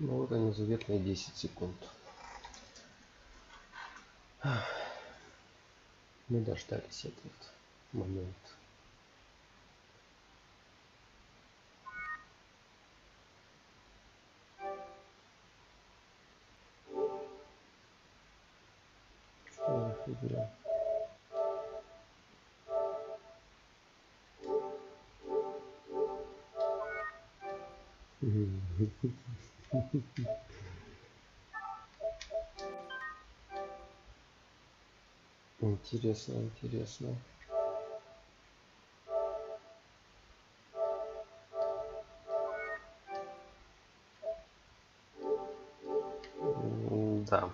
Ну вот они, заветные 10 секунд. Мы дождались этот момент. Что за фигня? Интересно, интересно. Да.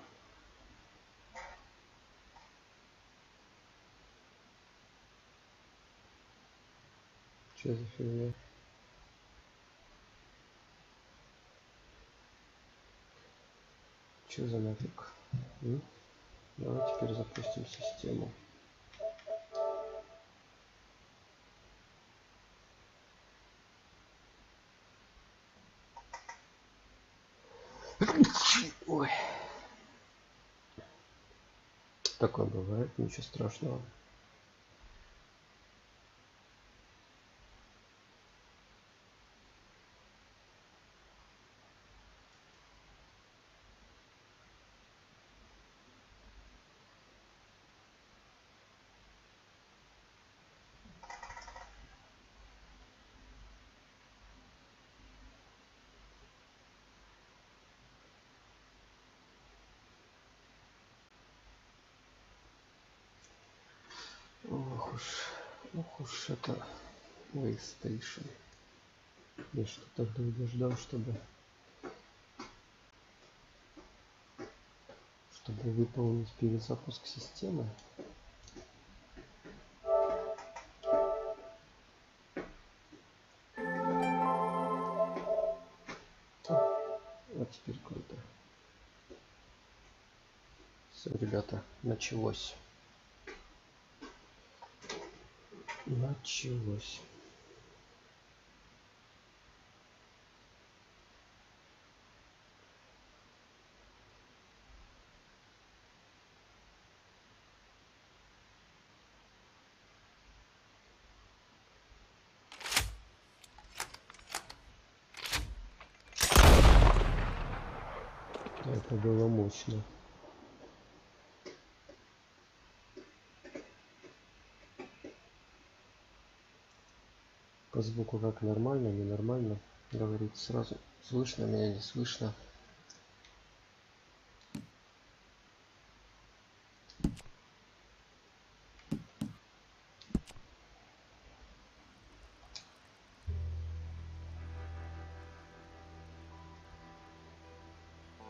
Что за фигня? Что за нафиг? Давай теперь запустим систему. Ой. Такое бывает, ничего страшного. Ох уж это PlayStation. Я что-то долго ждал, чтобы выполнить перезапуск системы. Вот теперь круто. Все, ребята, началось. Началось. Это было мощно. По звуку как нормально, ненормально. Говорит сразу. Слышно меня, не слышно.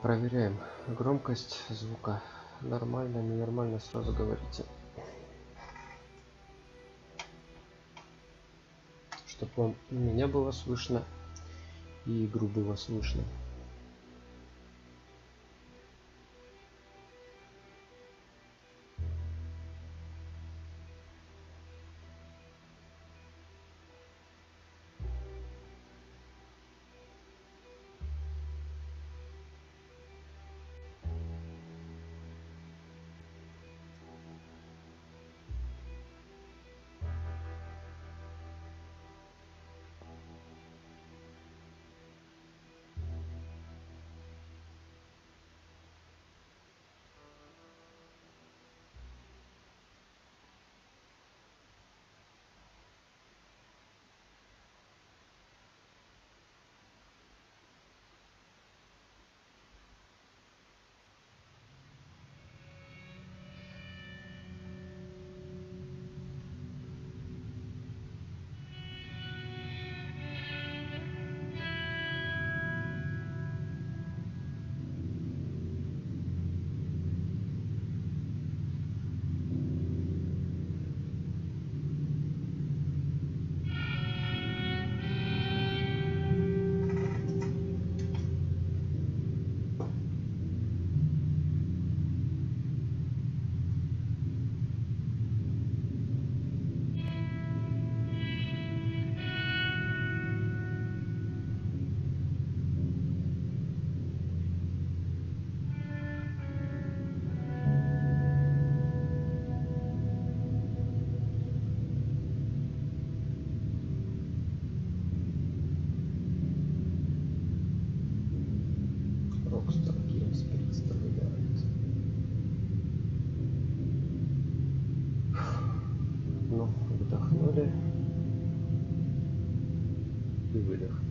Проверяем громкость звука. Нормально, ненормально, сразу говорите. Чтобы вам меня было слышно и игру было слышно. Rockstar Games представляет. Ну, вдохнули и выдохнули.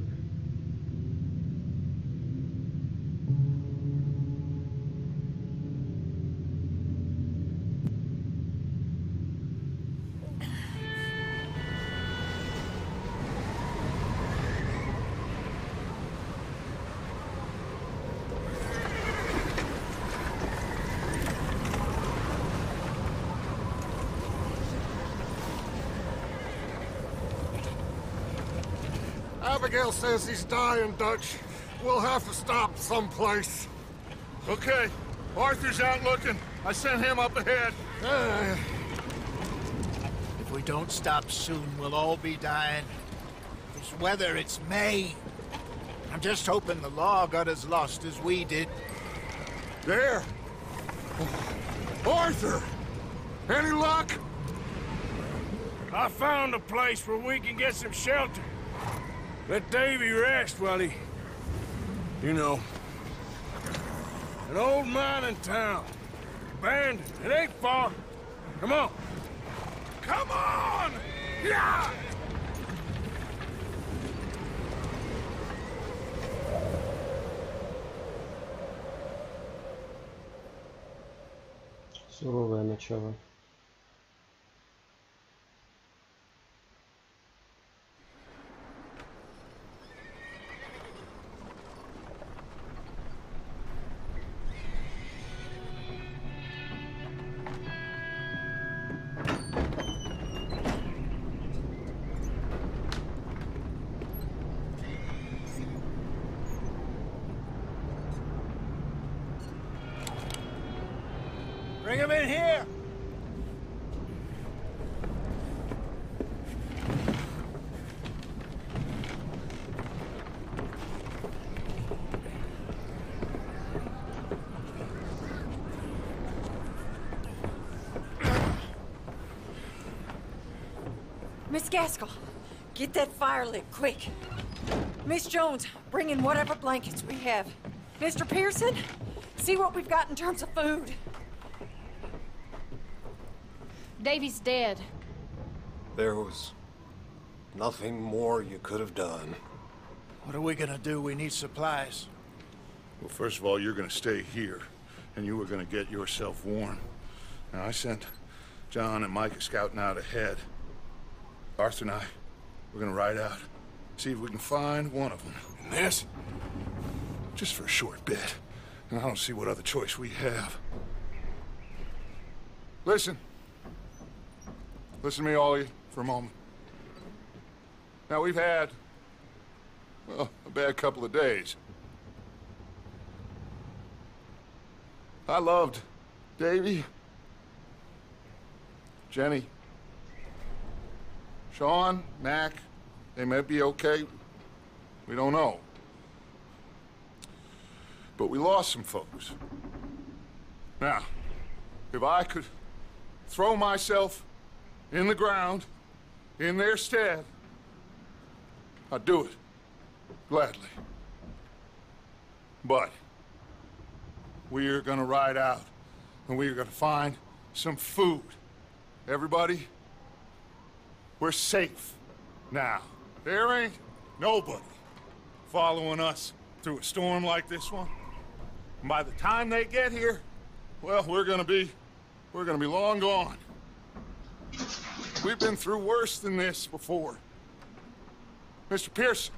Abigail says he's dying, Dutch. We'll have to stop someplace. Okay. Arthur's out looking. I sent him up ahead. If we don't stop soon, we'll all be dying. This weather, it's May. I'm just hoping the law got as lost as we did. There. Arthur! Any luck? I found a place where we can get some shelter. Let Davy rest while he... You know. An old mining town. Abandoned. It ain't far. Come on. Come on! Yeah! Суровое начало. Bring him in here! Miss Gaskell, get that fire lit, quick. Miss Jones, bring in whatever blankets we have. Mr. Pearson, see what we've got in terms of food. Davy's dead. There was nothing more you could have done. What are we gonna do? We need supplies. Well, first of all, you're gonna stay here, and you were gonna get yourself warm. Now, I sent John and Micah scouting out ahead. Arthur and I, we're gonna ride out, see if we can find one of them. And this? Just for a short bit. And I don't see what other choice we have. Listen. Listen to me, all of you, for a moment. Now, we've had, well, a bad couple of days. I loved Davy, Jenny, Sean, Mac. They may be okay. We don't know. But we lost some folks. Now, if I could throw myself in the ground, in their stead, I'd do it, gladly. But we are gonna ride out, and we are gonna find some food. Everybody, we're safe now. There ain't nobody following us through a storm like this one. And by the time they get here, well, we're gonna be long gone. We've been through worse than this before. Mr. Pearson,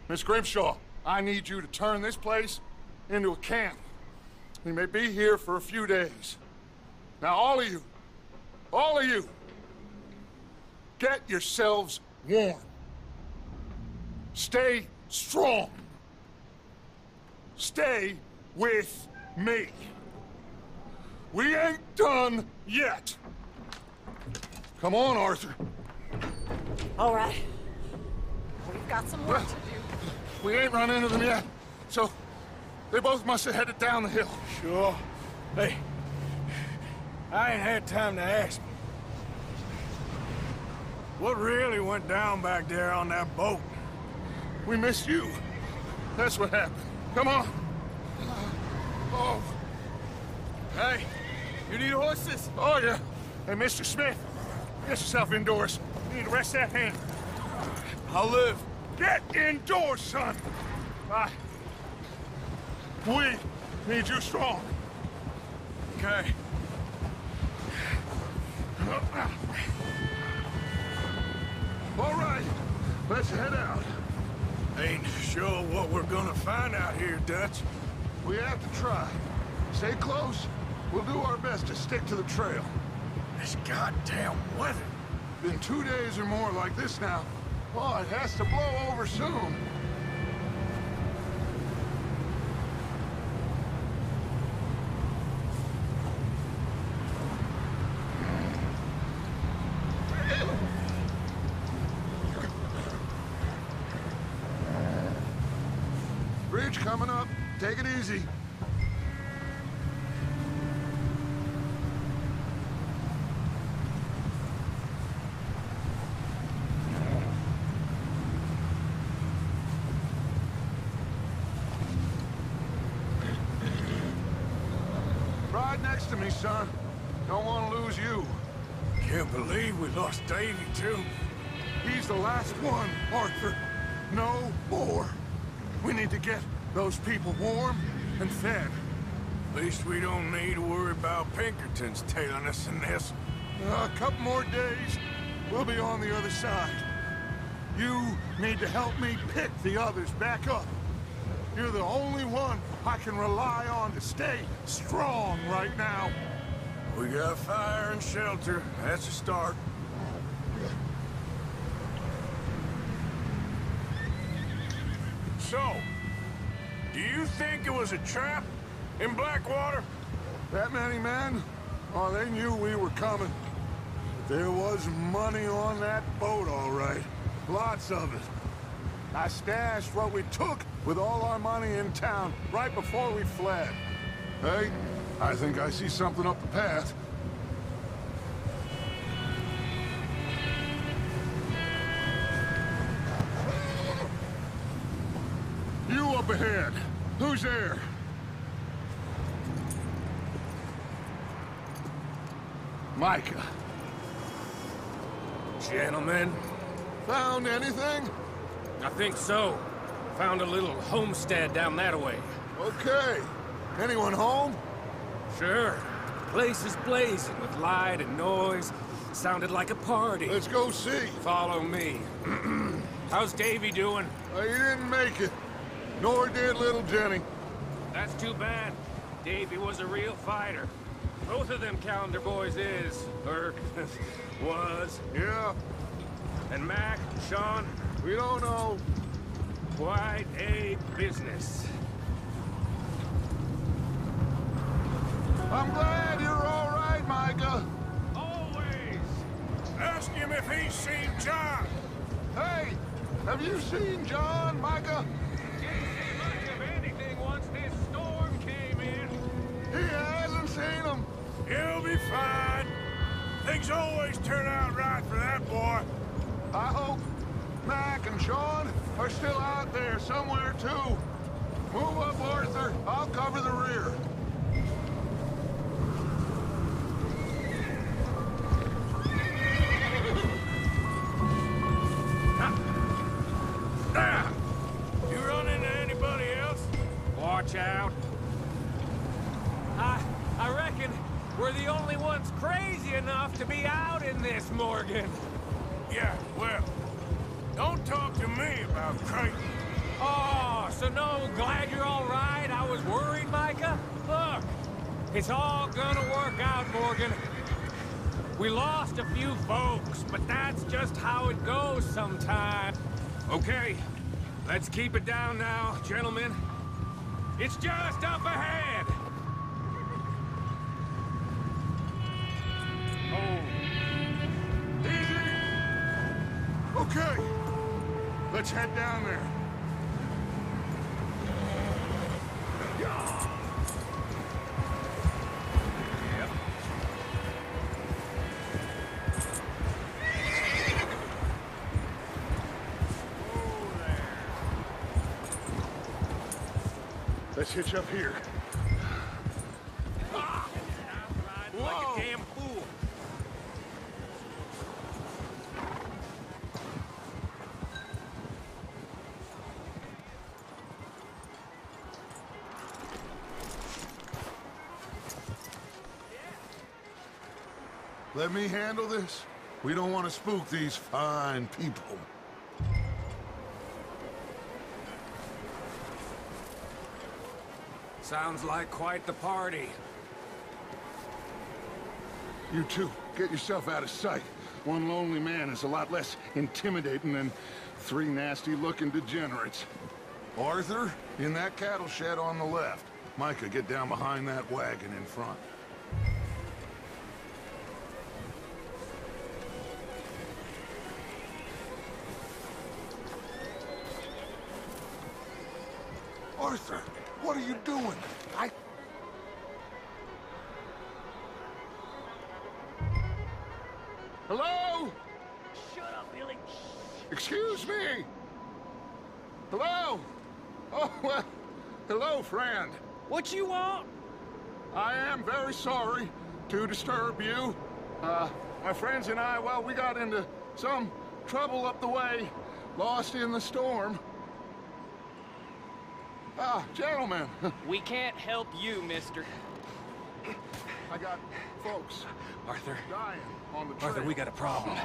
Miss Grimshaw, I need you to turn this place into a camp. We may be here for a few days. Now, all of you, get yourselves warm. Stay strong. Stay with me. We ain't done yet. Come on, Arthur. All right. We've got some work to do. We ain't run into them yet, so they both must have headed down the hill. Sure. Hey, I ain't had time to ask. What really went down back there on that boat? We missed you. That's what happened. Come on. Oh. Hey, you need horses? Oh, yeah. Hey, Mr. Smith, get yourself indoors. You need to rest that hand. I'll live. Get indoors, son! We need you strong. Okay. All right, let's head out. Ain't sure what we're gonna find out here, Dutch. We have to try. Stay close. We'll do our best to stick to the trail. This goddamn weather. Been 2 days or more like this now. Oh, it has to blow over soon. Bridge coming up. Take it easy. Ride next to me, son. Don't want to lose you. Can't believe we lost Davy, too. He's the last one, Arthur. No more. We need to get those people warm and fed. At least we don't need to worry about Pinkertons tailing us in this. A couple more days, we'll be on the other side. You need to help me pick the others back up. You're the only one I can rely on to stay strong right now. We got fire and shelter. That's a start. So, do you think it was a trap in Blackwater? That many men? Oh, they knew we were coming. But there was money on that boat, all right. Lots of it. I stashed what we took with all our money in town right before we fled. Hey, I think I see something up the path. You up ahead. Who's there? Micah. Gentlemen, Found anything? I think so. Found a little homestead down that way. Okay. Anyone home? Sure. Place is blazing with light and noise. Sounded like a party. Let's go see. Follow me. How's Davy doing? He didn't make it. Nor did little Jenny. That's too bad. Davy was a real fighter. Both of them calendar boys is, or was. Yeah, And Mac, Sean, we don't know. quite a business. I'm glad you're all right, Micah. Always! Ask him if he's seen John. Hey, have you seen John, Micah? Didn't see much of anything once this storm came in. He hasn't seen him. He'll be fine. Things always turn out right for that boy. I hope Mac and Sean are still out there somewhere, too. Move up, Arthur. I'll cover the rear. Now, you run into anybody else? Watch out. I reckon we're the only ones crazy enough to be out in this, Morgan. Yeah, well, don't talk to me about crazy. Oh, so no, glad you're all right? I was worried, Micah. Look, it's all gonna work out, Morgan. We lost a few folks, but that's just how it goes sometimes. Okay, let's keep it down now, gentlemen. It's just up ahead. Easy. Okay. Let's head down there. Let's hitch up here. like a damn fool. Let me handle this. We don't want to spook these fine people. Sounds like quite the party. You two, get yourself out of sight. One lonely man is a lot less intimidating than 3 nasty-looking degenerates. Arthur, in that cattle shed on the left. Micah, get down behind that wagon in front. Arthur, what are you doing? Hello? Shut up, Billy. Excuse me? Hello? Oh, well, hello, friend. What you want? I am very sorry to disturb you. My friends and I, well, we got into some trouble up the way, lost in the storm. Gentlemen. We can't help you, mister. I got folks Arthur. dying on the trail. Arthur, we got a problem.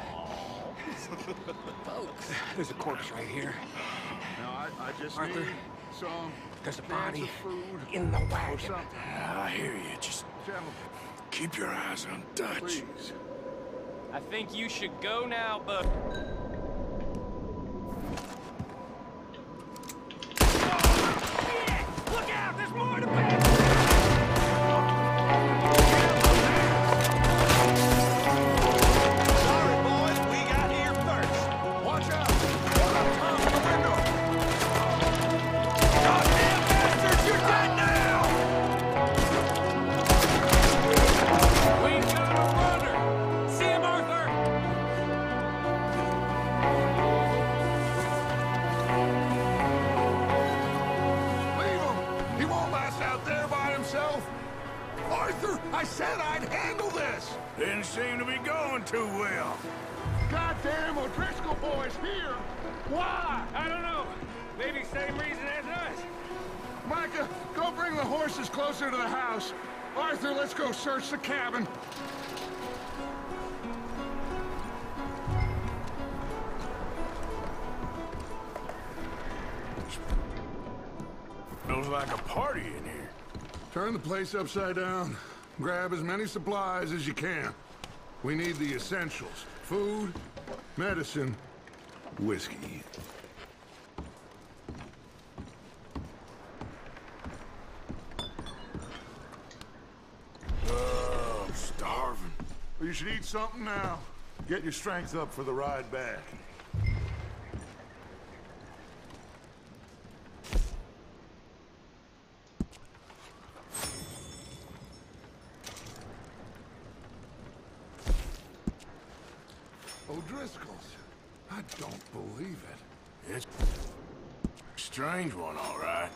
Folks. There's a corpse right here. Now, I just Arthur, need some there's a cans body of food in the or wagon. something. I hear you. Just Gentlemen, keep your eyes on Dutch. please. I think you should go now, but... Look out! There's more to pay! Sorry, boys, we got here first. Watch out! What up, Tom? The window! Goddamn bastards, you're dead now! We got a runner! See him, Arthur! Leave him! He won't last out there by himself! Arthur, I said I'd handle this! Didn't seem to be going too well. Goddamn O'Driscoll boys here! Why? I don't know. Maybe same reason as us. Micah, go bring the horses closer to the house. Arthur, let's go search the cabin. Smells like a party in here. Turn the place upside down. Grab as many supplies as you can. We need the essentials. Food, medicine, whiskey. I'm starving. Well, you should eat something now. Get your strength up for the ride back. O'Driscoll's. I don't believe it. It's a strange one, all right.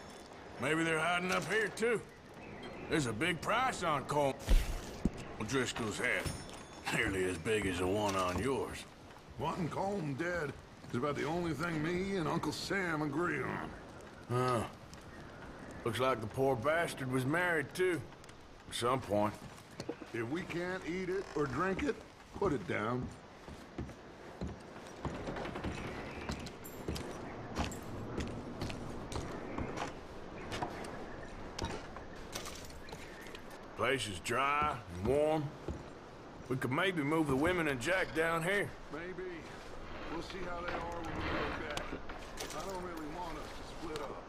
Maybe they're hiding up here, too. There's a big price on Cole O'Driscoll's head. Nearly as big as the one on yours. Wanting Colm dead is about the only thing me and Uncle Sam agree on. Huh. Looks like the poor bastard was married, too. At some point. If we can't eat it or drink it, put it down. Place is dry and warm. We could maybe move the women and Jack down here. Maybe. We'll see how they are when we go back. I don't really want us to split up.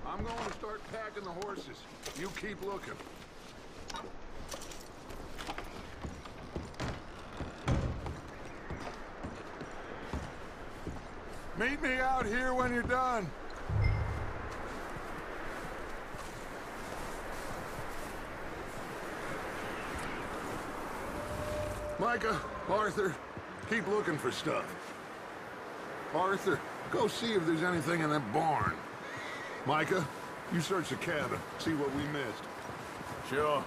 I'm going to start packing the horses. You keep looking. Meet me out here when you're done. Micah, Arthur, keep looking for stuff. Arthur, go see if there's anything in that barn. Micah, you search the cabin, see what we missed. Sure.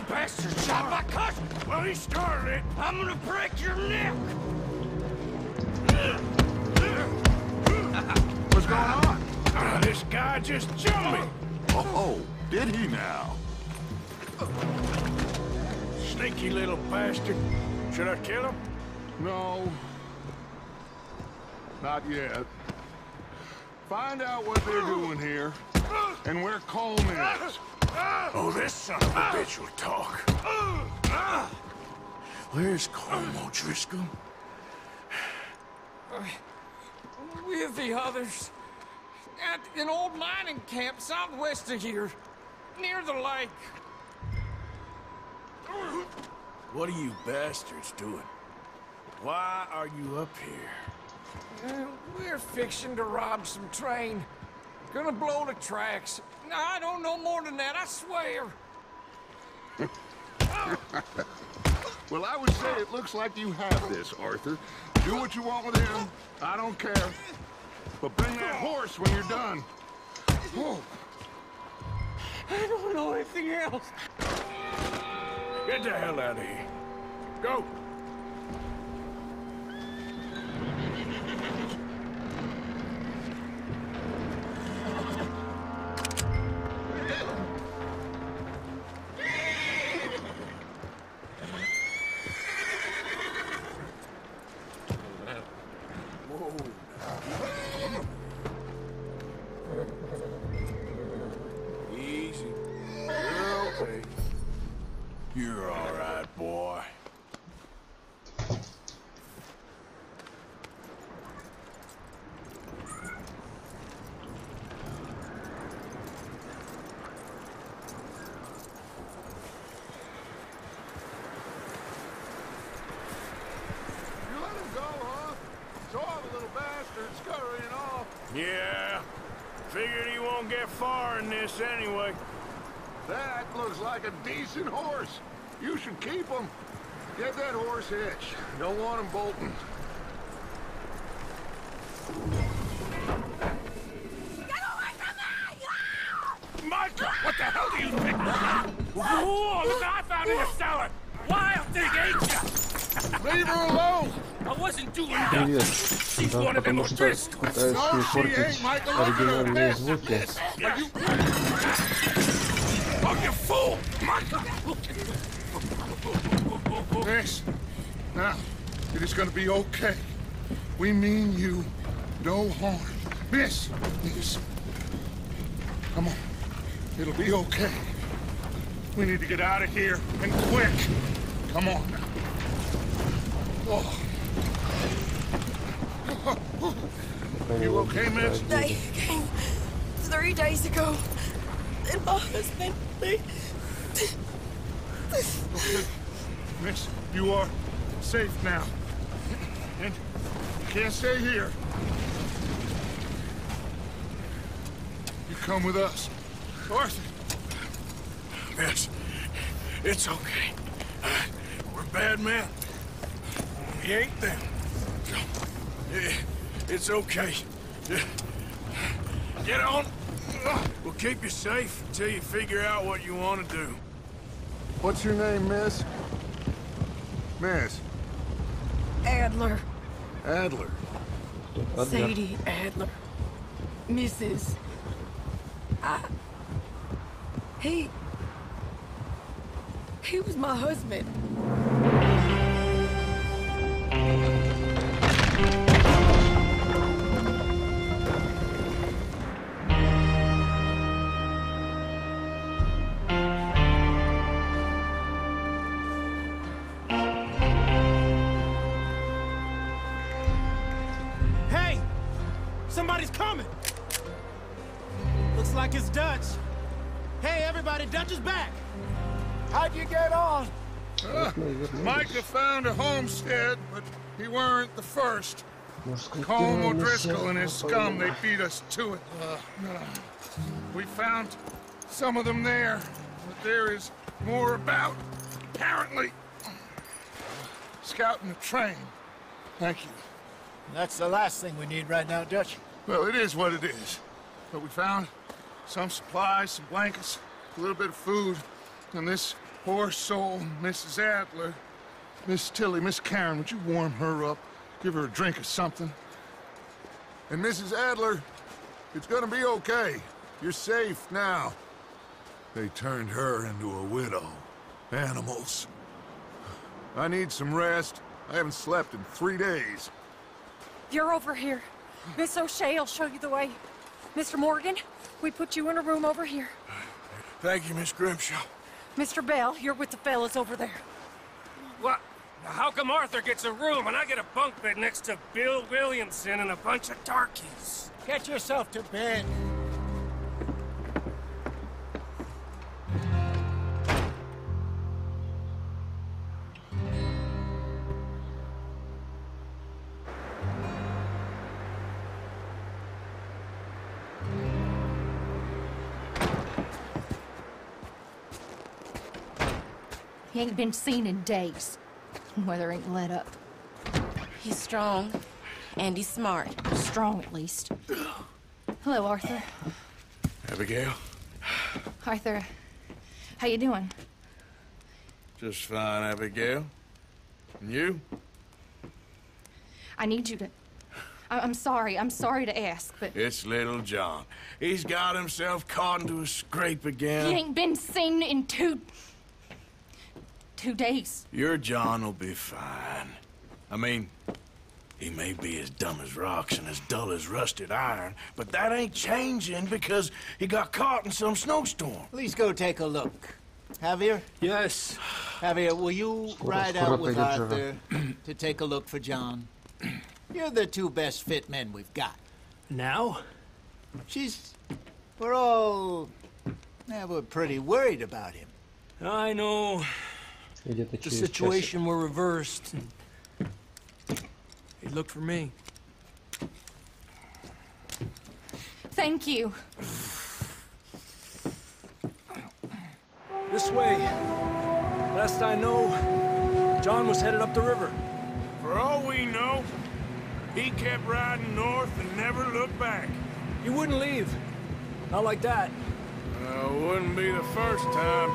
Bastard shot my cousin! Well, he started it. I'm gonna break your neck! What's going on? This guy just jumped me! Oh, did he now? Sneaky little bastard. Should I kill him? No. Not yet. Find out what they're doing here, and where Colm is. Oh, this son of a bitch will talk. Where's Colm O'Driscoll? With the others. At an old mining camp southwest of here. Near the lake. What are you bastards doing? Why are you up here? We're fixing to rob some train. Gonna blow the tracks. I don't know more than that, I swear. Well, I would say it looks like you have this, Arthur. Do what you want with him. I don't care. But bring that horse when you're done. Whoa. I don't know anything else. Get the hell out of here. Go! Easy. You're okay. You're all right, boy. You let him go, huh? Saw the little bastard scurrying off. Yeah. Figured he won't get far in this anyway. That looks like a decent horse. You should keep him. Get that horse hitched. Don't want him bolting. Micah, what the hell do you think? Whoa, look, I found in the cellar. Wild thing, ain't ya? Leave her alone. I wasn't doing Привет. She's Да, one of them потому что O'Driscolls. пытаюсь испортить оригинальные звуки. Oh, you fool! Micah! Yes. Now, it is gonna be okay. We mean you no harm. Miss! Miss. Come on. It'll be okay. We need to get out of here, and quick. Come on now. Oh. You okay, miss? They came 3 days ago. And my husband, they... Okay. Miss, you are safe now. And you can't stay here. You come with us. Arthur! Miss, it's okay. We're bad men. We ain't them. It's okay. Get on. We'll keep you safe until you figure out what you want to do. What's your name, miss? Miss? Adler. Adler. Sadie Adler. Mrs. He was my husband. Hey! Somebody's coming! Looks like it's Dutch. Hey, everybody, Dutch is back! How'd you get on? Micah found a homestead, but he weren't the first. Colm O'Driscoll and his scum, they beat us to it. We found some of them there, but there is more about, apparently. Scouting the train. Thank you. That's the last thing we need right now, Dutch. Well, it is what it is. But we found some supplies, some blankets, a little bit of food, and this poor soul, Mrs. Adler, Miss Tilly, Miss Karen, would you warm her up? Give her a drink or something? And Mrs. Adler, it's gonna be okay. You're safe now. They turned her into a widow. Animals. I need some rest. I haven't slept in 3 days. You're over here. Miss O'Shea will show you the way. Mr. Morgan, we put you in a room over here. Thank you, Miss Grimshaw. Mr. Bell, you're with the fellas over there. What? How come Arthur gets a room and I get a bunk bed next to Bill Williamson and a bunch of darkies? Get yourself to bed. He ain't been seen in days. Weather ain't let up. He's strong, and he's smart. Strong, at least. Hello, Arthur. Abigail? Arthur, how you doing? Just fine, Abigail. And you? I need you to... I'm sorry to ask, but... It's little John. He's got himself caught into a scrape again. He ain't been seen in 2 days. Your John will be fine. I mean, he may be as dumb as rocks and as dull as rusted iron, but that ain't changing because he got caught in some snowstorm. Please go take a look. Javier? Yes. Javier, will you ride out with Arthur to take a look for John? You're the 2 best fit men we've got. Now? We're pretty worried about him. I know. The situation were reversed. And he looked for me. Thank you. This way. Last I know, John was headed up the river. For all we know, he kept riding north and never looked back. He wouldn't leave. Not like that. Wouldn't be the first time.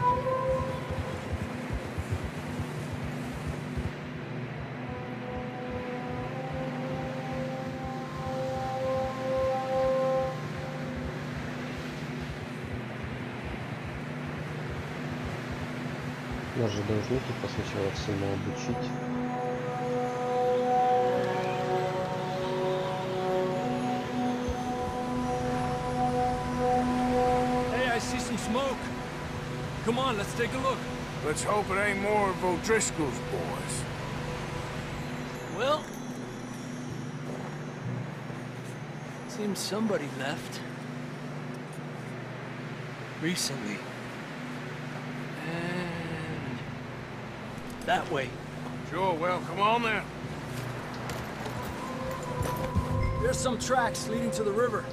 Нас же должны типа сначала самообучить. Hey, I see some smoke. Come on, let's take a look. Let's hope it ain't more of O'Driscoll's boys. Well, seems somebody left. Recently. And that way. Sure, well, come on then. There's some tracks leading to the river.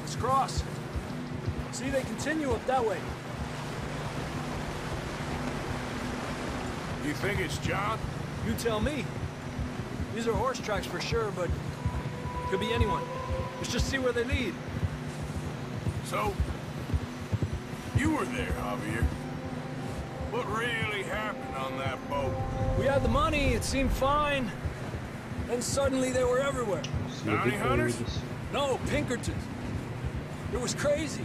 Let's cross. See, they continue up that way. You think it's John? You tell me. These are horse tracks for sure, but could be anyone. Let's just see where they lead. So, you were there, Javier. What really happened on that boat? We had the money, it seemed fine. Then suddenly they were everywhere. Bounty hunters? No, Pinkertons. It was crazy.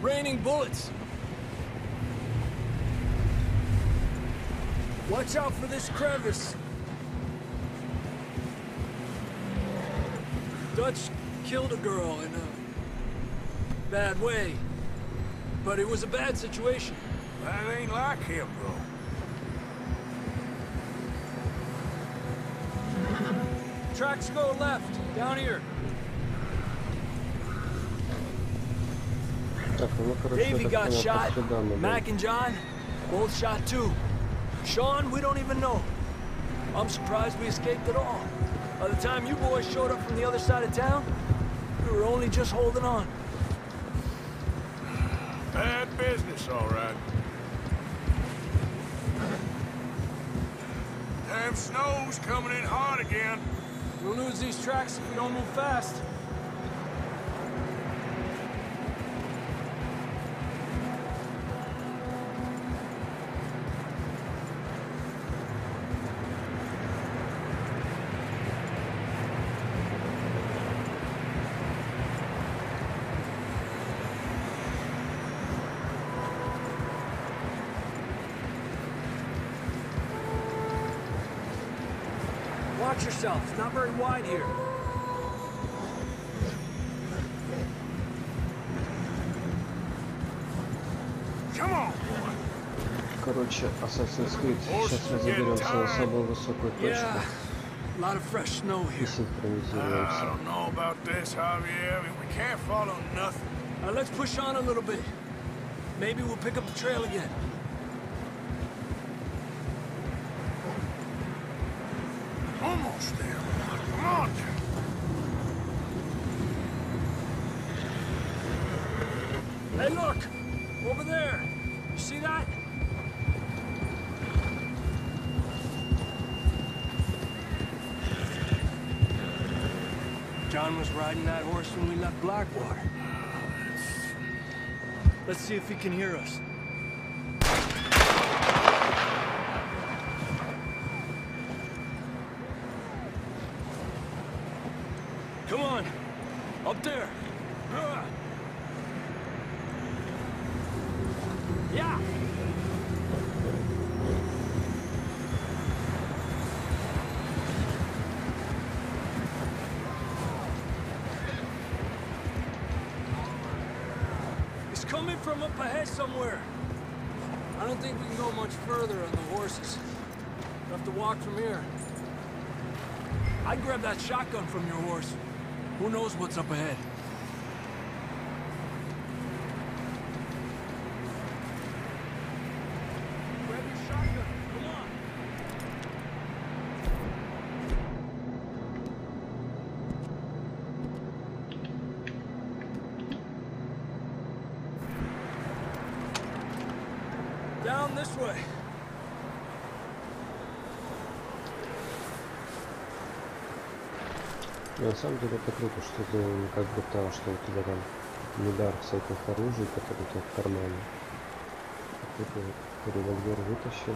Raining bullets. Watch out for this crevice. Dutch killed a girl in a bad way. But it was a bad situation. That ain't like him, bro. Tracks go left, down here. Так, ну, короче, Davey это got понятно, shot. сюда мы, да. Mac and John, both shot too. Sean, we don't even know. I'm surprised we escaped at all. By the time you boys showed up from the other side of town, we were only just holding on. Bad business, all right. Damn snow's coming in hard again. We'll lose these tracks if we don't move fast. Watch yourself. It's not very wide here. Come on. Короче, Assassin's Creed. Сейчас разоберемся на самую высокую точку. Yeah, a lot of fresh snow И here. I синхронизируемся. don't know about this, Javier. I mean, we can't follow nothing. Let's push on a little bit. Maybe we'll pick up the trail again. Almost there. Come on. Hey, look! Over there! You see that? John was riding that horse when we left Blackwater. Let's see if he can hear us. Come on! Up there! Yeah! It's coming from up ahead somewhere. I don't think we can go much further on the horses. We'll have to walk from here. I'd grab that shotgun from your horse. Who knows what's up ahead? Grab your shotgun. Come on. Down this way. На самом деле это круто, что ты не как бы то, что у тебя там миллиард всяких оружий, которые у тебя в кармане. Какой-то вот револьвер вытащил.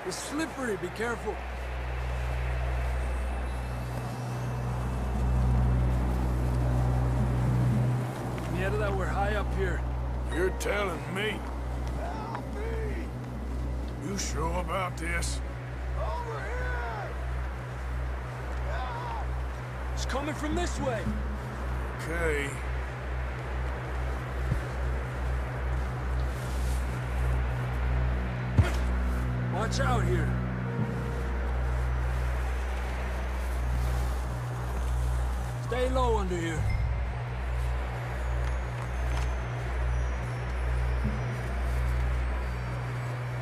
It's slippery, be careful. Yeah, that we're high up here. You're telling me. You sure about this? Over here! It's coming from this way. Okay. Watch out here. Stay low under here.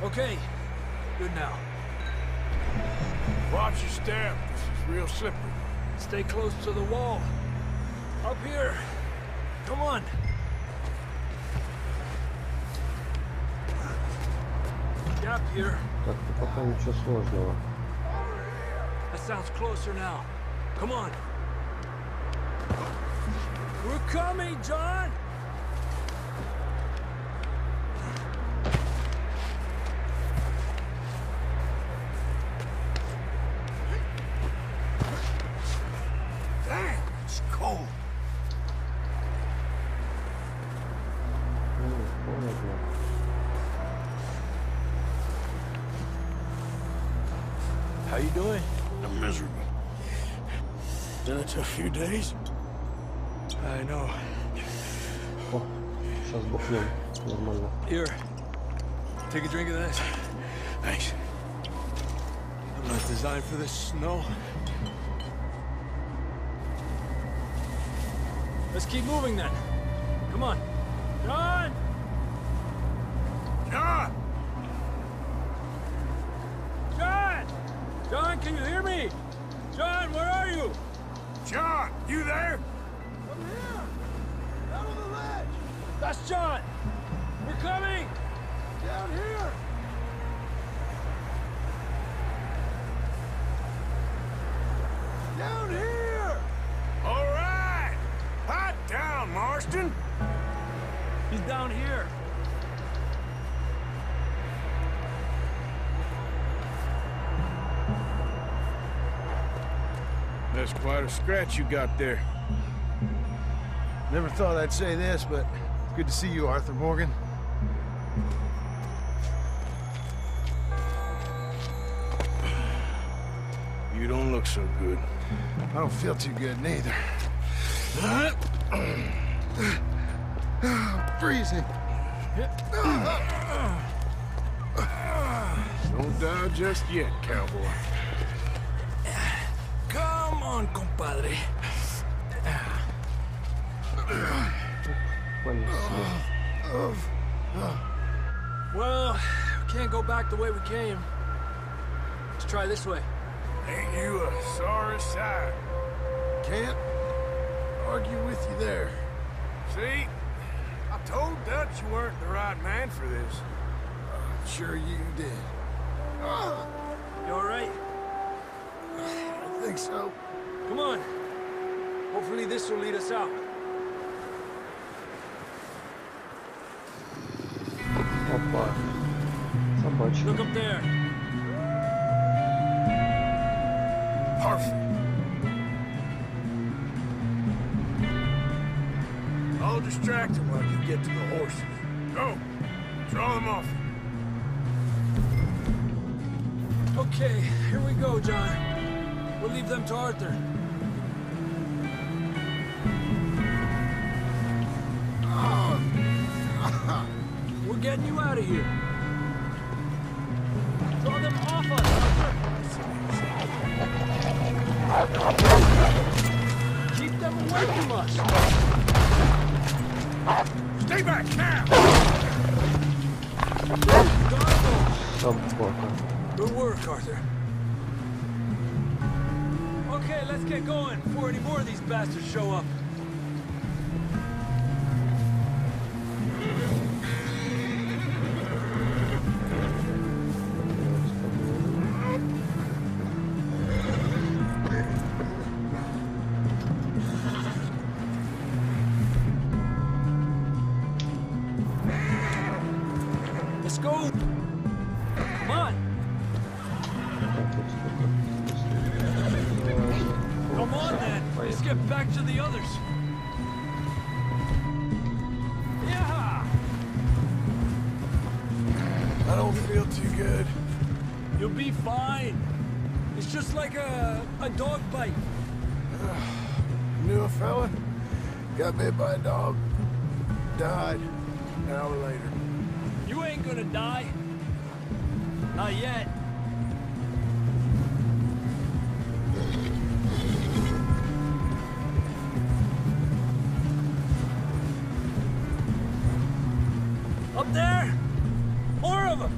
Okay, good now. Watch your step. This is real slippery. Stay close to the wall. Up here. Come on. Gap here. Так, пока ничего сложного. That sounds closer now. Come on. We're coming, John! Damn, it's cold. Холодно. How you doing? I'm miserable. Been a tough few days. I know. О, сейчас бухнем. Нормально. Here, take a drink of this. Thanks. Not designed for this snow. Let's keep moving then. Come on. John! John! John! John, can you hear me? John, where are you? John, you there? I'm here! Down on the ledge! That's John! We're coming! Down here! Down here! All right! Hot down, Marston! He's down here. That's quite a scratch you got there. Never thought I'd say this, but good to see you, Arthur Morgan. You don't look so good. I don't feel too good, neither. Freezing. Don't die just yet, cowboy. Come on, compadre. Well, we can't go back the way we came. Let's try this way. Ain't you a sorry sight? Can't argue with you there. See? I told Dutch you weren't the right man for this. Sure you did. You all right? I think so. Come on. Hopefully this will lead us out. Опа. Собачка. Look up there. Perfect. I'll distract him while you get to the horses. Go. Draw them off. Okay, here we go, John. We'll leave them to Arthur. We're getting you out of here. Draw them off us, Arthur. Keep them away from us. Stay back now! Собака. Good work, Arthur. Okay, let's get going before any more of these bastards show up. Let's go. Come on. Come on, then. Let's get back to the others. Yeah. I don't feel too good. You'll be fine. It's just like a dog bite. Knew a fella, got bit by a dog, died an hour later. You ain't gonna die. Not yet. Up there! More of them!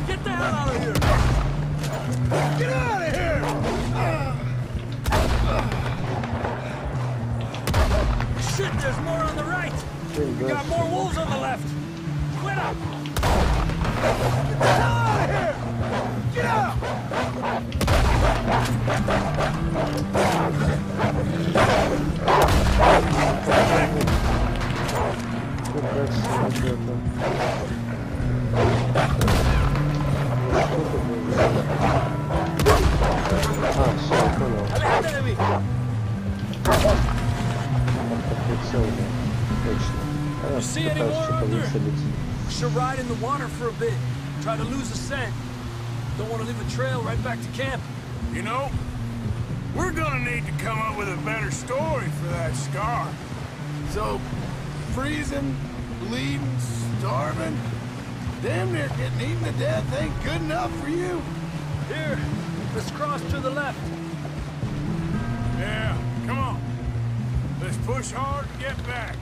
Get the hell out of here! Get out of here! Shit, there's more on the right! We got more wolves on the left! Quit up! Get the hell out of here! Get out! Alejate de mí! You see any more, Arthur? We should ride in the water for a bit. Try to lose the scent. Don't want to leave a trail right back to camp. You know, we're gonna need to come up with a better story for that scar. So, freezing, bleeding, starving. Damn near getting eaten to death ain't good enough for you. Here, let's cross to the left. Yeah, come on. Let's push hard and get back.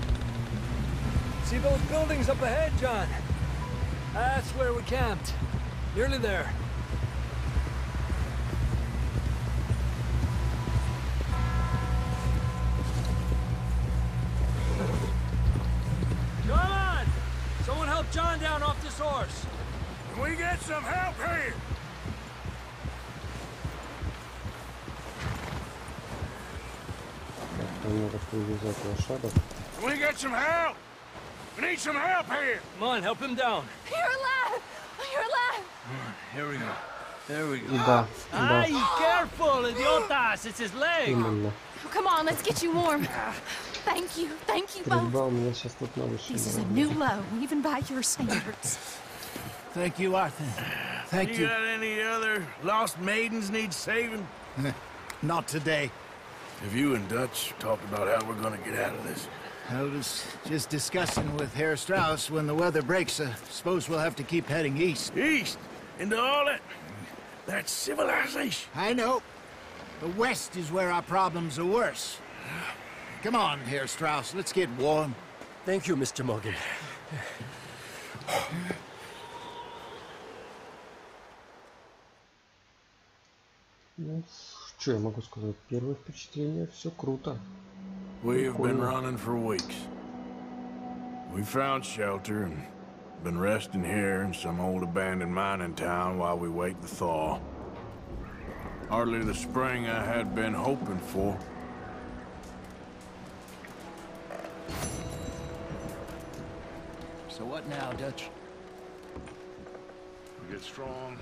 See those buildings up ahead, John? That's where we camped. Nearly there. Come on! Someone help John down off this horse. Can we get some help here? Can we get some help? We need some help here. Come on, help him down. You're alive! You're alive! Here we go. There we go. Да, Ay, careful, idiotas! It's his leg. именно. Come on, let's get you warm. Thank you both. Стрельба у меня сейчас тут надо. This is a new low, even by your standards. Thank you, Arthur. Thank you. You got any other lost maidens need saving? Not today. Have you and Dutch talked about how we're gonna get out of this? I was just discussing with Herr Strauss when the weather breaks. Suppose we'll have to keep heading east. East? Into all that civilization? I know. The west is where our problems are worse. Come on, Herr Strauss, let's get warm. Thank you, Mr. Morgan. Ну, что я могу сказать? Первое впечатление, все круто. We have been running for weeks. We found shelter and been resting here in some old abandoned mining town while we wait the thaw. Hardly the spring I had been hoping for. So what now, Dutch? We get strong,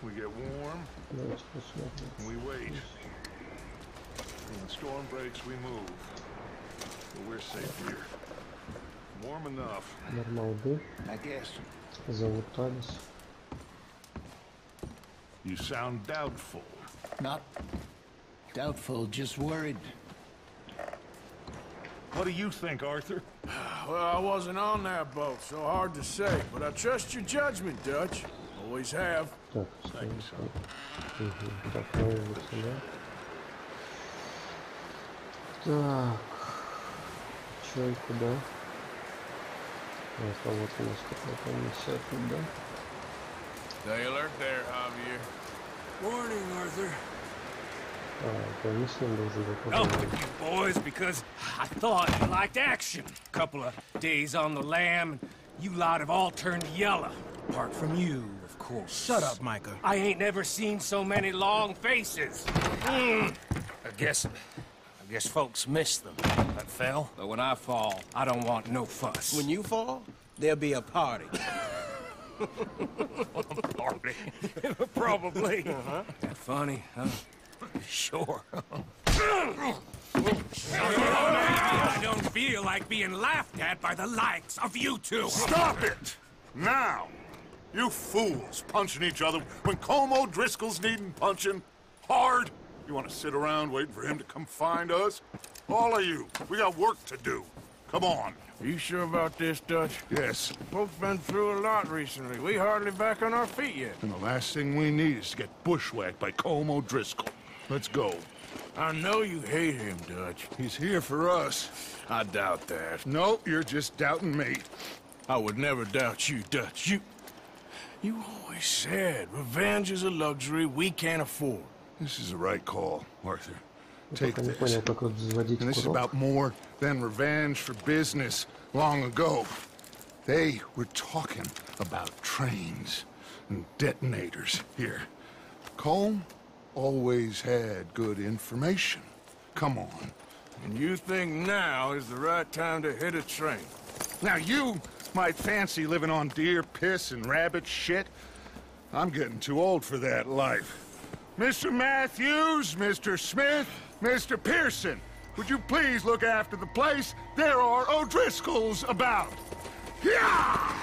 we get warm, and we wait. When the storm breaks, we move. But we're safe here. Warm enough. Нормалды. I guess. Залутались. You sound doubtful. Not doubtful, just worried. What do you think, Arthur? Well, I wasn't on that boat, so hard to say. But I trust your judgment, Dutch. Always have. Так, так, наверное, сюда. Так, чё и куда? Вот у нас какая-то миссия туда. Stay alert there, Javier. Morning, Arthur. Мы с ним уже Oh, with you boys, because I thought you liked action. Couple of days on the lam, and you lot have all turned yellow. Apart from you, of course. Shut up, Micah. I ain't never seen so many long faces. I guess folks miss them. I fell, but when I fall, I don't want no fuss. When you fall, there'll be a party. Party? Probably. That funny, huh? Sure. I don't feel like being laughed at by the likes of you two. Stop it! Now! You fools punching each other when Colm O'Driscoll's needing punching. Hard! You want to sit around waiting for him to come find us? All of you, we got work to do. Come on. Are you sure about this, Dutch? Yes. Folks been through a lot recently. We hardly back on our feet yet. And the last thing we need is to get bushwhacked by Colm O'Driscoll. Let's go. I know you hate him, Dutch. He's here for us. I doubt that. No, you're just doubting me. I would never doubt you, Dutch. You always said revenge is a luxury we can't afford. This is the right call, Arthur. Take пока не this. понял, как вот заводить And this is курок. about more than revenge for business long ago. They were talking about trains and detonators here. Colm always had good information. Come on. And you think now is the right time to hit a train? Now you might fancy living on deer piss and rabbit shit. I'm getting too old for that life. Mr. Matthews, Mr. Smith, Mr. Pearson, would you please look after the place? There are O'Driscolls about. Yeah!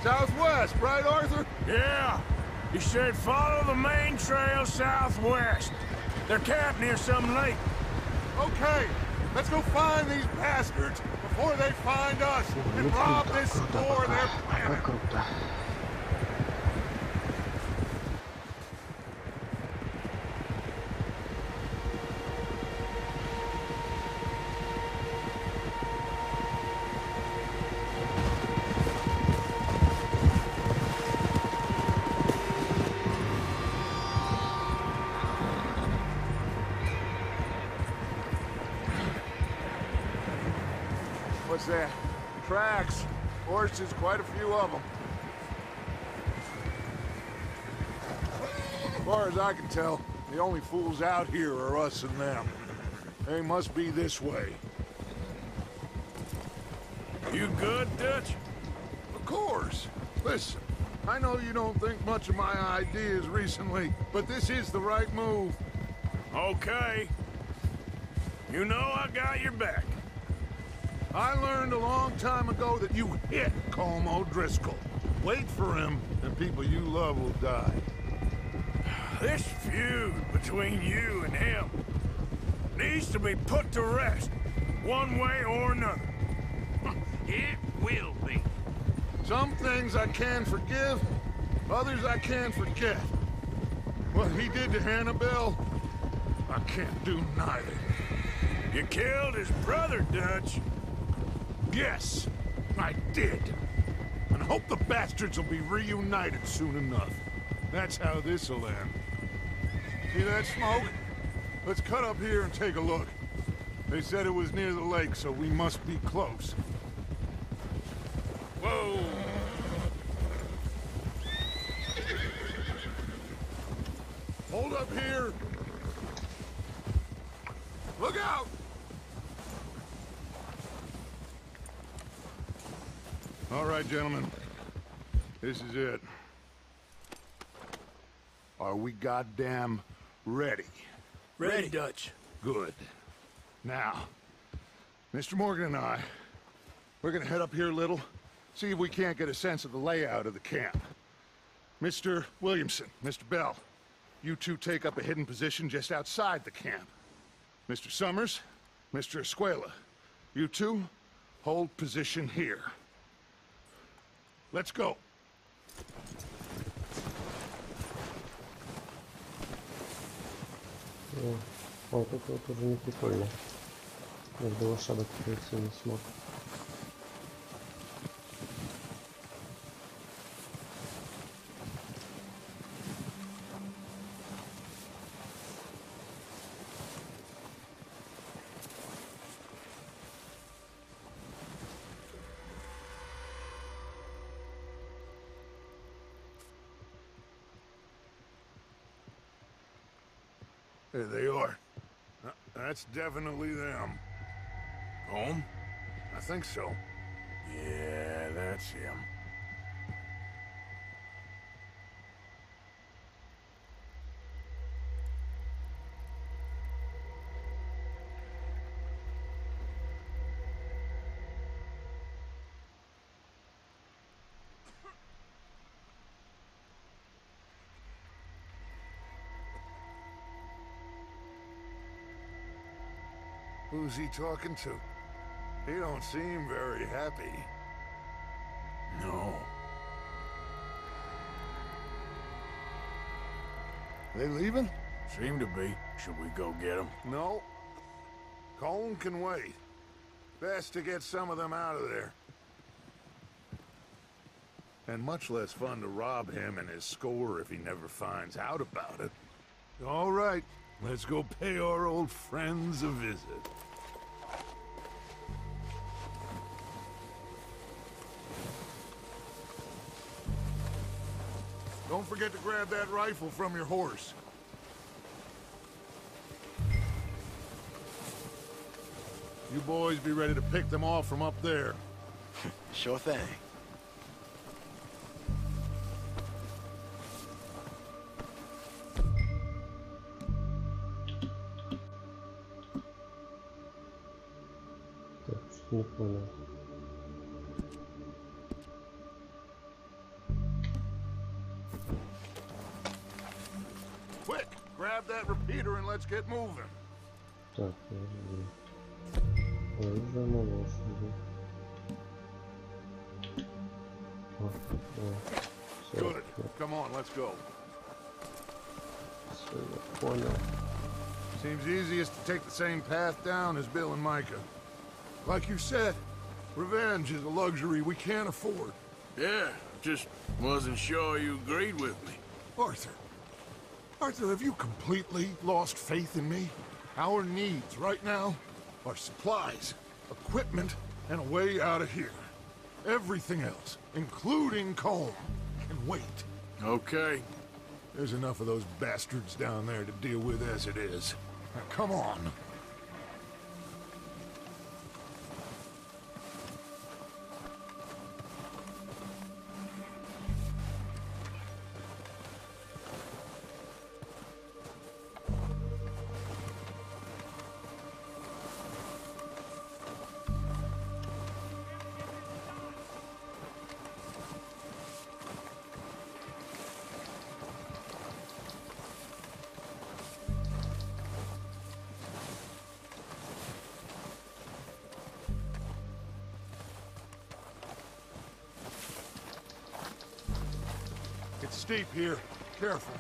Southwest, right, Arthur? Yeah. He said follow the main trail southwest. They're camped near some lake. Okay, Let's go find these bastards before they find us and rob this store they're planning. What's that? Tracks. Horses, quite a few of them. As far as I can tell, the only fools out here are us and them. They must be this way. You good, Dutch? Of course. Listen, I know you don't think much of my ideas recently, but this is the right move. Okay. You know I got your back. I learned a long time ago that you hit Colm O'Driscoll. Wait for him, and people you love will die. This feud between you and him needs to be put to rest, one way or another. It will be. Some things I can forgive, others I can't forget. What he did to Annabelle, I can't do neither. You killed his brother, Dutch. Yes, I did. And I hope the bastards will be reunited soon enough. That's how this'll end. See that smoke? Let's cut up here and take a look. They said it was near the lake, so we must be close. Whoa! Hold up here! Look out! All right, gentlemen. This is it. Are we goddamn ready? Ready, Dutch. Good. Now, Mr. Morgan and I, we're gonna head up here a little, see if we can't get a sense of the layout of the camp. Mr. Williamson, Mr. Bell, you two take up a hidden position just outside the camp. Mr. Summers, Mr. Escuela, you two hold position here. Let's go. Вот это вот уже не прикольно. Между лошадок пройти не смог. There they are. That's definitely them. Home? I think so. Yeah, that's him. Who's he talking to? He don't seem very happy. No. They leaving? Seem to be. Should we go get them? No. Colm can wait. Best to get some of them out of there. And much less fun to rob him and his score if he never finds out about it. All right, let's go pay our old friends a visit. Don't forget to grab that rifle from your horse. You boys be ready to pick them off from up there. Sure thing. Не понял. Quick, grab that repeater and let's get moving. Так, Оружие на лошади. Good. Come on, let's go. Все, я понял. Seems easiest to take the same path down as Bill and Micah. Like you said, revenge is a luxury we can't afford. Yeah, just wasn't sure you agreed with me. Arthur. Arthur, have you completely lost faith in me? Our needs right now are supplies, equipment, and a way out of here. Everything else, including Colm, can wait. Okay. There's enough of those bastards down there to deal with as it is. Now, come on. It's steep here. Careful.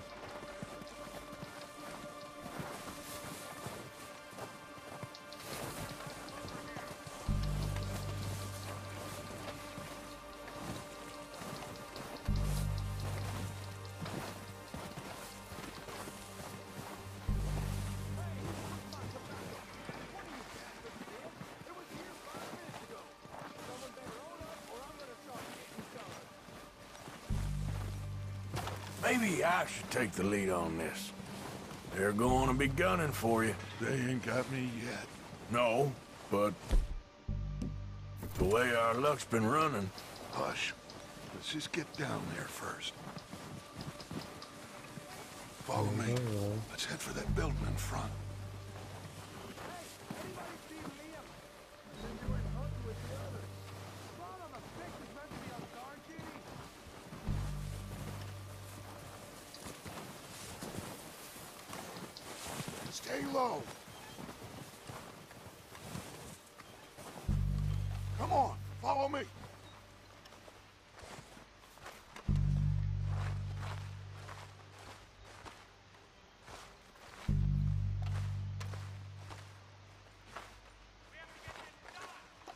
Maybe I should take the lead on this. They're going to be gunning for you. They ain't got me yet. No, but the way our luck's been running. Hush. Let's just get down there first. Follow me. Let's head for that building in front. Stay low. Come on, follow me.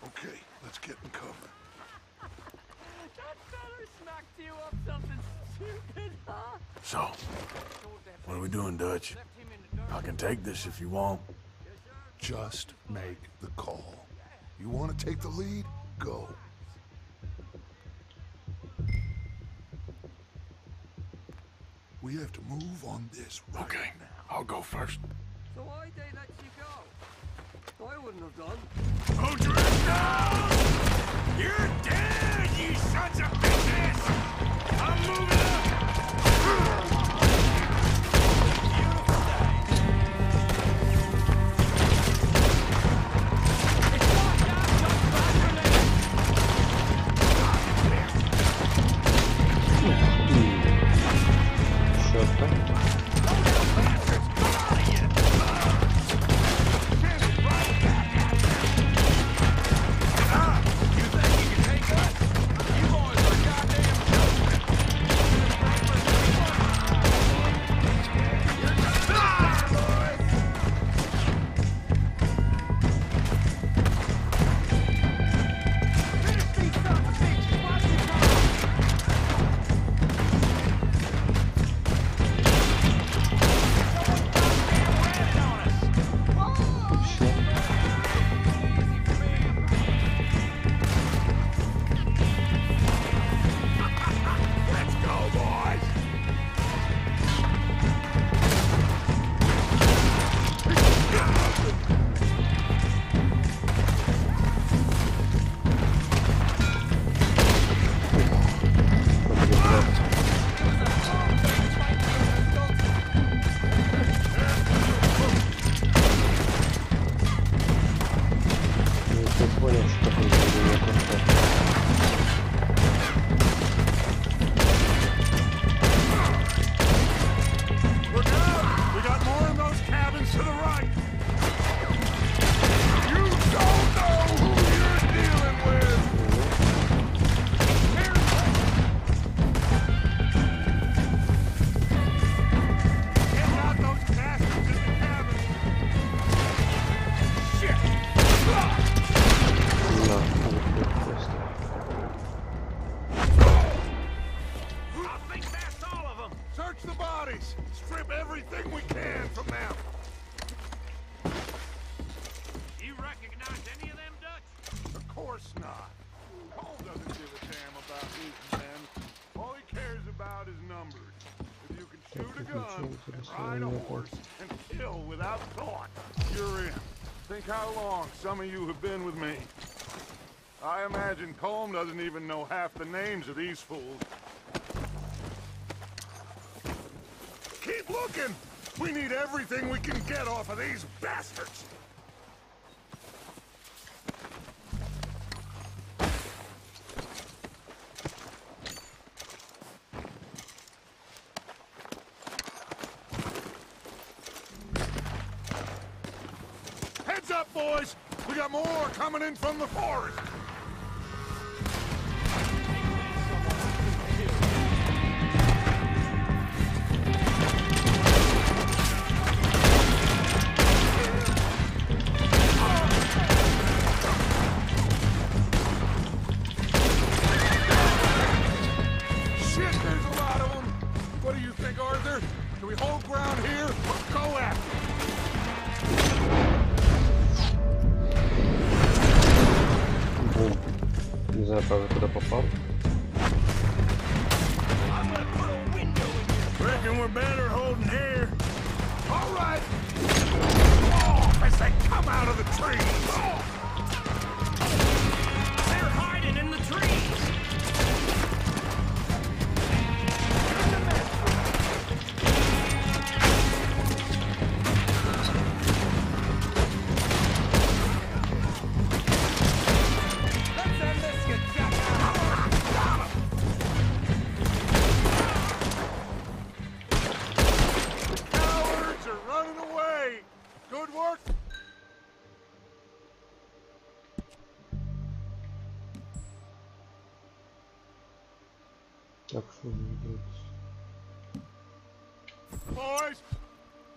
Okay, let's get in cover. That fella smacked you up something stupid, huh? So, what are we doing, Dutch? I can take this if you want. Just make the call. You want to take the lead? Go. We have to move on this right Okay, now. I'll go first. So why'd they let you go? I wouldn't have done. Hold your head down! You're dead, you sons of bitches! I'm moving up! We got more in those cabins to the right. You don't know course not. Cole doesn't give a damn about his men. All he cares about is numbers. If you can shoot a gun, and ride a horse, and kill without thought, you're in. Think how long some of you have been with me. I imagine Colm doesn't even know half the names of these fools. Keep looking! We need everything we can get off of these bastards! Heads up, boys! We got more coming in from the forest! Куда попал? Reckon we're better holding here. All right. Oh, as they come out of the trees. Oh. They're hiding in the trees. Boys,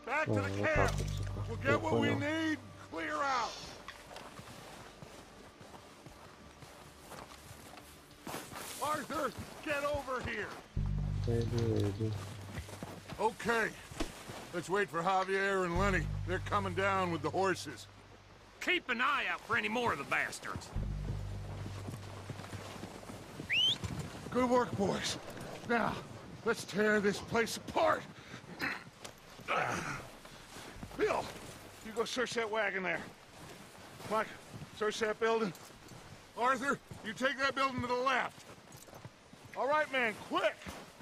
back to the camp. We'll get what we need. Clear out. Arthur, get over here. Okay. Let's wait for Javier and Lenny. They're coming down with the horses. Keep an eye out for any more of the bastards. Good work, boys. Now, let's tear this place apart. Bill, you go search that wagon there. Mike, search that building. Arthur, you take that building to the left. All right, man, quick.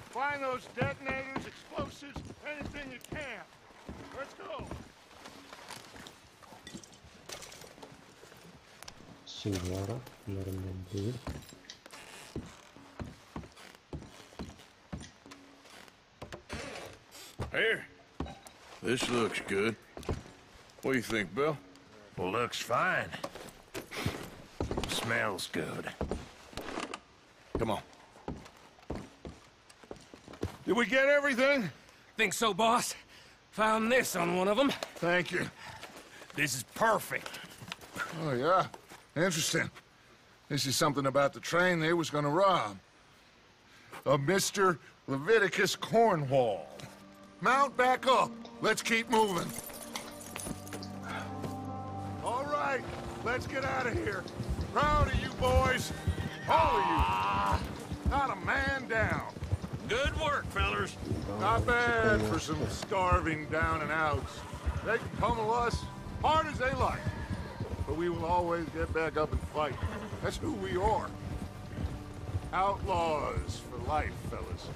Find those detonators, explosives, anything you can. Let's go. Сильвара, нормально. Here. This looks good. What do you think, Bill? Well, looks fine. Smells good. Come on. Did we get everything? Think so, boss. Found this on one of them. Thank you. This is perfect. Oh, yeah? Interesting. This is something about the train they was gonna rob. A Mr. Leviticus Cornwall. Mount back up. Let's keep moving. All right, let's get out of here. Proud of you boys. All of you. Not a man down. Good work, fellers. Not bad for some starving down and outs. They can pummel us hard as they like. But we will always get back up and fight. That's who we are. Outlaws for life, fellas.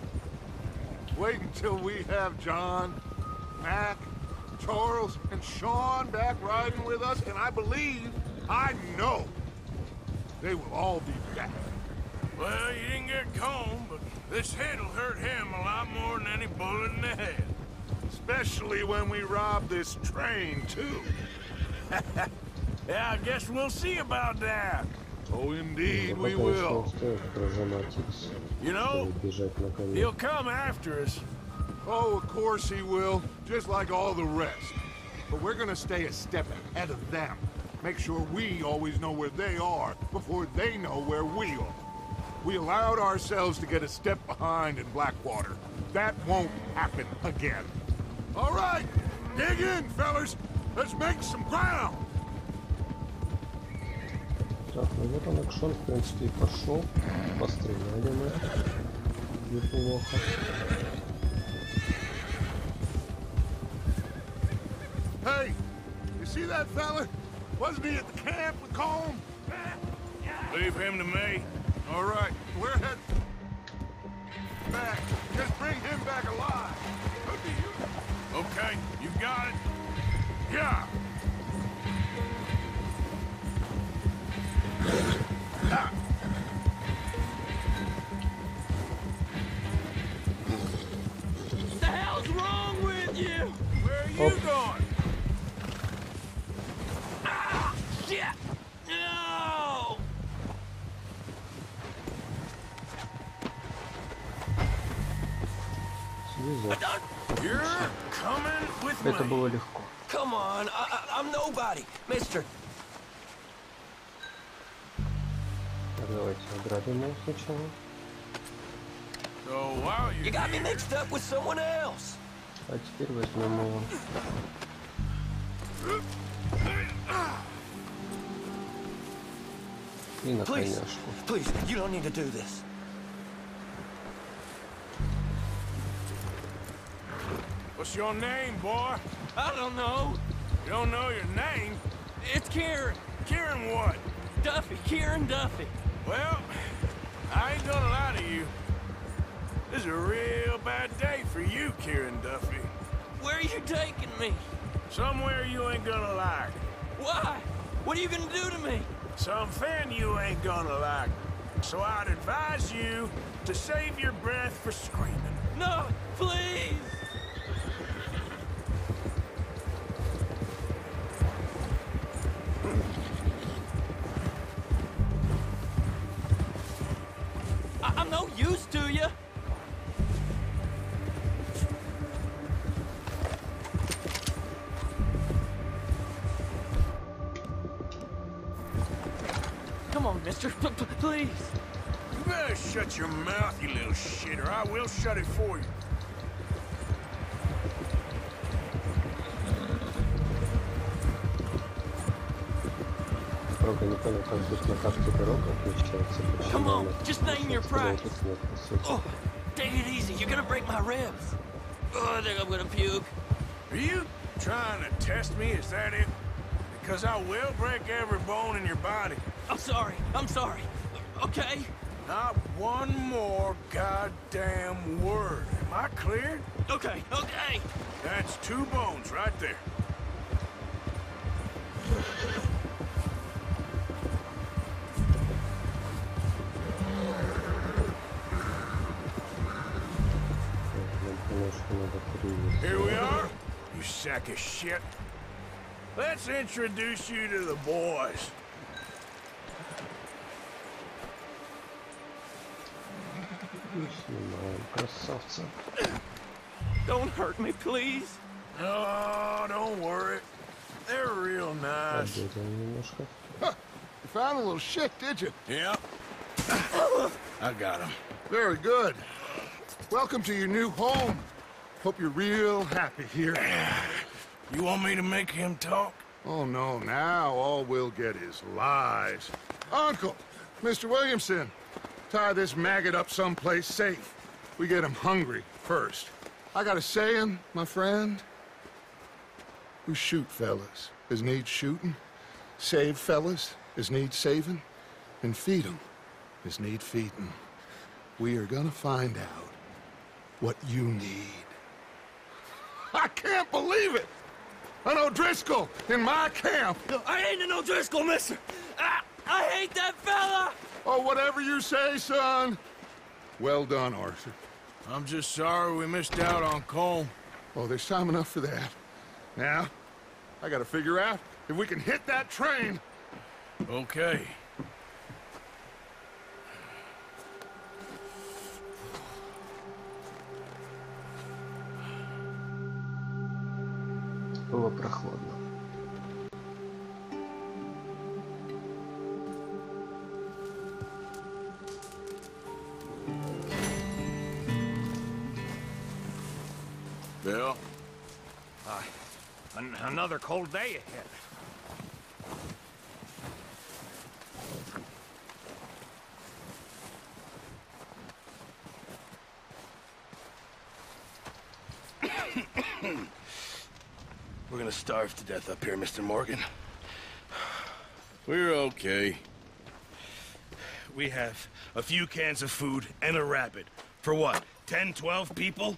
Wait until we have John, Mac, Charles, and Sean back riding with us, and I believe, I know, they will all be back. Well, you didn't get Colm, but this hit'll hurt him a lot more than any bullet in the head. Especially when we rob this train, too. Yeah, I guess we'll see about that. Oh, indeed we will. You know, he'll come after us. Oh, of course he will, just like all the rest. But we're gonna stay a step ahead of them. Make sure we always know where they are before they know where we are. We allowed ourselves to get a step behind in Blackwater. That won't happen again. All right, dig in, fellas. Let's make some ground. Так, ну вот он, экшон, в принципе, и пошел. Постреляли мы. Неплохо. Hey, you see that fella? Wasn't he at the camp with Colm? Leave him to me. All right, we're heading back. Just bring him back alive. Could be you. Okay, you got it. Yeah. What the hell's wrong with you? Where are you going? Ah, shit! No! You're coming with me. Это было легко. Come on, I'm nobody, mister. Так, давайте ограбим его сначала. So while you got me mixed up with someone else. А теперь возьмем его. И на коняшку. Please, you don't need to do this. What's your name, boy? I don't know. You don't know your name? It's Kieran. Kieran what? Duffy. Kieran Duffy. Well, I ain't gonna lie to you. This is a real bad day for you, Kieran Duffy. Where are you taking me? Somewhere you ain't gonna like. Why? What are you gonna do to me? Something you ain't gonna like. So I'd advise you to save your breath for screaming. No, please! I'm no use to you. Come on, mister. Please. You better shut your mouth, you little shit, or I will shut it for you. Правда, не понял, как тут на карте дорога отличается. Come on, just name your price. Oh, take it easy. You're gonna break my ribs. Oh, I think I'm gonna puke. Are you trying to test me? Is that it? Because I will break every bone in your body. I'm sorry. I'm sorry. Okay? Not one more goddamn word. Am I clear? Okay, okay. That's 2 bones right there. Here we are, you sack of shit. Let's introduce you to the boys. Красавца. Don't hurt me, please. Oh, don't worry. They're real nice. Huh. You found a little shit, did you? Yeah. I got him. Very good. Welcome to your new home. Hope you're real happy here. You want me to make him talk? Oh, no. Now all we'll get is lies. Uncle, Mr. Williamson, tie this maggot up someplace safe. We get him hungry first. I got a saying, my friend. We shoot fellas as need shooting, save fellas as need saving, and feed them as need feeding. We are gonna find out what you need. I can't believe it! An O'Driscoll in my camp! No, I ain't an O'Driscoll, mister! I hate that fella! Oh, whatever you say, son. Well done, Arthur. I'm just sorry we missed out on Colm. Oh, there's time enough for that. Now, I gotta figure out if we can hit that train. Okay. Было прохладно. Bill? Another cold day ahead. gonna starve to death up here, Mr. Morgan. We're okay. We have a few cans of food and a rabbit. For what, 10, 12 people?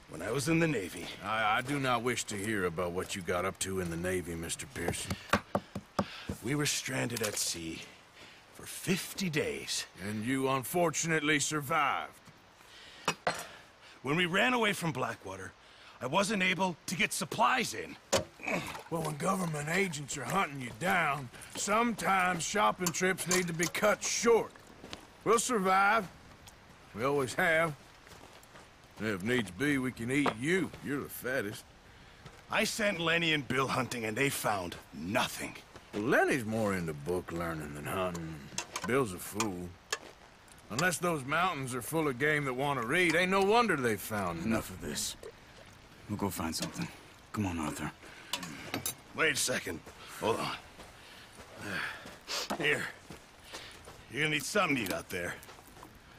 When I was in the Navy... I do not wish to hear about what you got up to in the Navy, Mr. Pearson. We were stranded at sea for 50 days. And you unfortunately survived. When we ran away from Blackwater, I wasn't able to get supplies in. Well, when government agents are hunting you down, sometimes shopping trips need to be cut short. We'll survive. We always have. And if needs be, we can eat you. You're the fattest. I sent Lenny and Bill hunting, and they found nothing. Well, Lenny's more into book learning than hunting. Bill's a fool. Unless those mountains are full of game that want to read, ain't no wonder they found Enough of this. We'll go find something. Come on, Arthur. Wait a second. Hold on. Here. You're gonna need something to eat out there.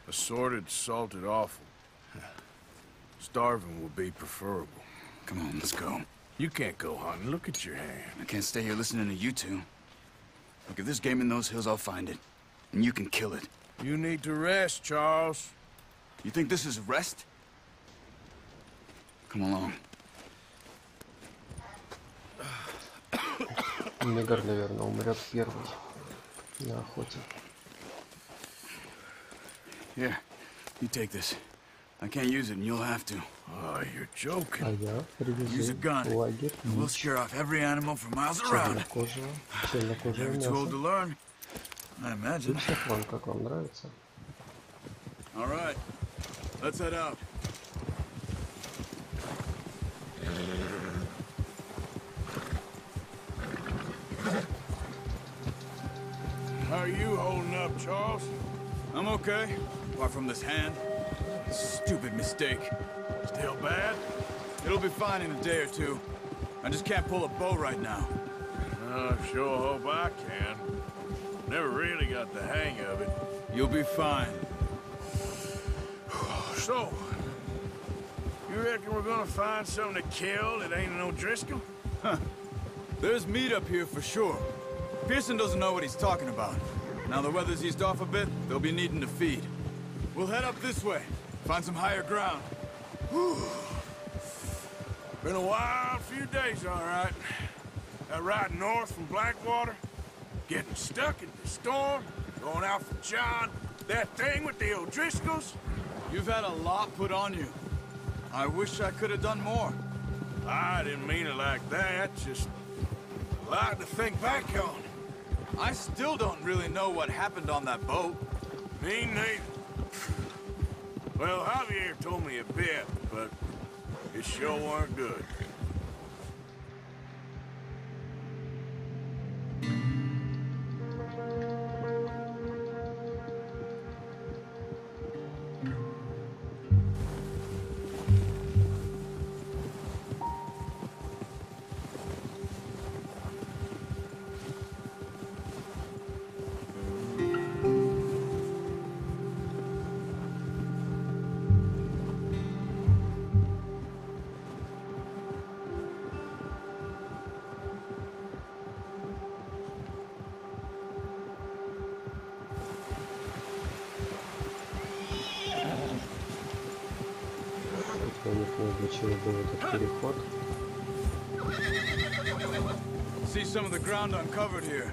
Assorted, salted offal. Starving will be preferable. Come on, let's go. You can't go hunting. Look at your hand. I can't stay here listening to you two. Look, if there's game in those hills, I'll find it. And you can kill it. You need to rest, Charles. You think this is rest? Come along. Негр, наверное, умрет первый на охоте. Here, you take this. I can't use it, and you'll have to. Oh, you're joking. А я Use a привезу gun. лагерь. We'll scare off every animal for miles around. Цельнокожее Never too old to мясо. learn, I imagine. Гипсофон, как вам нравится? All right, let's head out. How are you holding up, Charles? I'm okay, apart from this hand. Stupid mistake. Still bad? It'll be fine in a day or two. I just can't pull a bow right now. I sure hope I can. Never really got the hang of it. You'll be fine. So, you reckon we're gonna find something to kill that ain't no Driscoll? Huh. There's meat up here for sure. Pearson doesn't know what he's talking about. Now the weather's eased off a bit, they'll be needing to feed. We'll head up this way, find some higher ground. Whew. Been a wild few days, all right. That ride north from Blackwater, getting stuck in the storm, going out for John, that thing with the O'Driscolls. You've had a lot put on you. I wish I could have done more. I didn't mean it like that, just a lot to think back on. I still don't really know what happened on that boat. Me neither. Well, Javier told me a bit, but it sure weren't good. Я не понял, для чего был этот переход. See some of the ground uncovered here.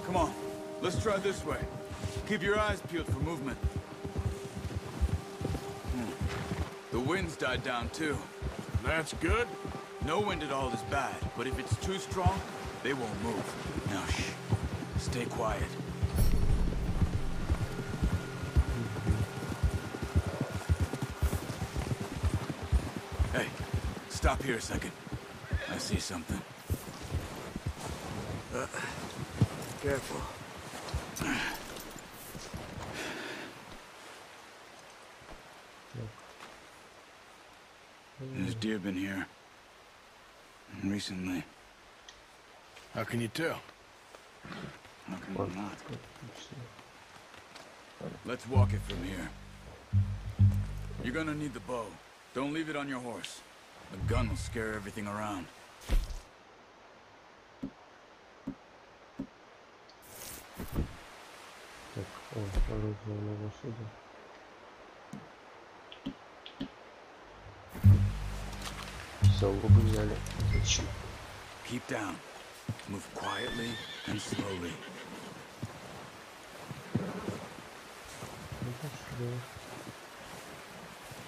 Come on, let's try this way. Keep your eyes peeled for movement. The wind's died down too. That's good. No wind at all is bad, but if it's too strong, they won't move. Now shh, stay quiet. Hey, stop here a second. I see something. Careful. There's deer been here. Recently. How can you tell? How can you not? Let's walk it from here. You're gonna need the bow. Don't leave it on your horse. The gun will scare everything around. Так, оружие у него сюда. Все, оба взяли. Зачем? Keep down. Move quietly and slowly.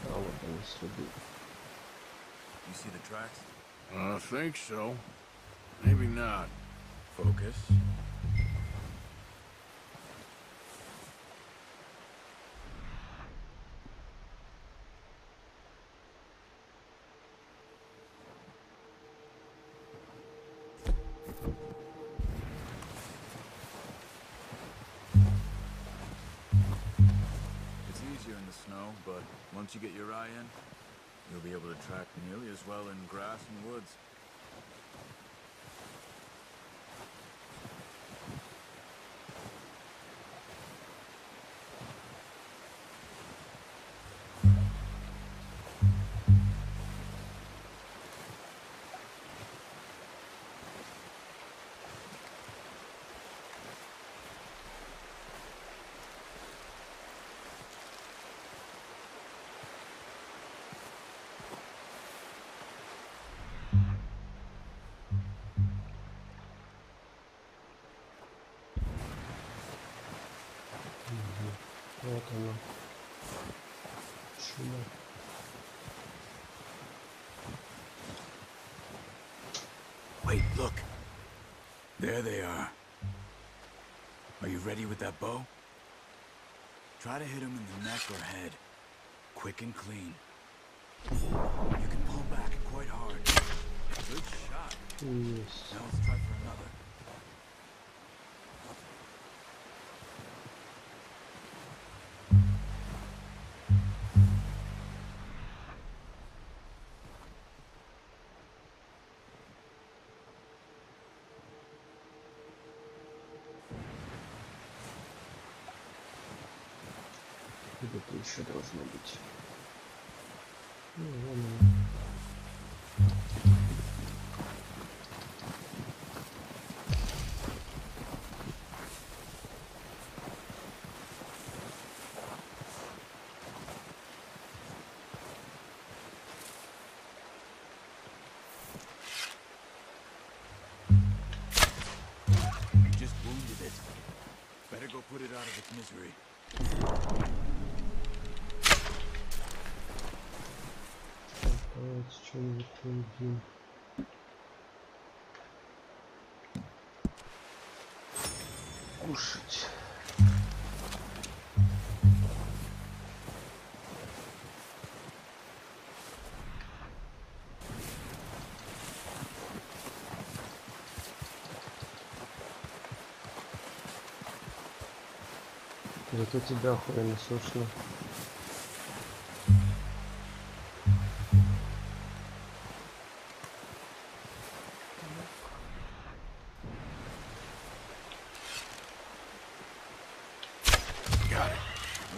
А вот они следы. You see the tracks? I think so. Maybe not. Focus. It's easier in the snow, but once you get your eye in, you'll be able to track nearly as well in grass and woods. Вот оно. Чудо. Wait, look. There they are. Are you ready with that bow? Try to hit him in the neck or head. Quick and clean. You can pull back quite hard. Good shot. Yes. Now let's try for another. Где-то еще должно быть. Ну, вон You just wounded it. Better go put it out of its misery. давайте что-нибудь поедим. Кушать. Зато тебя охуенно слышно.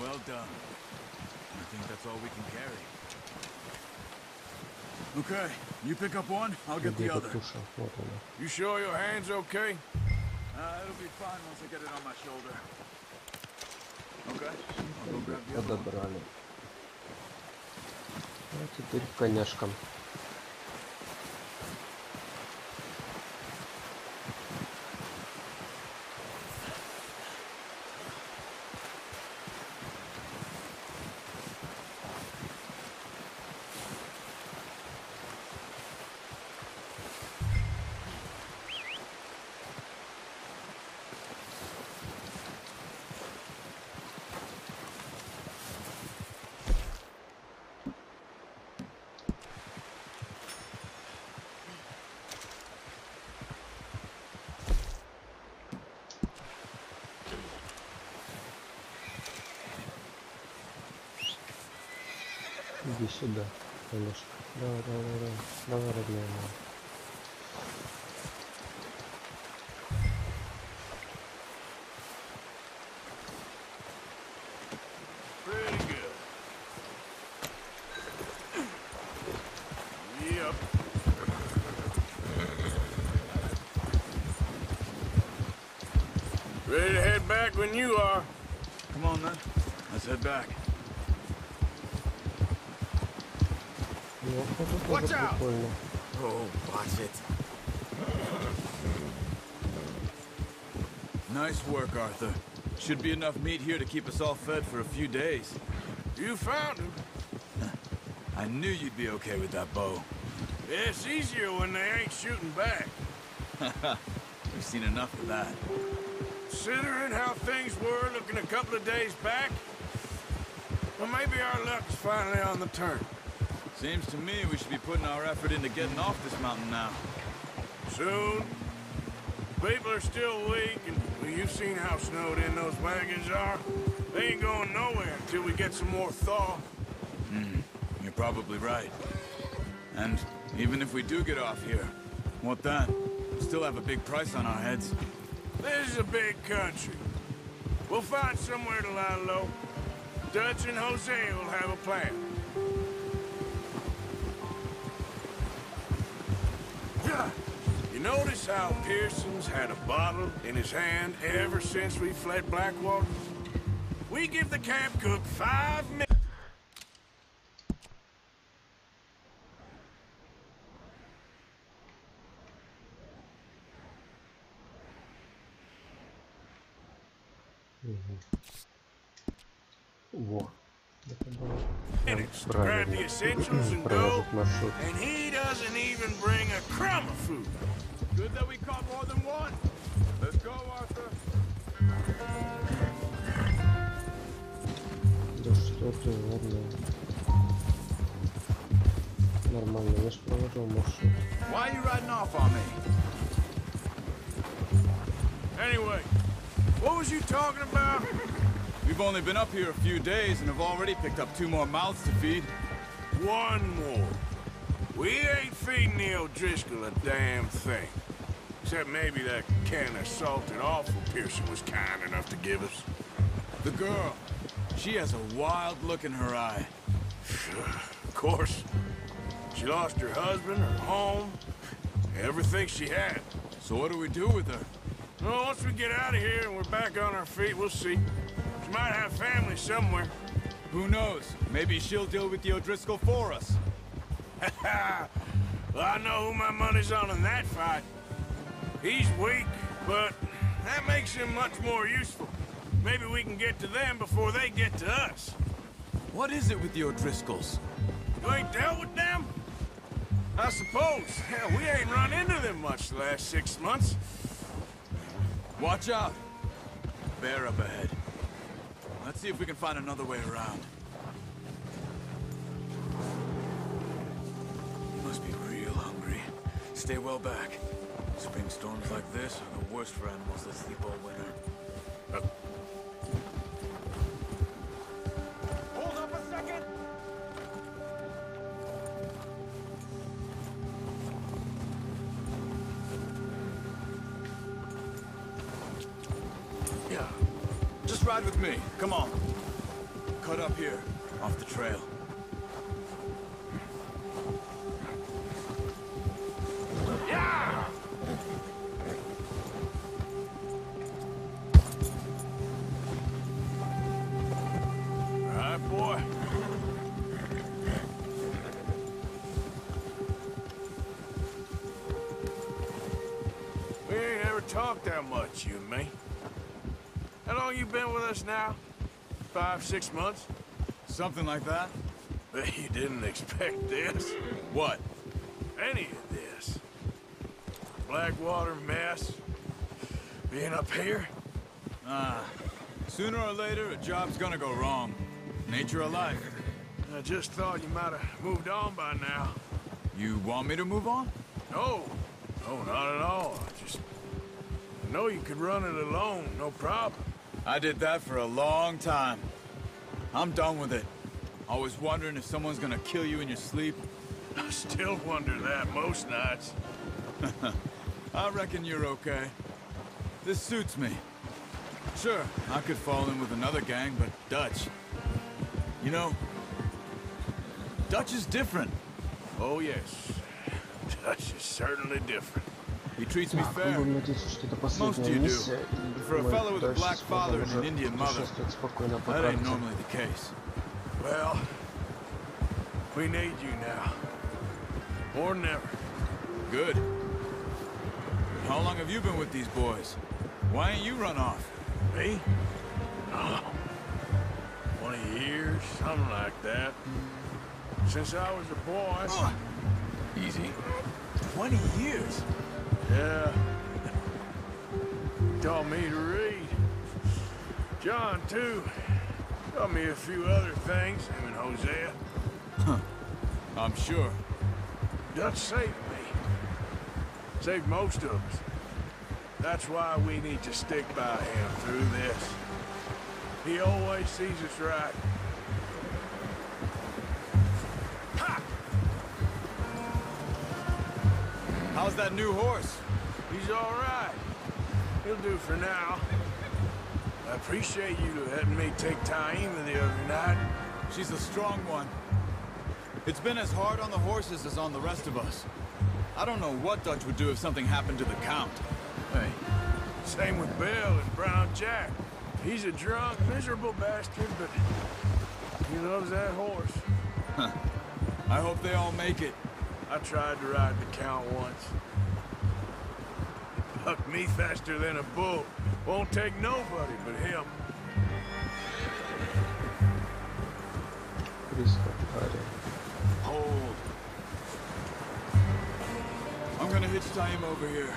Well done. I think that's all we can carry. Okay, you pick up one, I'll get the other. You sure your hand's okay? It'll be fine once I get it on my shoulder. Okay, I'll go grab the other one. Подобрали. А теперь к коняшкам. Иди сюда, конечно. Давай, давай, давай. Давай, родная моя. Pretty good. Ready to head back when you are. Come on, then. Let's head back. Watch out! Oh, watch it. Nice work, Arthur. Should be enough meat here to keep us all fed for a few days. You found him. I knew you'd be okay with that bow. Yeah, it's easier when they ain't shooting back. We've seen enough of that. Considering how things were looking a couple of days back, well, maybe our luck's finally on the turn. Seems to me we should be putting our effort into getting off this mountain now. Soon. People are still weak, and well, you've seen how snowed in those wagons are. They ain't going nowhere until we get some more thaw. You're probably right. And even if we do get off here, what then? We still have a big price on our heads. This is a big country. We'll find somewhere to lie low. Dutch and Jose will have a plan. You notice how Pearson's had a bottle in his hand ever since we fled Blackwater? We give the camp cook 5 minutes. Minutes to grab the essentials and go, and he doesn't even bring a crumb of food. Good that we caught more than one. Let's go, Arthur. Да что ты, ладно. Нормально, я ж проложил маршрут. Why are you riding off on me? Anyway, what was you talking about? We've only been up here a few days and have already picked up 2 more mouths to feed. 1 more. We ain't feeding the O'Driscoll a damn thing. Except maybe that can of salted offal Pearson was kind enough to give us. The girl. She has a wild look in her eye. Of course. She lost her husband, her home, everything she had. So what do we do with her? Well, once we get out of here and we're back on our feet, we'll see. She might have family somewhere. Who knows? Maybe she'll deal with the O'Driscoll for us. Well, I know who my money's on in that fight. He's weak, but that makes him much more useful. Maybe we can get to them before they get to us. What is it with the O'Driscolls? You ain't dealt with them? I suppose. Hell, we ain't run into them much the last 6 months. Watch out. Bear up ahead. Let's see if we can find another way around. You must be real hungry. Stay well back. Spring storms like this are the worst for animals that sleep all winter. Hold up a second! Yeah. Just ride with me. Come on. Cut up here, off the trail. Yeah! All right, boy. We ain't ever talked that much, you and me. How long you been with us now? 5, 6 months? Something like that. Bet you didn't expect this. What? Any of this. Blackwater mess. Being up here. Sooner or later, a job's gonna go wrong. Nature of life. I just thought you might have moved on by now. You want me to move on? No. No, not at all. I know you could run it alone, no problem. I did that for a long time. I'm done with it. Always wondering if someone's gonna kill you in your sleep. I still wonder that most nights. I reckon you're okay. This suits me. Sure, I could fall in with another gang, but Dutch... You know, Dutch is different. Oh, yes. Dutch is certainly different. He treats me fair. Будем надеяться, что это Most последняя you do. миссия, But и for a мы fellow with a дальше black father сможем and an уже Indian mother, путешествовать спокойно по that ain't карте. normally the case. Well, we need you now. More than ever. Good. How long have you been with these boys? Why ain't you run off? Me? Oh, 20 years, something like that. Since I was a boy. Easy. 20 years? Yeah. Taught me to read. John, too. Taught me a few other things, him and Hosea. Huh. I'm sure. Dutch saved me. Saved most of us. That's why we need to stick by him through this. He always sees us right. Ha! How's that new horse? He's all right. He'll do for now. I appreciate you letting me take Taima the other night. She's a strong one. It's been as hard on the horses as on the rest of us. I don't know what Dutch would do if something happened to the Count. Hey, same with Bill and Brown Jack. He's a drunk, miserable bastard, but he loves that horse. Huh. I hope they all make it. I tried to ride the Count once. Bucked me faster than a bull. Won't take nobody but him. Hold. I'm gonna hitch Taima over here.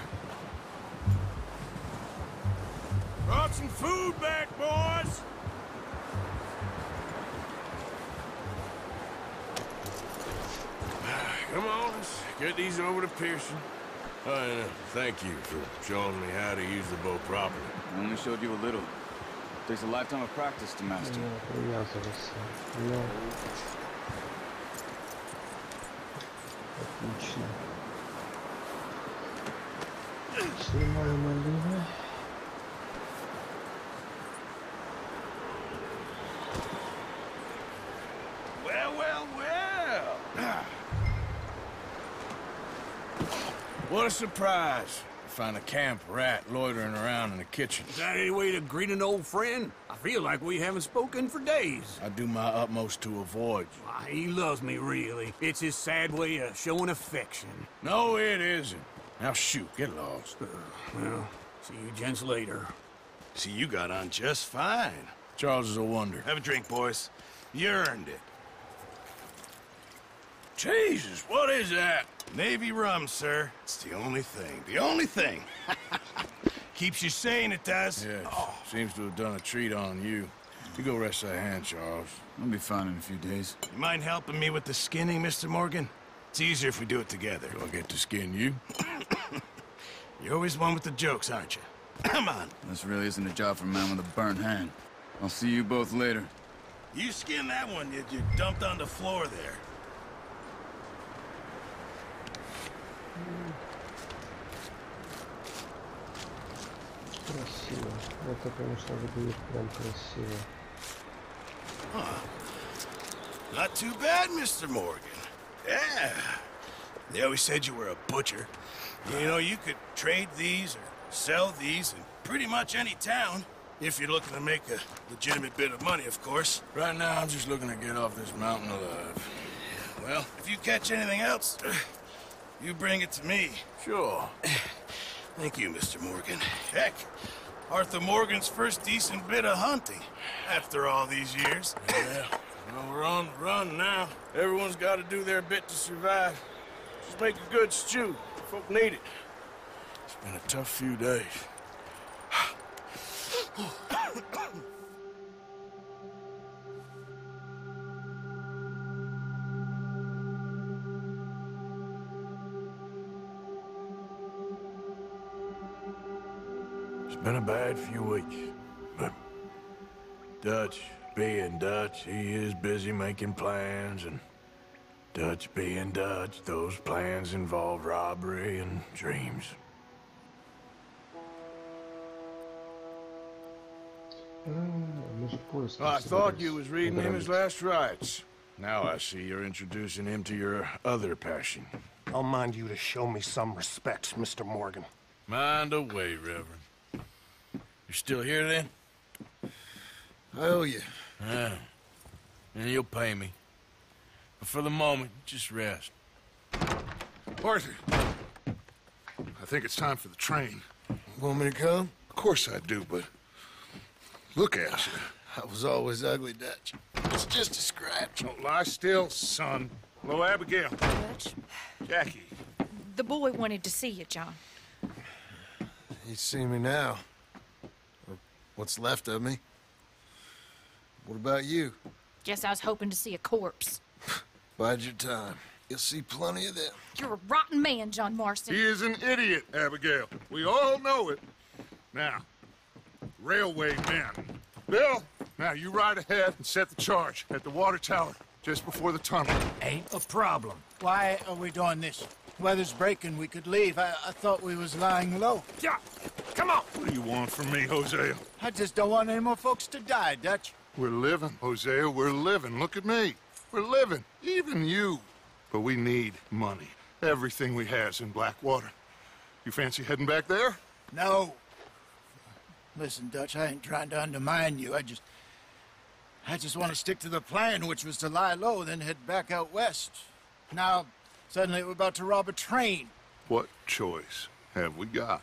Brought some food back, boys! Come on, let's get these over to Pearson. Thank you for showing me how to use the bow properly. I only showed you a little. Takes a lifetime of practice to master. Отлично. Снимаем олива. Well. What a surprise. Find a camp rat loitering around in the kitchen. Is that any way to greet an old friend? I feel like we haven't spoken for days. I do my utmost to avoid you. Why, he loves me, really. It's his sad way of showing affection. No, it isn't. Now shoot, get lost. Well, see you gents later. See, you got on just fine. Charles is a wonder. Have a drink, boys. You earned it. Jesus, what is that? Navy rum, sir. It's the only thing. The only thing. Keeps you sane, it does. Yes. Oh. Seems to have done a treat on you. You go rest that hand, Charles. I'll be fine in a few days. You mind helping me with the skinning, Mr. Morgan? It's easier if we do it together. Do I get to skin you? You're always one with the jokes, aren't you? Come on. This really isn't a job for a man with a burnt hand. I'll see you both later. You skin that one you dumped on the floor there. Красиво. Это, конечно, выглядит прям красиво. Not too bad, Mr. Morgan. Yeah. They always said you were a butcher. You know, you could trade these or sell these in pretty much any town. If you're looking to make a legitimate bit of money, of course. Right now, I'm just looking to get off this mountain alive. Well, if you catch anything else, you bring it to me. Sure. Thank you, Mr. Morgan. Heck, Arthur Morgan's first decent bit of hunting after all these years. Yeah, well, we're on the run now. Everyone's got to do their bit to survive. Just make a good stew. Folk need it. It's been a tough few days. It's been a bad few weeks, but Dutch being Dutch, he is busy making plans, and Dutch being Dutch, those plans involve robbery and dreams. I thought you was reading him his last rites. Now I see you're introducing him to your other passion. I'll mind you to show me some respect, Mr. Morgan. Mind away, Reverend. You're still here, then? I owe you. Yeah. And you'll pay me. But for the moment, just rest. Arthur, I think it's time for the train. Want me to come? Of course I do, but look at you. I was always ugly, Dutch. It's just a scratch. Don't lie still, son. Hello, Abigail. Dutch, Jackie. the boy wanted to see you, John. He's seen me now. Or what's left of me. What about you? Guess I was hoping to see a corpse. Bide your time. You'll see plenty of them. You're a rotten man, John Marston. He is an idiot, Abigail. We all know it. Now, railway men. Bill, now you ride ahead and set the charge at the water tower just before the tunnel. Ain't a problem. Why are we doing this? Weather's breaking, we could leave. I thought we was lying low. Yeah, come on. What do you want from me, Hosea? I just don't want any more folks to die, Dutch. We're living, Hosea, we're living. Look at me. We're living, even you. But we need money. Everything we has in Blackwater. You fancy heading back there? No. Listen, Dutch, I ain't trying to undermine you. I just want to stick to the plan, which was to lie low, then head back out west. Now, suddenly we're about to rob a train. What choice have we got?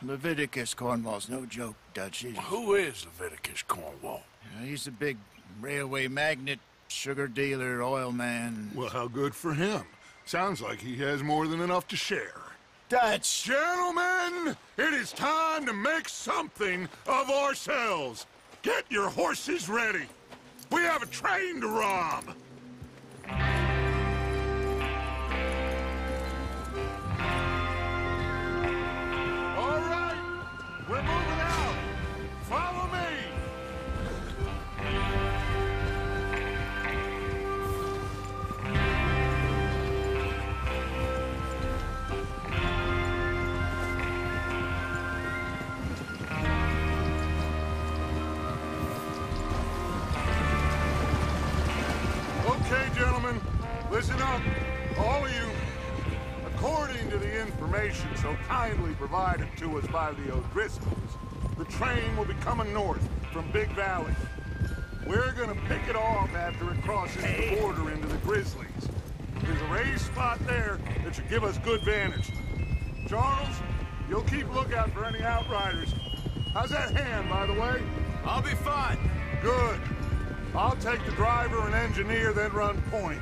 Leviticus Cornwall's no joke, Dutch. Who is Leviticus Cornwall? He's a big railway magnate, sugar dealer, oil man. Well, how good for him. Sounds like he has more than enough to share. Dutch! Gentlemen, it is time to make something of ourselves. Get your horses ready. We have a train to rob. All right, we're moving out. Follow me. Okay, gentlemen, listen up, all of you. According to the information so kindly provided to us by the O'Driscolls, the train will be coming north from Big Valley. We're gonna pick it off after it crosses the border into the Grizzlies. There's a raised spot there that should give us good vantage. Charles, you'll keep lookout for any outriders. How's that hand, by the way? I'll be fine. Good. I'll take the driver and engineer, then run point.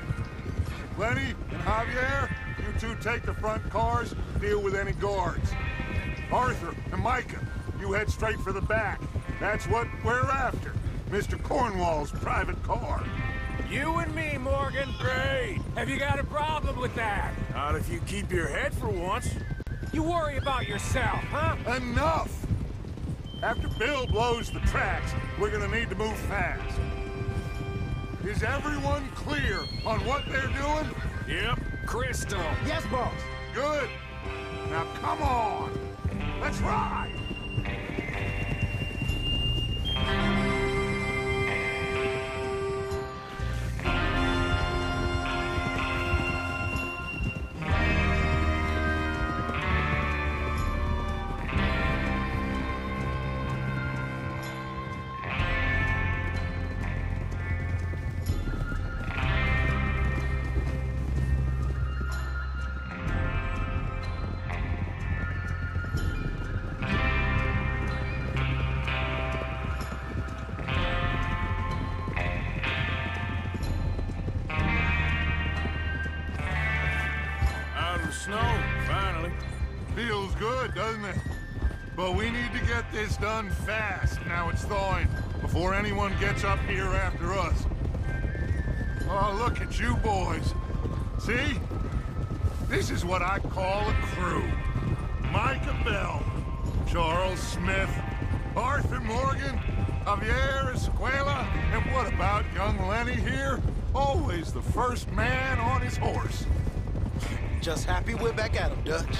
Lenny and Javier, you two take the front cars, deal with any guards. Arthur and Micah, you head straight for the back. That's what we're after. Mr. Cornwall's private car. You and me, Morgan. Great. Have you got a problem with that? Not if you keep your head for once. You worry about yourself, huh? Enough! After Bill blows the tracks, we're gonna need to move fast. Is everyone clear on what they're doing? Yep. Crystal. Yes, boss. Good. Now come on. Let's ride. Snow, finally. Feels good, doesn't it? But we need to get this done fast, now it's thawing, before anyone gets up here after us. Oh, look at you boys. See? This is what I call a crew. Micah Bell, Charles Smith, Arthur Morgan, Javier Escuela, and what about young Lenny here? Always the first man on his horse. Just happy we're back at him, Dutch.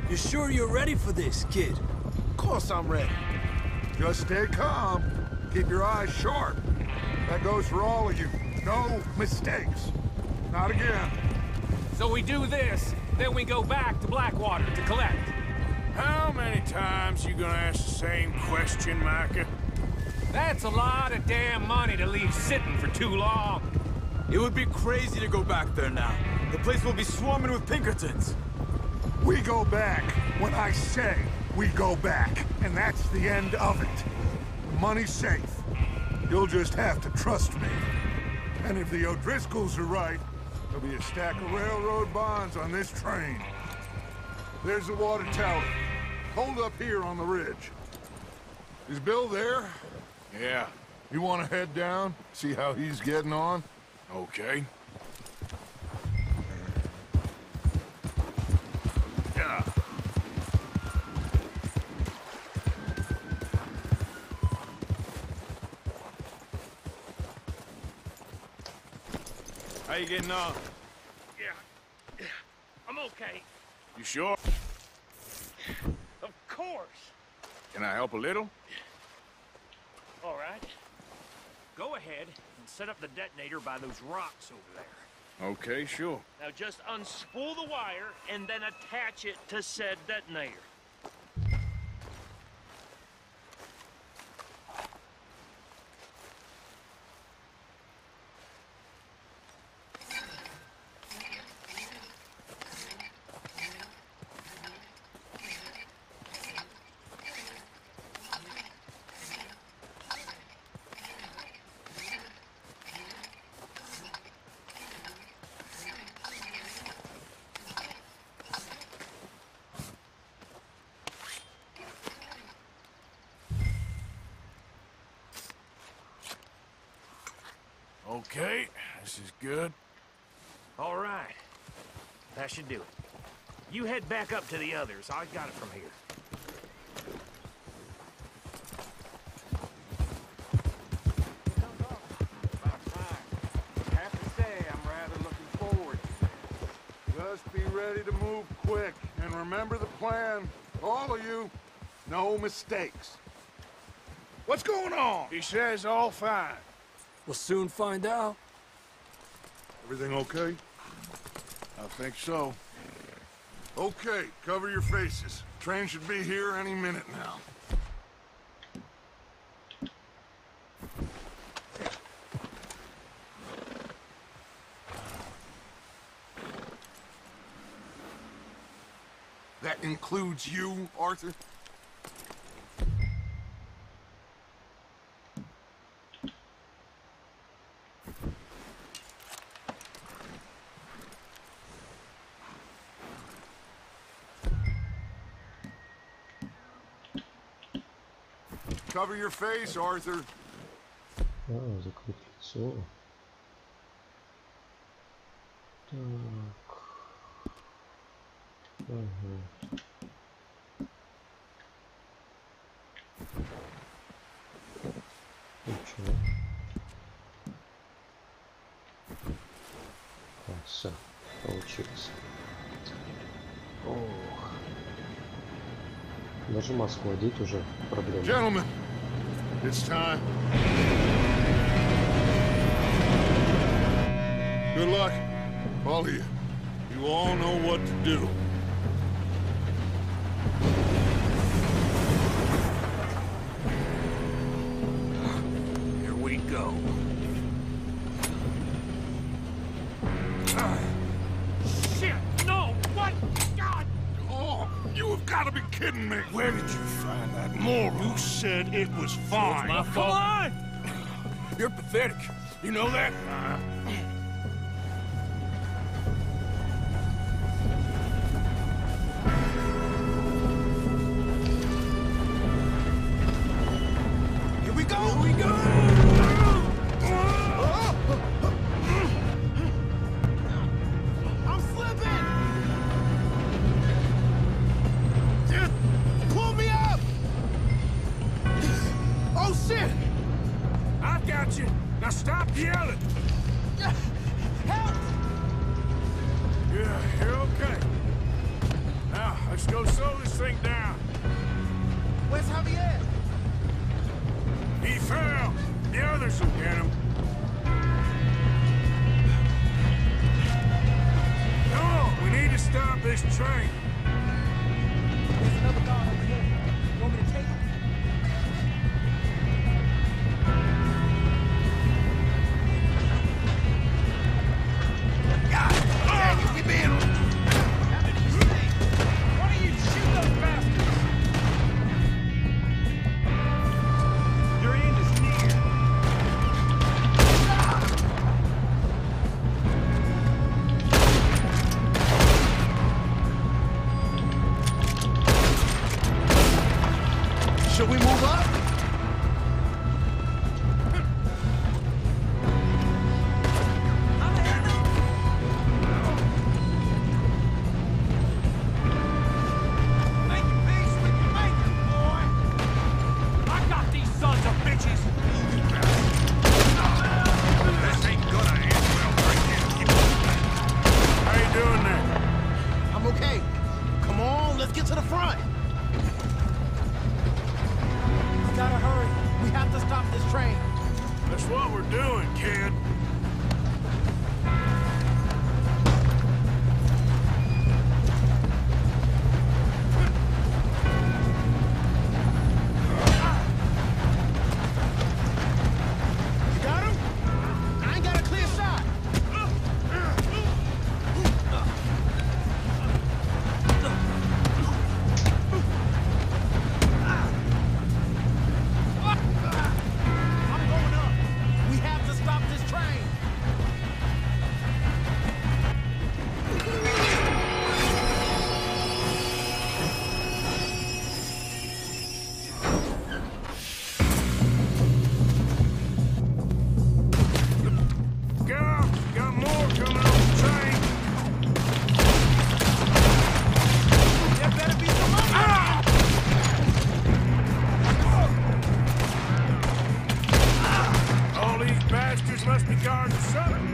You sure you're ready for this, kid? Of course I'm ready. Just stay calm. Keep your eyes sharp. That goes for all of you. No mistakes. Not again. So we do this. Then we go back to Blackwater to collect. How many times you gonna ask the same question, Micah? That's a lot of damn money to leave sitting for too long. It would be crazy to go back there now. The place will be swarming with Pinkertons. We go back when I say we go back, and that's the end of it. The money's safe. You'll just have to trust me. And if the O'Driscolls are right, there'll be a stack of railroad bonds on this train. There's the water tower. Hold up here on the ridge. Is Bill there? Yeah. You want to head down, see how he's getting on? Okay. Yeah. How you getting on? Yeah, I'm okay. You sure? Of course. Can I help a little? All right. Go ahead and set up the detonator by those rocks over there. Okay, sure. Now just unspool the wire and then attach it to said detonator. Okay, this is good. All right. That should do it. You head back up to the others. I got it from here. I have to say, I'm rather looking forward to this. Just be ready to move quick, and remember the plan. All of you, no mistakes. What's going on? He says all fine. We'll soon find out. Everything okay? I think so. Okay, cover your faces. Train should be here any minute now. That includes you, Arthur? Cover your face, Arthur. Закрыть лицо. Так. Ага. Ничего. Все, получилось. Ох. Даже маску одеть уже проблема. Gentlemen, it's time. Good luck, all of you. You all know what to do. Here we go. Shit! No! What? God! Oh, you have got to be kidding me. Where did you find that moron? Who said it was fine? My fault. Come on! You're pathetic. You know that? Here we go! Here we go! I'm slipping! Just pull me up! Oh, shit! I've got you. Now stop yelling. Help! Yeah, you're okay. Now, let's go slow this thing down. Where's Javier? He fell. The others will get him. No, we need to stop this. this train. There's another guard over here. You want me to take him? God dang it, we being... How many you think? Why don't you shoot those bastards? Your end is near. Should we move up? Make your peace with your maker, boy. I got these sons of bitches! This ain't gonna end well right here. Keep moving. How you doing there? I'm okay. Come on, let's get to the front. We gotta hurry. We have to stop this train. That's what we're doing, kid. You got him? I ain't got a clear shot. I'm going up. We have to stop this train. Go! Got more coming off the train. There better be some more. All these bastards must be guarding something.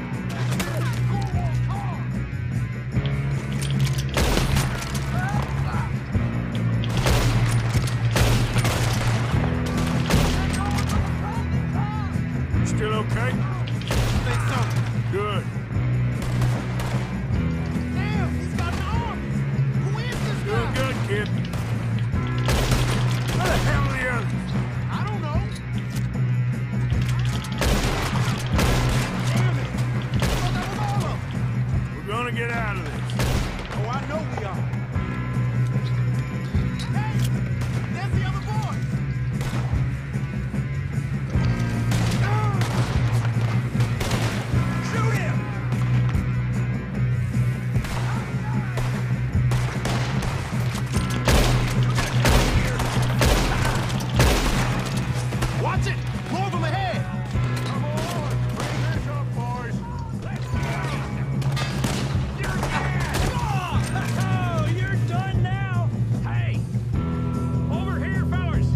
Still okay? Think so. Good. Damn, he's got an arm. Who is this Doing guy? good, kid. Where the hell are the others? I don't know. Damn it. I thought that was all of them. We're gonna get out of this. Oh, I know we are. Hey, there's the other boys. Shoot him! Watch it! More of them ahead! Come on! Bring this up, boys! Oh, you're done now! Hey! Over here, fellas!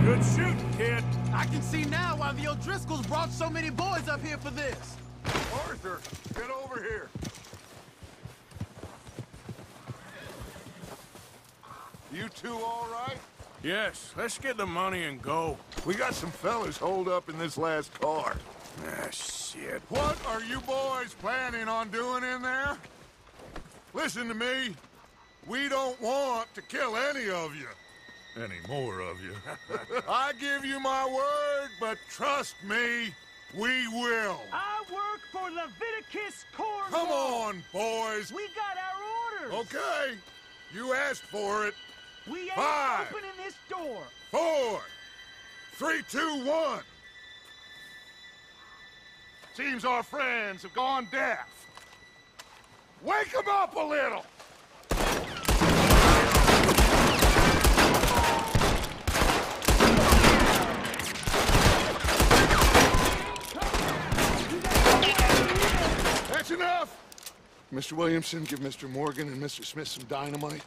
Good shooting, kid. I can see now why the O'Driscolls brought so many boys up here for this. Arthur, get over here. You two all right? Yes, let's get the money and go. We got some fellas holed up in this last car. Ah, shit. What are you boys planning on doing in there? Listen to me. We don't want to kill any of you. Any more of you. I give you my word, but trust me, we will. I work for Leviticus Corps. Come on, boys. We got our orders. Okay. You asked for it. We ain't 5, opening this door. 4, 3, 2, 1. Seems our friends have gone deaf. Wake them up a little. That's enough. Mr. Williamson, give Mr. Morgan and Mr. Smith some dynamite.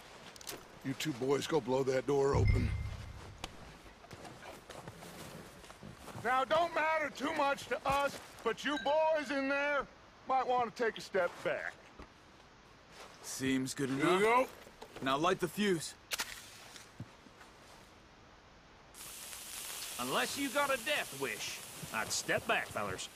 You two boys go blow that door open. Now, don't matter too much to us, but you boys in there might want to take a step back. Seems good Here enough. we go. Now light the fuse. Unless you got a death wish, I'd step back, fellers.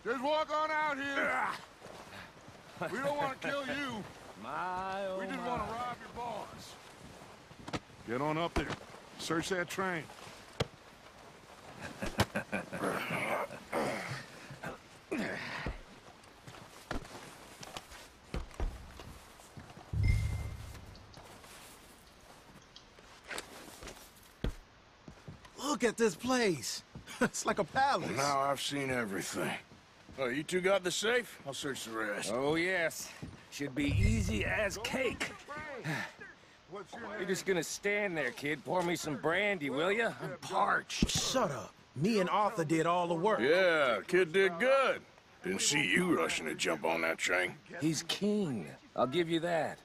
Just walk on out here. We don't want to kill you. We just want to rob your boss. Get on up there. Search that train. Look at this place. It's like a palace. Well, now I've seen everything. Oh, you two got the safe? I'll search the rest. Oh, yes. Should be easy as cake. You're just gonna stand there, kid. Pour me some brandy, will you? I'm parched. Shut up. Me and Arthur did all the work. Yeah, kid did good. Didn't see you rushing to jump on that train. He's king. I'll give you that.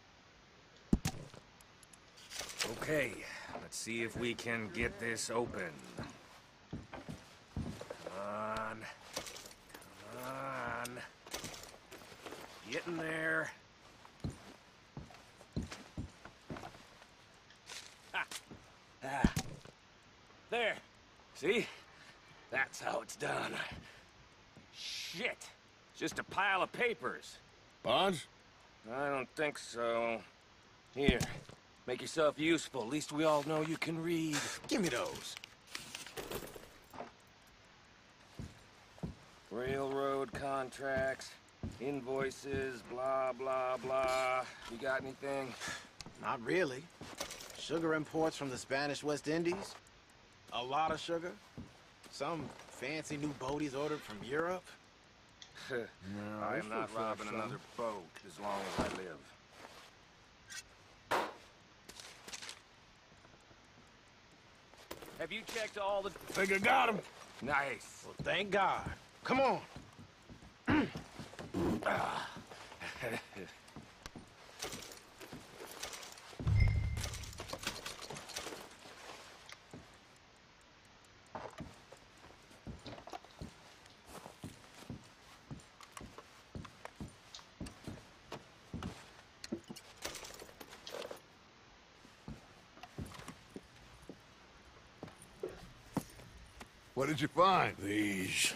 Okay, let's see if we can get this open. Come on. Come on. Get in there. Ha! Ah. There. See? That's how it's done. Shit. It's just a pile of papers. Bonds? I don't think so. Here. Make yourself useful. At least we all know you can read. Give me those. Railroad contracts, invoices, blah, blah, blah. You got anything? Not really. Sugar imports from the Spanish West Indies. A lot of sugar. Some fancy new boat he's ordered from Europe. I am not robbing another boat as long as I live. Have you checked all the... Think I got him. Nice. Well, thank God. Come on. What did you find? These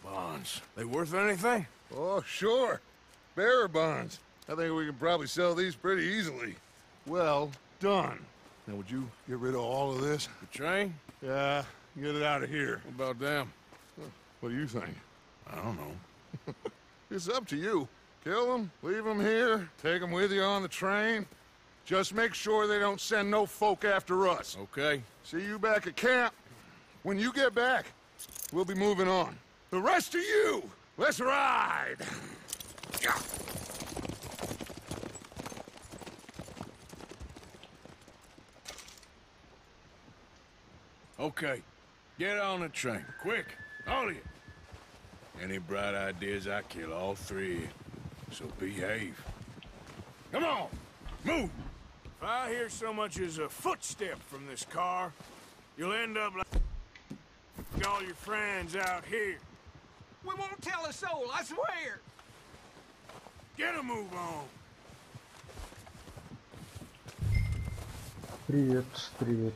bonds. They worth anything? Oh, sure. Bearer bonds. I think we can probably sell these pretty easily. Well done. Now, would you get rid of all of this? The train? Yeah, get it out of here. What about them? What do you think? I don't know. It's up to you. Kill them, leave them here, take them with you on the train. Just make sure they don't send no folk after us. Okay. See you back at camp. When you get back, we'll be moving on. The rest of you, let's ride! Okay. Get on the train. Quick. All of you. Any bright ideas, I kill all three of you. So behave. Come on! Move! If I hear so much as a footstep from this car, you'll end up like all your friends out here. We won't tell a soul, I swear! Get a move on! Привет, привет.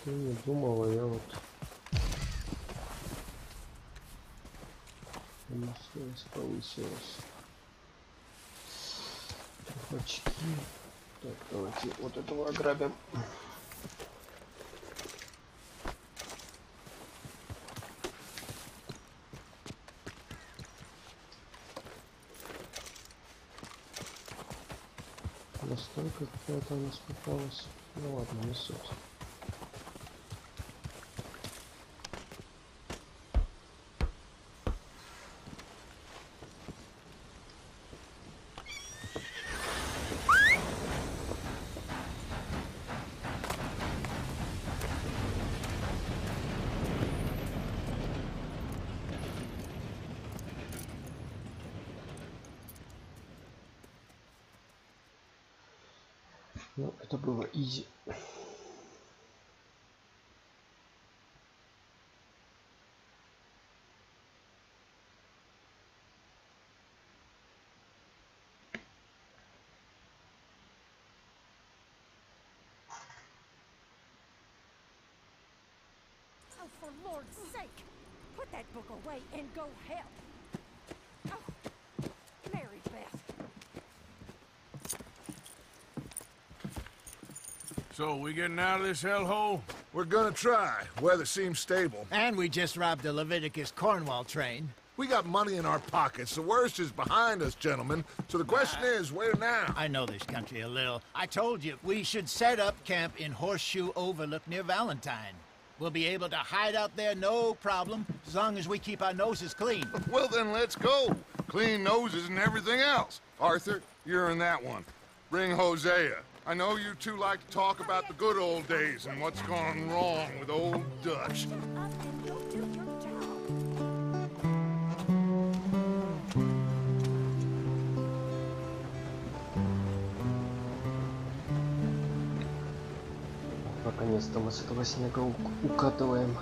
Ты не думала, я вот... Повысилась. Очки. Так, давайте вот этого ограбим. Настолько какая-то у нас попалась. Ну ладно, не суть. Ну, это было изи. for Lord's sake! Put that book away and go help. Oh, Mary Beth. So, we getting out of this hellhole? We're gonna try. Weather seems stable. And we just robbed the Leviticus Cornwall train. We got money in our pockets. The worst is behind us, gentlemen. So the question is, where now? I know this country a little. I told you, we should set up camp in Horseshoe Overlook near Valentine. We'll be able to hide out there, no problem, as long as we keep our noses clean. Well, then let's go. Clean noses and everything else. Arthur, you're in that one. Bring Hosea. I know you two like to talk about the good old days and what's gone wrong with old Dutch. Наконец-то мы с этого снега укатываем.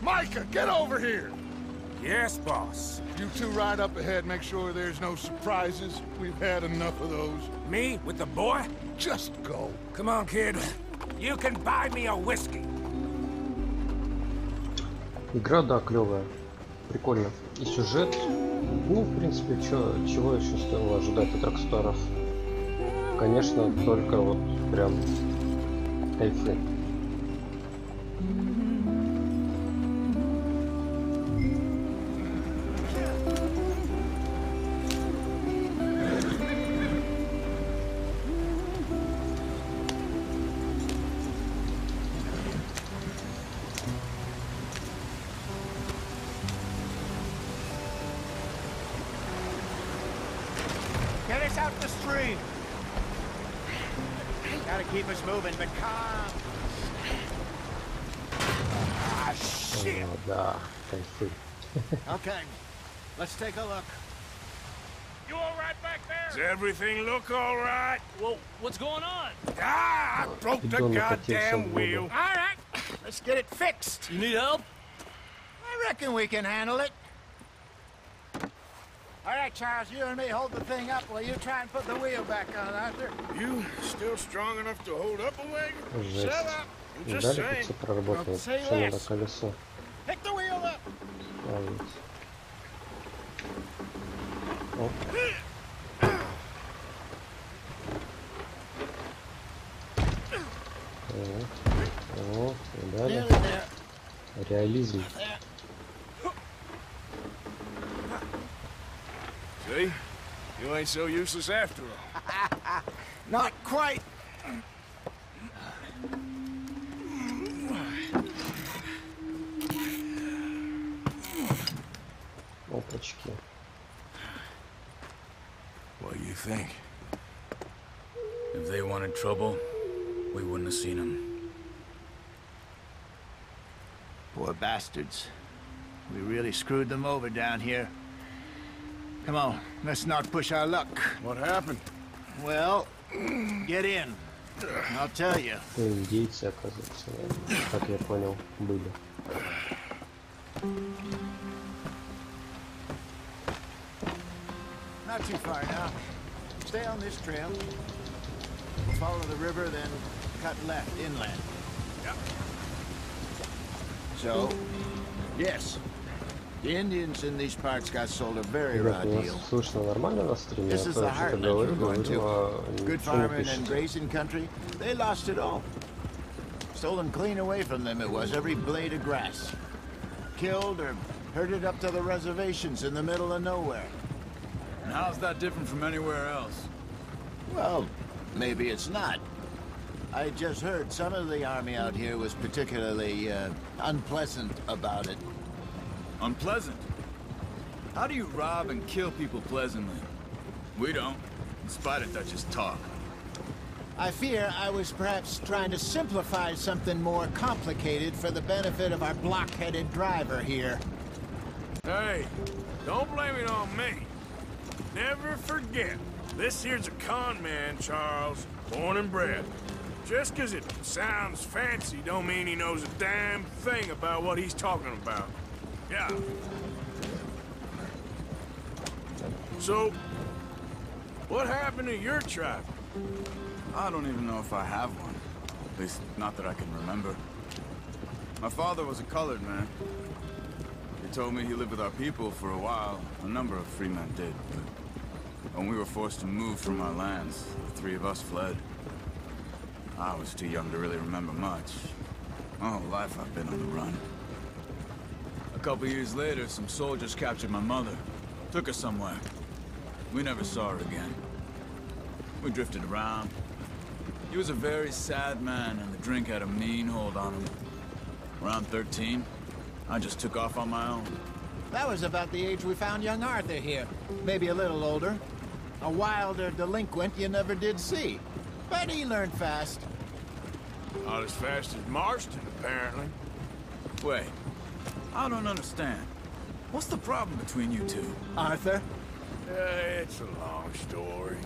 Micah, get over here! Yes, boss. You two ride up ahead, make sure there's no surprises. We've had enough of those. Me? With the boy? Just go. Come on, kid. You can buy me a whiskey. Игра, да, клевая. Прикольно. И сюжет. Ну, в принципе, чего еще стоило ожидать от Рокстаров? Конечно, только вот прям кайфы. Get us out the stream. Gotta keep us moving, but calm. Ah, shit. О, да, кайфы. Okay, let's take a look. You all right back there? Does everything look all right? Well, what's going on? Ah, I broke the goddamn wheel. All right, let's get it fixed. You need help? I reckon we can handle it. All right, Charles, you and me hold the thing up while you try and put the wheel back on, Arthur. You still strong enough to hold up a wagon? Жесть. Shut up. I'm Не just дали saying. как-то проработает, Say что надо less. колесо. Pick the wheel up. Править. Оп. Вот, и далее. Реализм. See? You ain't so useless after all. Not quite. Опачки. What do you think? If they wanted trouble, we wouldn't have seen them. Poor bastards. We really screwed them over down here. Come on, let's not push our luck. What happened? Well, get in. I'll tell you. Это индейцы, оказывается, как я понял, были. Not too far now. Stay on this trail. Follow the river, then cut left inland. Yep. So, yes. The Indians in these parts got sold a very raw Ребята, deal. нас слышно нормально на стриме? This Я is the тоже что-то heartland we're говорю, going а to. Good ничего не farming and пишет. grazing country, they lost it all. Stolen clean away from them it was, every blade of grass. Killed or herded up to the reservations in the middle of nowhere. And how's that different from anywhere else? Well, maybe it's not. I just heard some of the army out here was particularly unpleasant about it. Unpleasant? How do you rob and kill people pleasantly? We don't, in spite of Dutch's talk. I fear I was perhaps trying to simplify something more complicated for the benefit of our block-headed driver here. Hey, don't blame it on me. Never forget, this here's a con man, Charles, born and bred. Just 'cause it sounds fancy don't mean he knows a damn thing about what he's talking about. Yeah. So, what happened to your tribe? I don't even know if I have one. At least, not that I can remember. My father was a colored man. He told me he lived with our people for a while. A number of free men did, but when we were forced to move from our lands, the three of us fled. I was too young to really remember much. My whole life I've been on the run. A couple years later, some soldiers captured my mother. Took her somewhere. We never saw her again. We drifted around. He was a very sad man, and the drink had a mean hold on him. Around 13, I just took off on my own. That was about the age we found young Arthur here. Maybe a little older. A wilder delinquent you never did see. But he learned fast. Not as fast as Marston, apparently. Wait, I don't understand. What's the problem between you two? Arthur? It's a long story.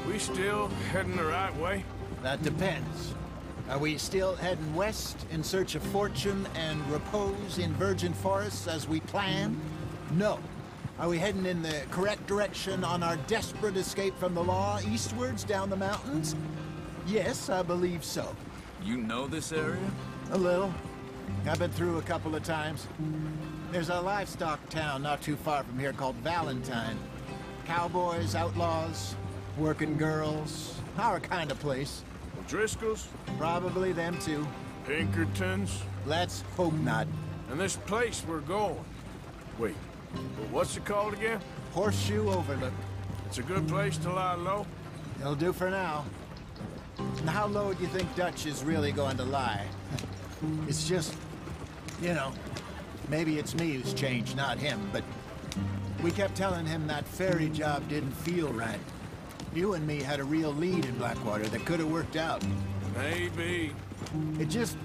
We still heading the right way? That depends. Are we still heading west in search of fortune and repose in virgin forests as we planned? No. Are we heading in the correct direction on our desperate escape from the law eastwards down the mountains? Yes, I believe so. You know this area? A little. I've been through a couple of times. There's a livestock town not too far from here called Valentine. Cowboys, outlaws, working girls, our kind of place. Driscolls? Probably them too. Pinkertons? Let's hope not. And this place we're going. Wait, what's it called again? Horseshoe Overlook. It's a good place to lie low? It'll do for now. And how low do you think Dutch is really going to lie? It's just, you know, maybe it's me who's changed, not him, but we kept telling him that ferry job didn't feel right. You and me had a real lead in Blackwater that could have worked out. Maybe. It just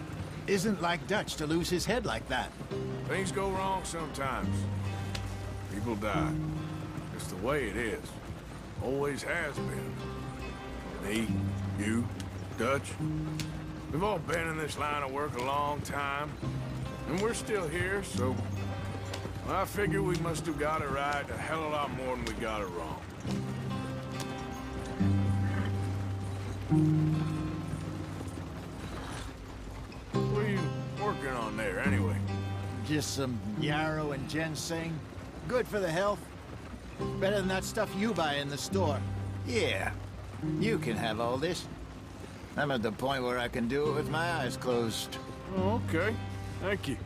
isn't like Dutch to lose his head like that. Things go wrong sometimes. People die. It's the way it is. Always has been. Me, you, Dutch. We've all been in this line of work a long time. And we're still here, so I figure we must have got it right a hell of a lot more than we got it wrong. What are you working on there, anyway? Just some yarrow and ginseng. Good for the health. Better than that stuff you buy in the store. Yeah, you can have all this. I'm at the point where I can do it with my eyes closed. Oh, okay. Thank you.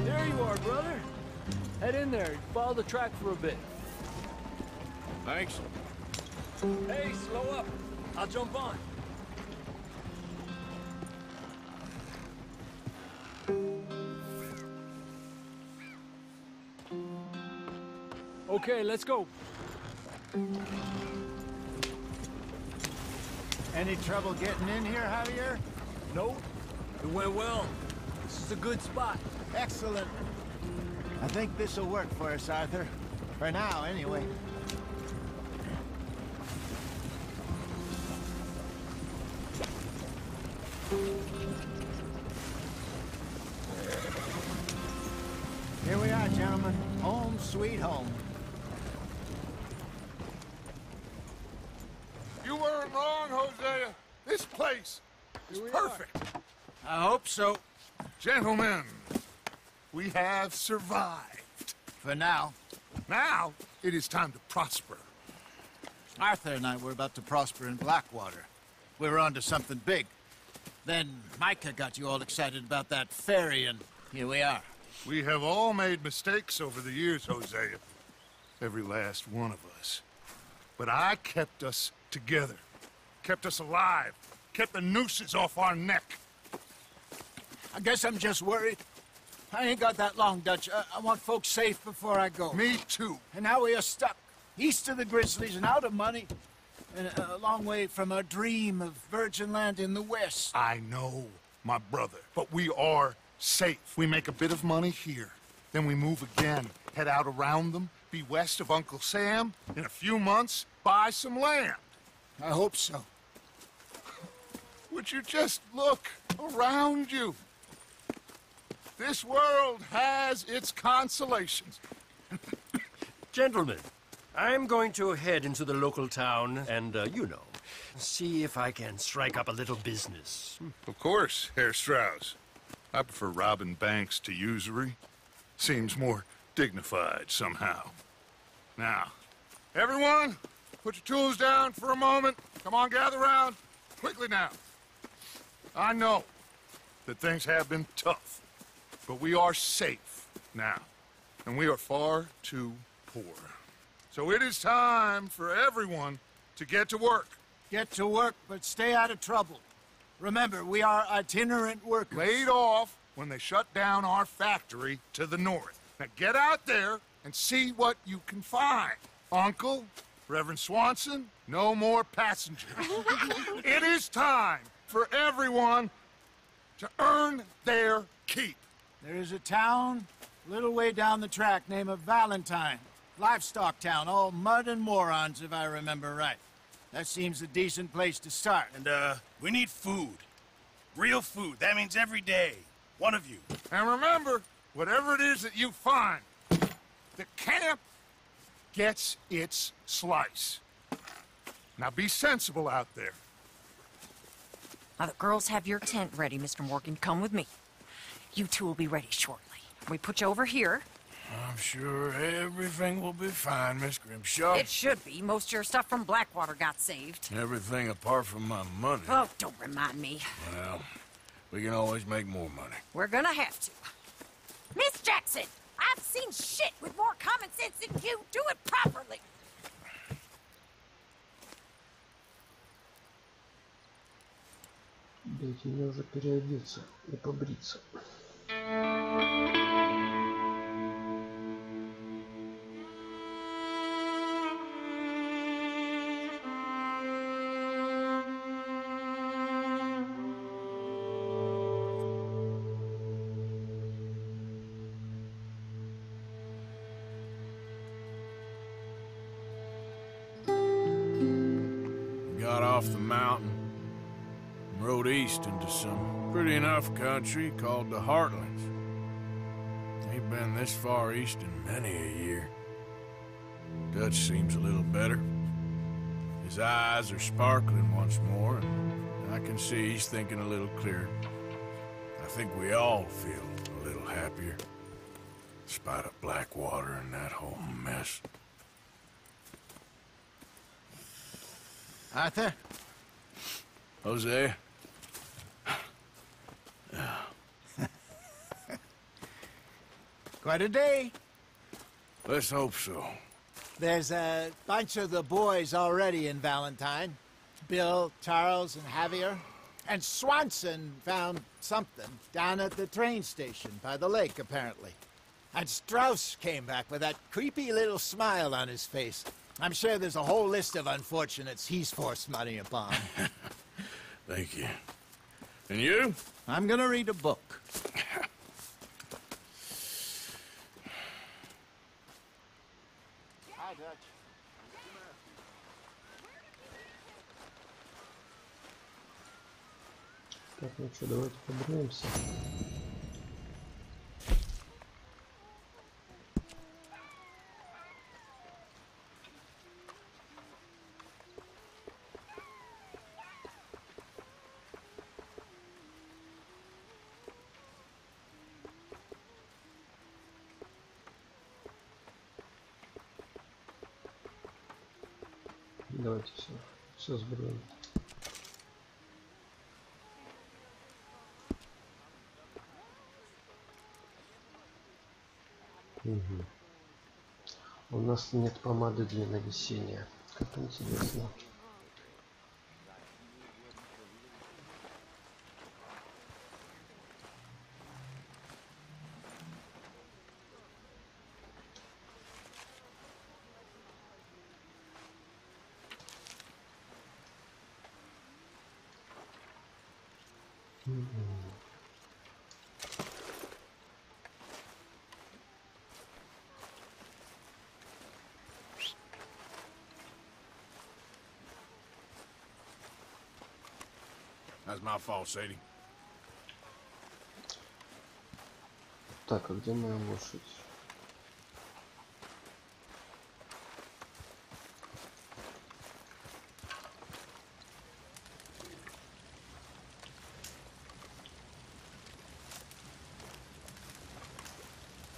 There you are, brother. Head in there and follow the track for a bit. Thanks. Hey, slow up. I'll jump on. Okay, let's go. Any trouble getting in here, Javier? Nope. It went well. This is a good spot. Excellent. I think this'll work for us, Arthur. For now, anyway. Here we are, gentlemen. Home sweet home. You weren't wrong, Hosea. This place, It's perfect. I hope so. Gentlemen, we have survived. For now. Now, it is time to prosper. Arthur and I were about to prosper in Blackwater. We were onto something big. Then Micah got you all excited about that ferry, and here we are. We have all made mistakes over the years, Hosea. Every last one of us. But I kept us together. Kept us alive. Kept the nooses off our neck. I guess I'm just worried. I ain't got that long, Dutch. I want folks safe before I go. Me too. And now we are stuck. East of the Grizzlies and out of money. And a long way from our dream of virgin land in the west. I know, my brother. But we are safe. We make a bit of money here. Then we move again. Head out around them. Be west of Uncle Sam. In a few months, buy some land. I hope so. Would you just look around you? This world has its consolations. Gentlemen, I'm going to head into the local town and, you know, see if I can strike up a little business. Of course, Herr Strauss. I prefer robbing banks to usury. Seems more dignified somehow. Now, everyone, put your tools down for a moment. Come on, gather round. Quickly now. I know that things have been tough, but we are safe now, and we are far too poor. So it is time for everyone to get to work. Get to work, but stay out of trouble. Remember, we are itinerant workers. Laid off when they shut down our factory to the north. Now get out there and see what you can find. Uncle, Reverend Swanson, no more passengers. It is time for everyone to earn their keep. There is a town a little way down the track named Valentine. Livestock town, all mud and morons, if I remember right. That seems a decent place to start. And, we need food. Real food. That means every day. One of you. And remember, whatever it is that you find, the camp gets its slice. Now be sensible out there. Now, the girls have your tent ready, Mr. Morgan. Come with me. You two will be ready shortly. We put you over here. I'm sure everything will be fine, Miss Grimshaw. It should be. Most of your stuff from Blackwater got saved. Everything apart from my money. Oh, don't remind me. Well, we can always make more money. We're gonna have to. Miss Jackson, I've seen shit with more common sense than you. Do it properly. Дайте мне уже переодеться и побриться. Got off the mountain and rode east into some pretty enough country called the Heartlands. Ain't been this far east in many a year. Dutch seems a little better. His eyes are sparkling once more, and I can see he's thinking a little clearer. I think we all feel a little happier, in spite of Blackwater and that whole mess. Arthur? Jose? Quite a day. Let's hope so. There's a bunch of the boys already in Valentine. Bill, Charles, and Javier. And Swanson found something down at the train station by the lake, apparently. And Strauss came back with that creepy little smile on his face. I'm sure there's a whole list of unfortunates he's forced money upon. Thank you. And you? I'm gonna read a book. Hi, Dutch. Так, ну что, давайте побреемся. Давайте все сберем. Угу. У нас нет помады для навесения. Как интересно. That's my fault, Sadie. Так, а где моя лошадь?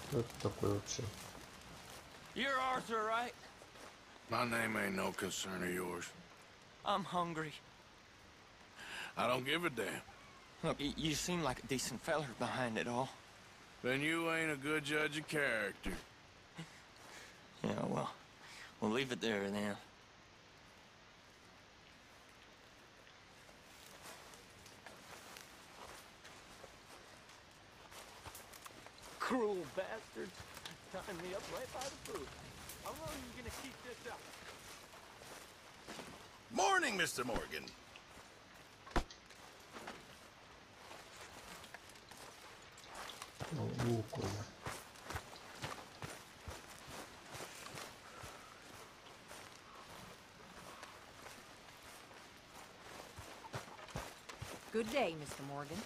Что это такое вообще? You're Arthur, right? My name ain't no concern of yours. I'm hungry. I don't give a damn. Look, you seem like a decent feller behind it all. Then you ain't a good judge of character. Yeah, well, we'll leave it there then. Cruel bastards. Tying me up right by the food. How long are you gonna keep this up? Morning, Mr. Morgan. Good day, Mr. Morgan.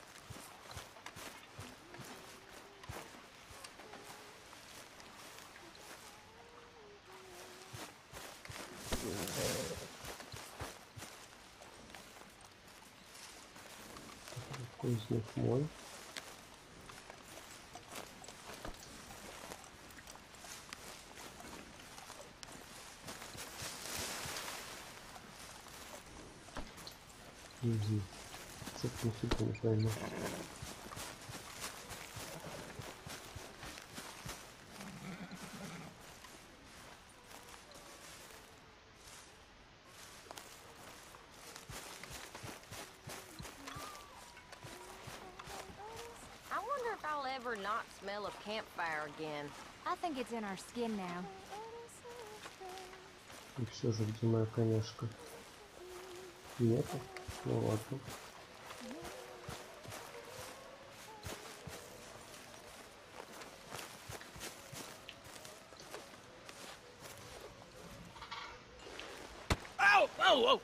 Какой из них мой? Что-то нифига не пойму. I wonder if I'll ever not smell a campfire again. I think it's in our skin now. И все же, где моя коняшка? Нету? Ну ладно. Ow! Oh, oh!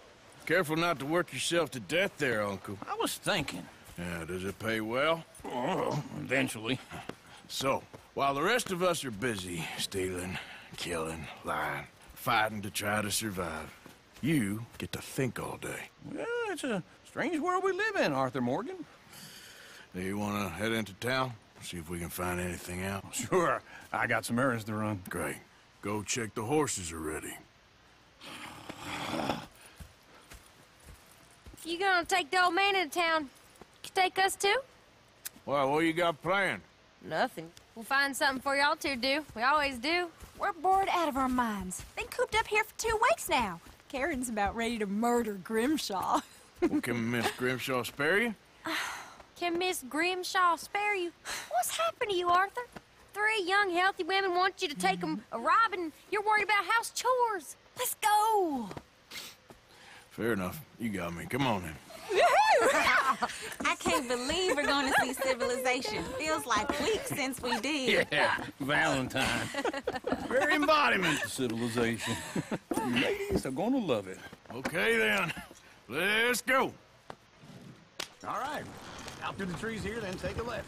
Careful not to work yourself to death there, Uncle. I was thinking. Yeah, does it pay well? Oh, eventually. So, while the rest of us are busy stealing, killing, lying, fighting to try to survive, you get to think all day. Well, it's a strange world we live in, Arthur Morgan. Do you want to head into town? See if we can find anything out? Sure. I got some errands to run. Great. Go check the horses are ready. You gonna take the old man into town? You take us too? Well, what you got planned? Nothing. We'll find something for y'all to do. We always do. We're bored out of our minds. Been cooped up here for 2 weeks now. Karen's about ready to murder Grimshaw. Well, can Miss Grimshaw spare you? Can Miss Grimshaw spare you? What's happened to you, Arthur? 3 young, healthy women want you to take them a robbing. You're worried about house chores. Let's go. Fair enough. You got me. Come on then. I can't believe we're going to see civilization. Feels like weeks since we did. Yeah, Valentine. Very embodiment of civilization. You ladies are gonna love it. Okay then. Let's go. All right. Out through the trees here, then take a left.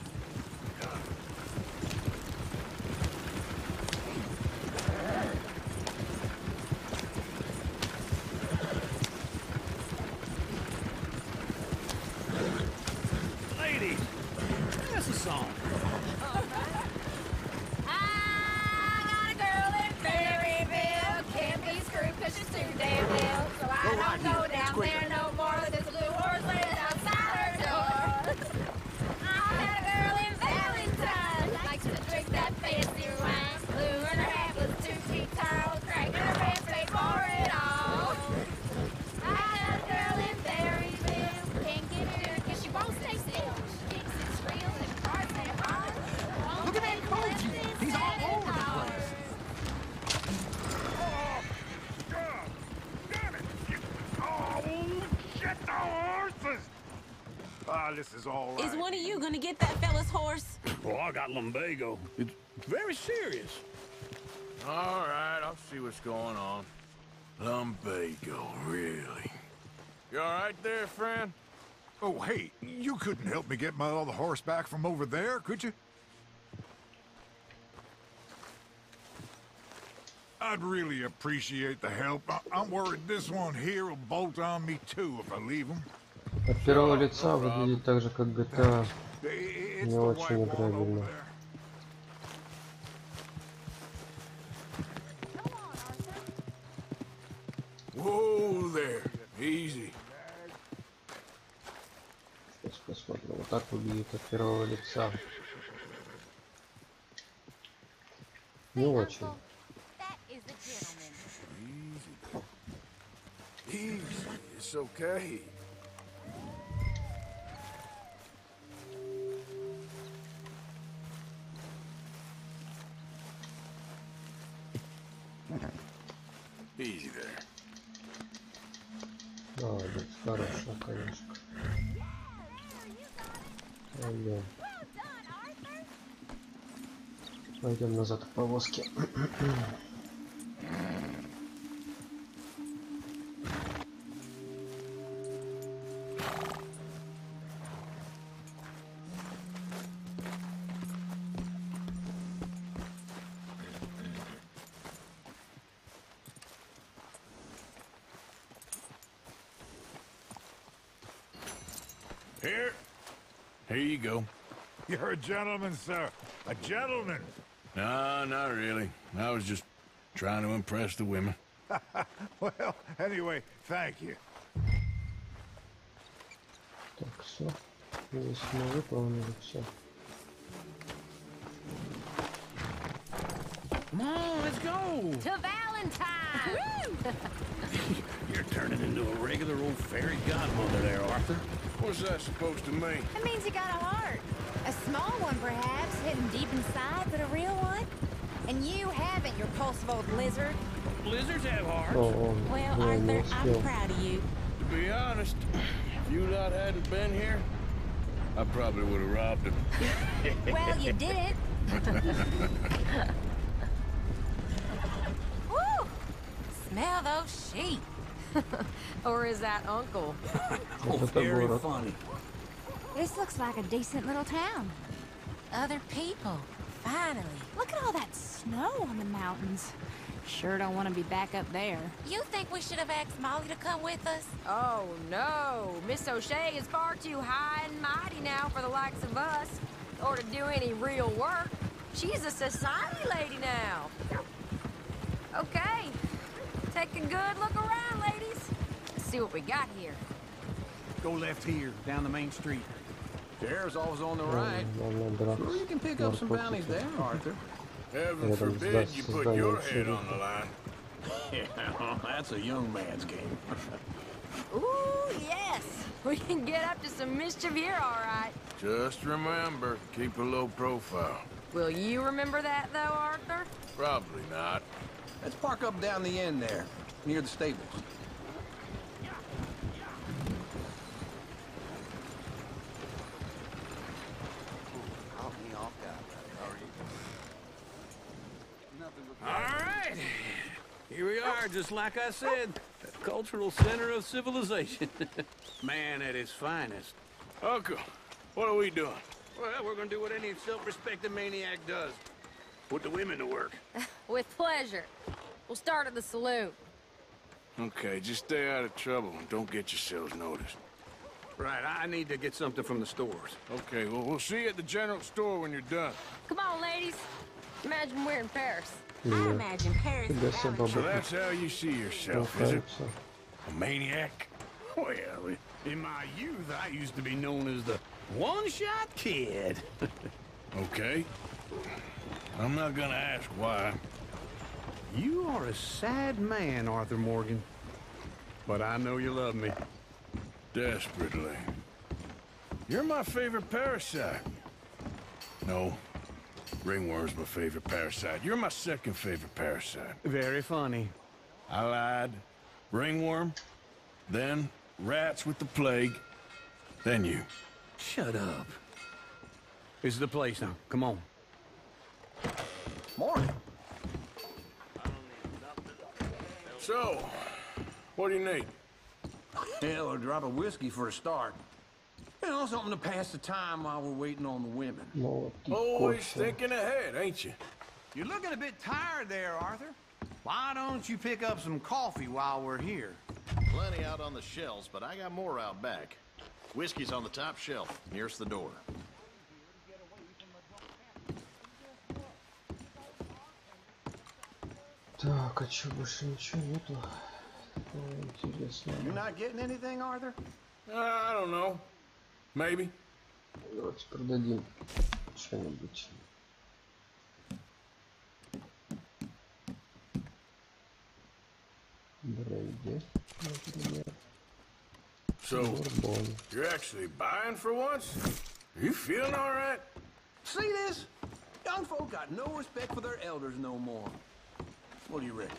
Ladies, that's a song. I got a girl in Berryville. Can't be screwed 'cause she's too damn ill. this is all right. Is one of you gonna get that fella's horse? Well, I got lumbago. It's very serious. All right, I'll see what's going on. Lumbago, really? You all right there, friend? Oh, hey, you couldn't help me get my other horse back from over there, could you? I'd really appreciate the help. I'm worried this one here will bolt on me too if I leave him. От первого лица выглядит так же, как GTA. Не очень играбельно. Whoa there, easy. Сейчас посмотрим. Вот так выглядит от первого лица. Не очень. Easy, it's okay. Easy there. Молодец, хорошая конюшка. Пойдем. Пойдем назад к повозке. Here you go. You're a gentleman, sir. A gentleman. No, not really. I was just trying to impress the women. Well, anyway, thank you. Так, все. Здесь мы выполнили все. Come on, let's go. To Valentine! You're turning into a regular old fairy godmother there, Arthur. What's that supposed to mean? It means you got a heart. A small one, perhaps, hidden deep inside, but a real one. And you haven't, you repulsive old lizard. Lizards have hearts. Oh, Well, Arthur, I'm proud of you. To be honest, if you lot hadn't been here, I probably would have robbed him. Well, you didn't. Woo! Smell those sheep. Or is that Uncle? Oh, very funny. This looks like a decent little town. Other people. Finally. Look at all that snow on the mountains. Sure don't want to be back up there. You think we should have asked Molly to come with us? Oh, no. Miss O'Shea is far too high and mighty now for the likes of us, or to do any real work. She's a society lady now. Okay. Take a good look around, ladies. Let's see what we got here. Go left here, down the main street. There's always on the right. Sure, you can pick up some bounties there, Arthur. Heaven forbid you put your head on the line. Yeah, that's a young man's game. Ooh, yes. We can get up to some mischief here, all right. Just remember, keep a low profile. Will you remember that, though, Arthur? Probably not. Let's park up down the end there, near the stables. All right. Here we are, just like I said. The cultural center of civilization. Man at his finest. Uncle, what are we doing? Well, we're gonna do what any self-respecting maniac does. Put the women to work. With pleasure. We'll start at the saloon. Okay, just stay out of trouble and don't get yourselves noticed. Right, I need to get something from the stores. Okay, well, we'll see you at the general store when you're done. Come on, ladies. Imagine we're in Paris. I imagine Paris. So that's how you see yourself, is it? A maniac? Well, in my youth, I used to be known as the one-shot kid. Okay. I'm not gonna ask why. You are a sad man, Arthur Morgan. But I know you love me. Desperately. You're my favorite parasite. No. Ringworm's my favorite parasite. You're my second favorite parasite. Very funny. I lied. Ringworm, then rats with the plague, then you. Shut up. This is the place now. Come on. Morning. So, what do you need? Hell, a drop of whiskey for a start. You know, something to pass the time while we're waiting on the women. Always thinking ahead, ain't you? You're looking a bit tired there, Arthur. Why don't you pick up some coffee while we're here? Plenty out on the shelves, but I got more out back. Whiskey's on the top shelf, nearest the door. Так, а чё, больше ничего нету? Интересно. You're not getting anything, Arthur? I don't know. Maybe. Давайте продадим что-нибудь. Бренди, например. So, you're actually buying for once? Are you feeling all right? See this? Young folk got no respect for their elders no more. What do you reckon?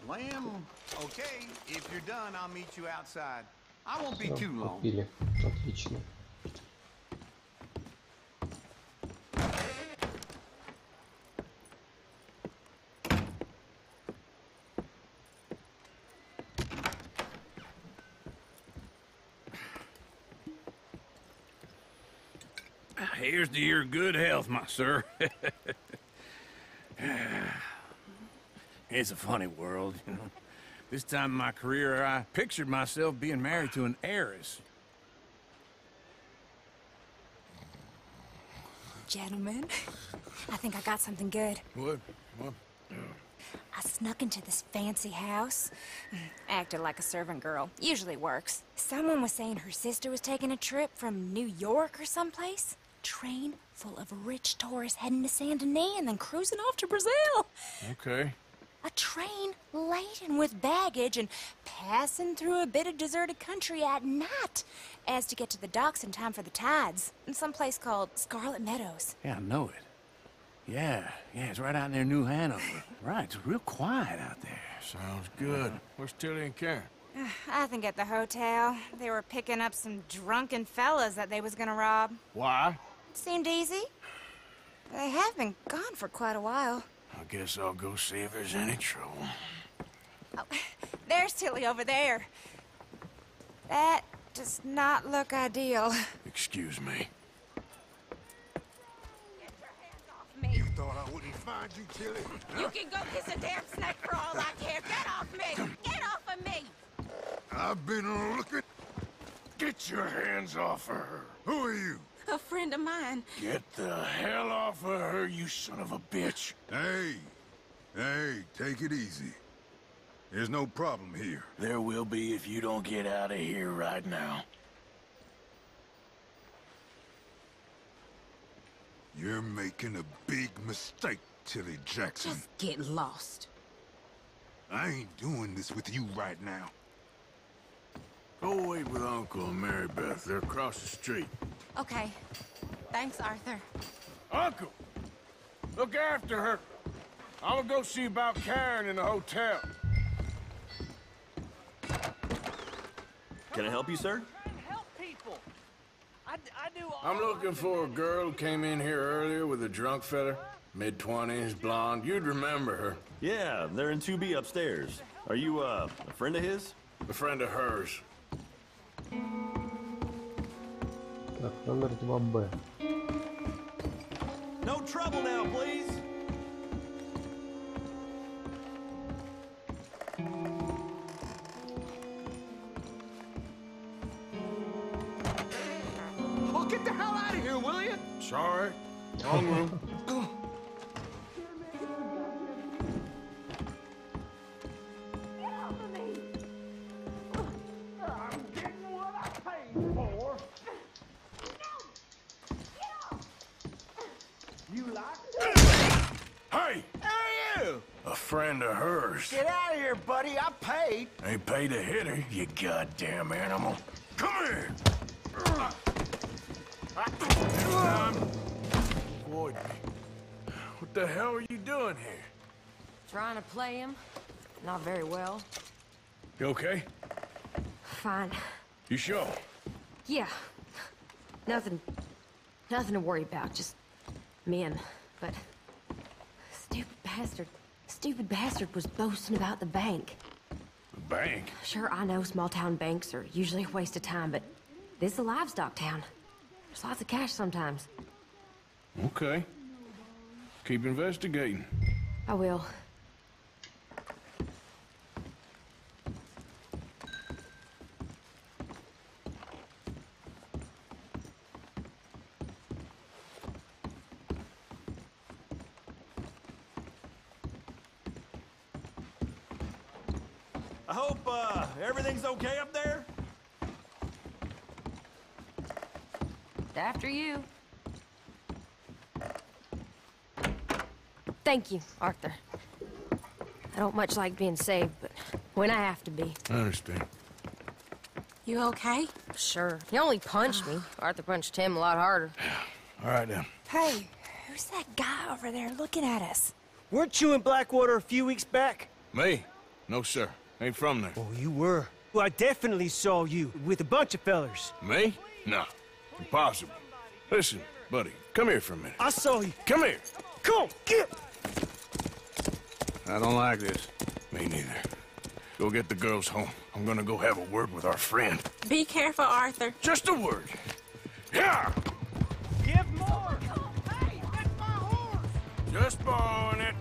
Lamb? Okay, if you're done, I'll meet you outside. I won't be too long. Купили. Отлично. Here's to your good health, my sir. It's a funny world, you know. This time in my career, I pictured myself being married to an heiress. Gentlemen, I think I got something good. What? I snuck into this fancy house. Acted like a servant girl. Usually works. Someone was saying her sister was taking a trip from New York or someplace. Train full of rich tourists heading to Saint Denis and then cruising off to Brazil. Okay. A train laden with baggage and passing through a bit of deserted country at night as to get to the docks in time for the tides in some place called Scarlet Meadows. Yeah, I know it. Yeah, it's right out near New Hanover. Right, it's real quiet out there. Sounds good. Where's Tilly and Karen? I think at the hotel. They were picking up some drunken fellas that they was gonna rob. Why? Seemed easy. They have been gone for quite a while. I guess I'll go see if there's any trouble. Oh, there's Tilly over there. That does not look ideal. Excuse me. Get your hands off me. You thought I wouldn't find you, Tilly? You can go kiss a damn snake for all I care. Get off me! Get off of me! I've been looking. Get your hands off of her. Who are you? A friend of mine. Get the hell off of her, you son of a bitch. Hey, take it easy. There's no problem here. There will be if you don't get out of here right now. You're making a big mistake, Tilly Jackson. Just get lost. I ain't doing this with you right now. Go wait with Uncle and Mary Beth. They're across the street. Okay. Thanks, Arthur. Uncle! Look after her. I'm gonna go see about Karen in the hotel. Can I help you, sir? Help people. I do all I'm looking for a girl who came in here earlier with a drunk fella. Mid-20s, blonde. You'd remember her. Yeah, they're in 2B upstairs. Are you, a friend of his? A friend of hers. Так, номер 2Б. No trouble now, please. Oh, get the hell out of here, will you? Sorry. Wrong room. Hey! Who are you? A friend of hers. Get out of here, buddy. I paid. Ain't paid to hit her, you goddamn animal. Come here! Boy, what the hell are you doing here? Trying to play him. Not very well. You okay? Fine. You sure? Yeah. Nothing to worry about, just men. But stupid bastard was boasting about the bank. The bank? Sure, I know small town banks are usually a waste of time, but this is a livestock town. There's lots of cash sometimes. Okay. Keep investigating. I will. I hope, everything's okay up there? After you. Thank you, Arthur. I don't much like being saved, but when I have to be. I understand. You okay? Sure. He only punched me. Arthur punched him a lot harder. All right, then. Hey, who's that guy over there looking at us? Weren't you in Blackwater a few weeks back? Me? No, sir. Ain't from there. Oh, you were. Well, I definitely saw you with a bunch of fellers. Me? No. Impossible. Listen, buddy, come here for a minute. I saw you. Come here. Come on, get! I don't like this. Me neither. Go get the girls home. I'm gonna go have a word with our friend. Be careful, Arthur. Just a word. Yeah! Give more! Hey, that's my horse! Just borrowing it.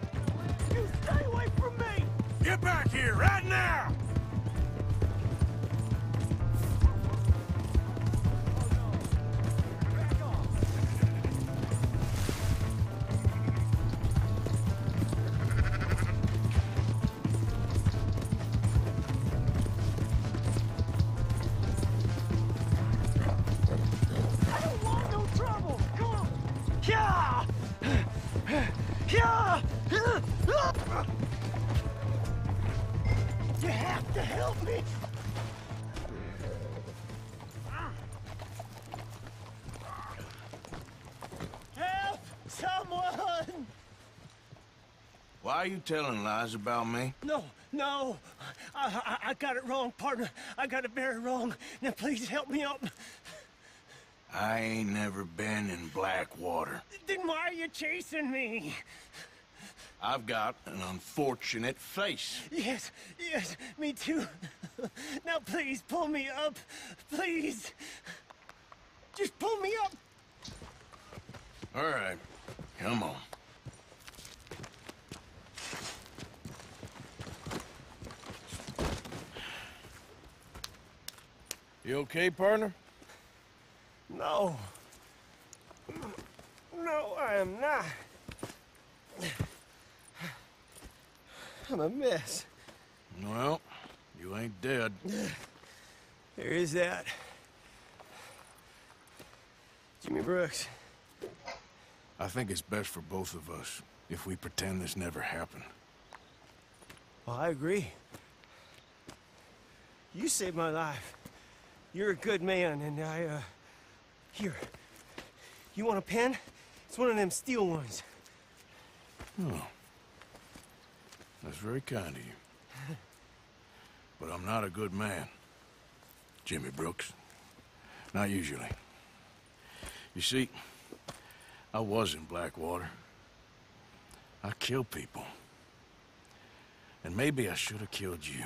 You stay away from me! Get back here right now! You have to help me! Help! Someone! Why are you telling lies about me? No. I got it wrong, partner. I got it very wrong. Now please help me up. I ain't never been in Blackwater. Then why are you chasing me? I've got an unfortunate face. Yes, me too. Now please, pull me up. Please. Just pull me up. All right, come on. You okay, partner? No, I am not. I'm a mess. Well, you ain't dead. There is that. Jimmy Brooks. I think it's best for both of us if we pretend this never happened. Well, I agree. You saved my life. You're a good man, and Here. You want a pen? It's one of them steel ones. Oh. That's very kind of you. But I'm not a good man, Jimmy Brooks. Not usually. You see, I was in Blackwater. I killed people. And maybe I should have killed you.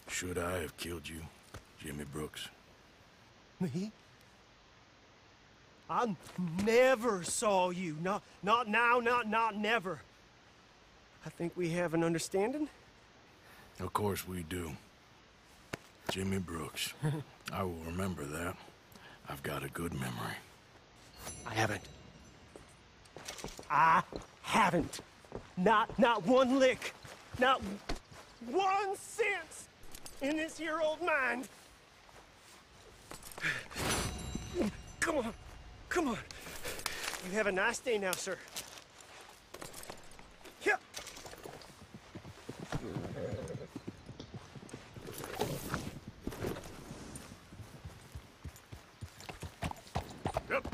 Should I have killed you, Jimmy Brooks? Me? I never saw you. Not now, not never. I think we have an understanding? Of course we do. Jimmy Brooks. I will remember that. I've got a good memory. I haven't. Not one lick. Not 1 cent in this year old mind. Come on. You have a nice day now, sir. Yeah. Yep.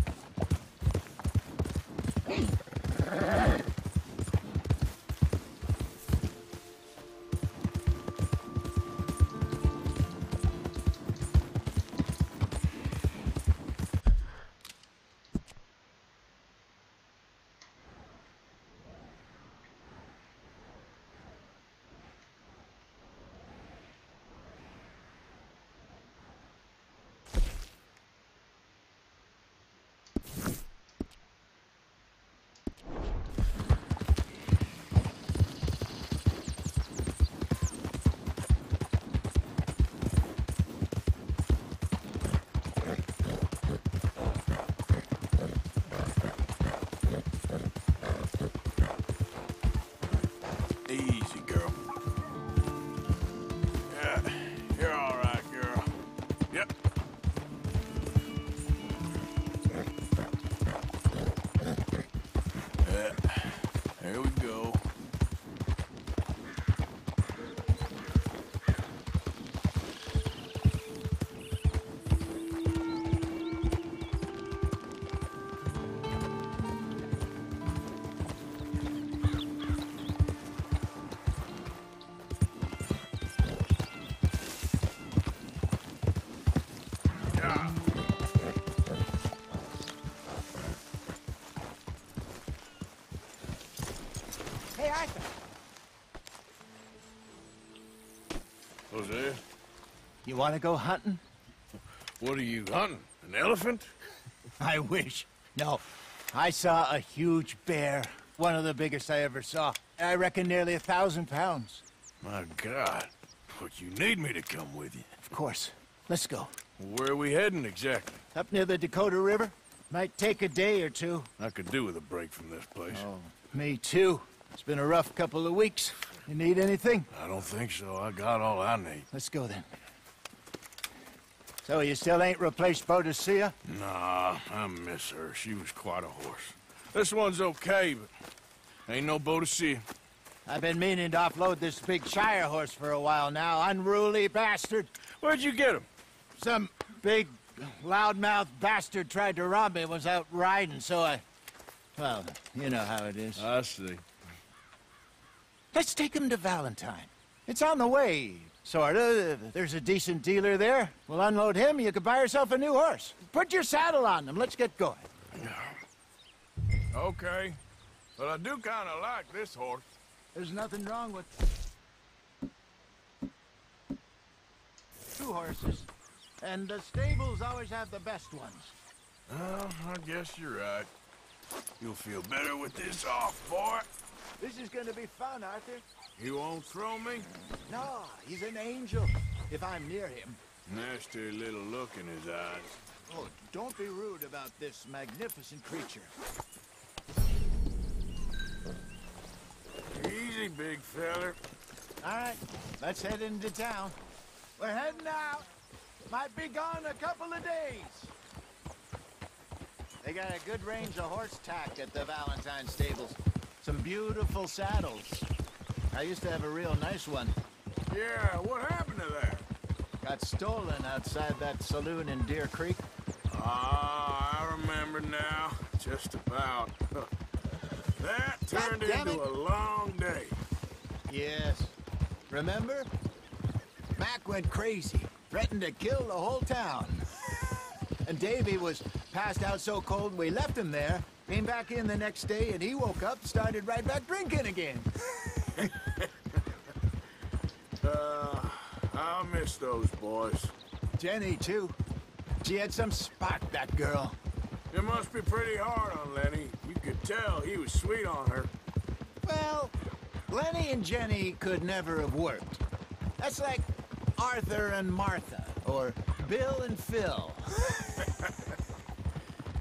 Jose? You want to go hunting? What are you hunting? An elephant? I wish. No. I saw a huge bear. One of the biggest I ever saw. I reckon nearly 1,000 pounds. My God. But you need me to come with you. Of course. Let's go. Where are we heading exactly? Up near the Dakota River. Might take a day or two. I could do with a break from this place. Oh, me too. It's been a rough couple of weeks. You need anything? I don't think so. I got all I need. Let's go then. So you still ain't replaced Boadicea? Nah, I miss her. She was quite a horse. This one's okay, but ain't no Boadicea. I've been meaning to offload this big Shire horse for a while now. Unruly bastard. Where'd you get him? Some big, loudmouth bastard tried to rob me. Was out riding, so I... Well, you know how it is. I see. Let's take him to Valentine. It's on the way, sorta. There's a decent dealer there. We'll unload him, you can buy yourself a new horse. Put your saddle on him, let's get going. Okay. But I do kind of like this horse. There's nothing wrong with... two horses. And the stables always have the best ones. Well, I guess you're right. You'll feel better with this off, boy. This is gonna be fun, Arthur. You won't throw me? No, he's an angel, if I'm near him. Nasty little look in his eyes. Oh, don't be rude about this magnificent creature. Easy, big feller. All right, let's head into town. We're heading out. Might be gone a couple of days. They got a good range of horse tack at the Valentine stables. Some beautiful saddles. I used to have a real nice one. Yeah, what happened to that? Got stolen outside that saloon in Deer Creek. Ah, I remember now. Just about. That turned into a long day. Yes. Remember? Mac went crazy, threatened to kill the whole town. And Davy was passed out so cold we left him there, came back in the next day, and he woke up, started right back drinking again. I miss those boys. Jenny, too. She had some spark, that girl. It must be pretty hard on Lenny. You could tell he was sweet on her. Well, Lenny and Jenny could never have worked. That's like Arthur and Martha, or Bill and Phil.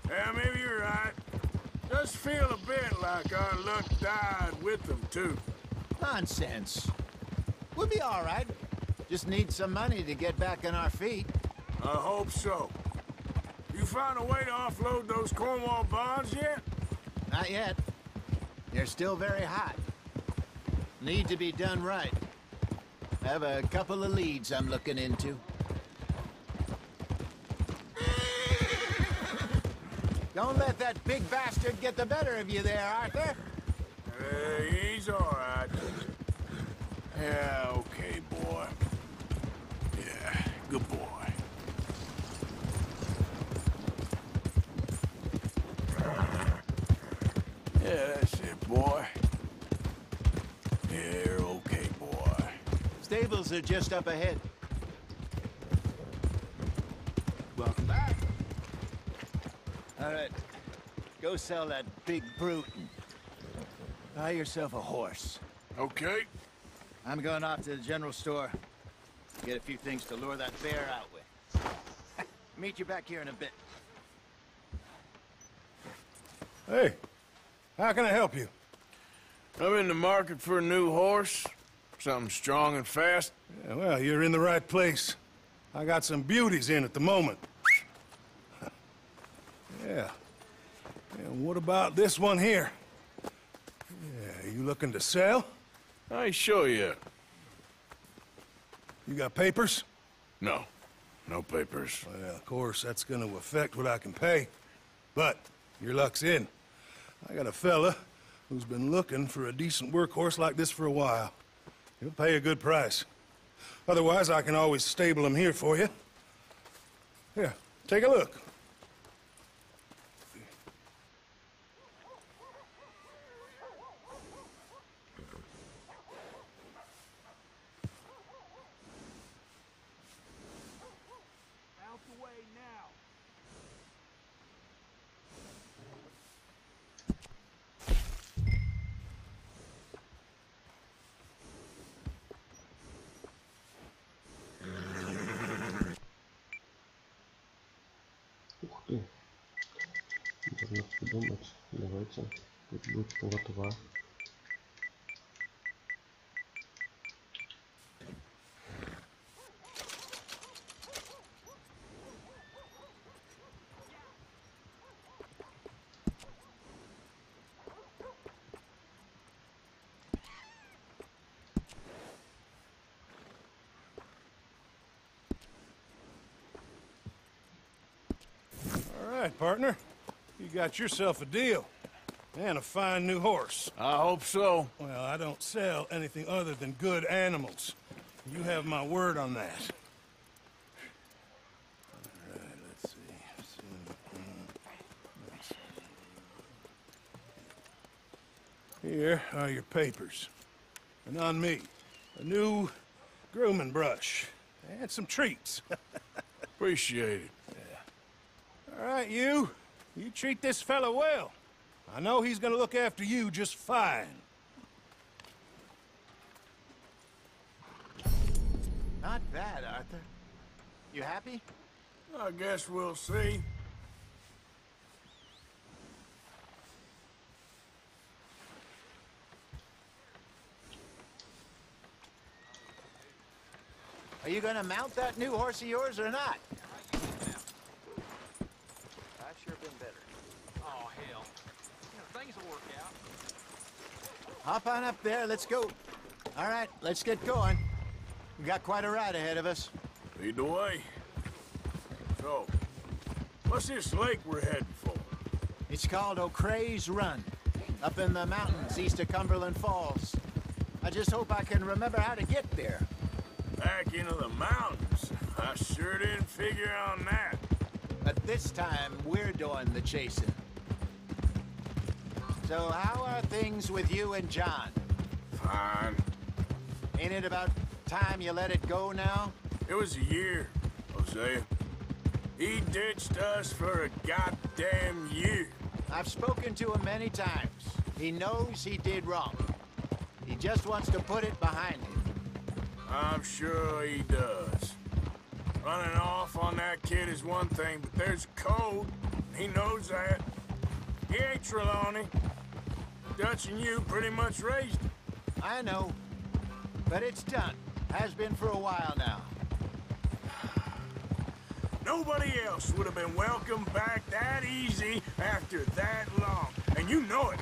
Yeah, maybe you're right. Does feel a bit like our luck died with them, too. Nonsense. We'll be all right. Just need some money to get back on our feet. I hope so. You found a way to offload those Cornwall bonds yet? Not yet. They're still very hot. Need to be done right. I have a couple of leads I'm looking into. Don't let that big bastard get the better of you there, Arthur. He's all right. Yeah, okay, boy. Yeah, good boy. Yeah, that's it, boy. Yeah, you're okay, boy. Stables are just up ahead. Welcome back. All right, go sell that big brute and buy yourself a horse. Okay. I'm going off to the general store. Get a few things to lure that bear out with. Meet you back here in a bit. Hey, how can I help you? I'm in the market for a new horse. Something strong and fast. Yeah, well, you're in the right place. I got some beauties in at the moment. Yeah. And what about this one here? Yeah, you looking to sell? I ain't sure yet. You got papers? No. No papers. Well, of course, that's gonna affect what I can pay. But your luck's in. I got a fella who's been looking for a decent workhorse like this for a while. He'll pay a good price. Otherwise, I can always stable him here for you. Here, take a look. Можно подумать. Давайте. Тут будет Плата. Partner, you got yourself a deal. And a fine new horse. I hope so. Well, I don't sell anything other than good animals. You have my word on that. All right, let's see. Here are your papers. And on me, a new grooming brush. And some treats. Appreciate it. All right, you treat this fella well. I know he's gonna look after you just fine. Not bad, Arthur. You happy? I guess we'll see. Are you gonna mount that new horse of yours or not? I've sure been better. Oh, hell. Things will work out. Hop on up there, let's go. All right, let's get going. We got quite a ride ahead of us. Lead the way. So, what's this lake we're heading for? It's called O'Creagh's Run, up in the mountains east of Cumberland Falls. I just hope I can remember how to get there. Back into the mountains? I sure didn't figure on that. But this time, we're doing the chasing. So how are things with you and John? Fine. Ain't it about time you let it go now? It was a year, Hosea. He ditched us for a goddamn year. I've spoken to him many times. He knows he did wrong. He just wants to put it behind him. I'm sure he does. Running off on that kid is one thing, but there's code. He knows that. He ain't Trelawney. Dutch and you pretty much raised him. I know. But it's done. Has been for a while now. Nobody else would have been welcomed back that easy after that long. And you know it.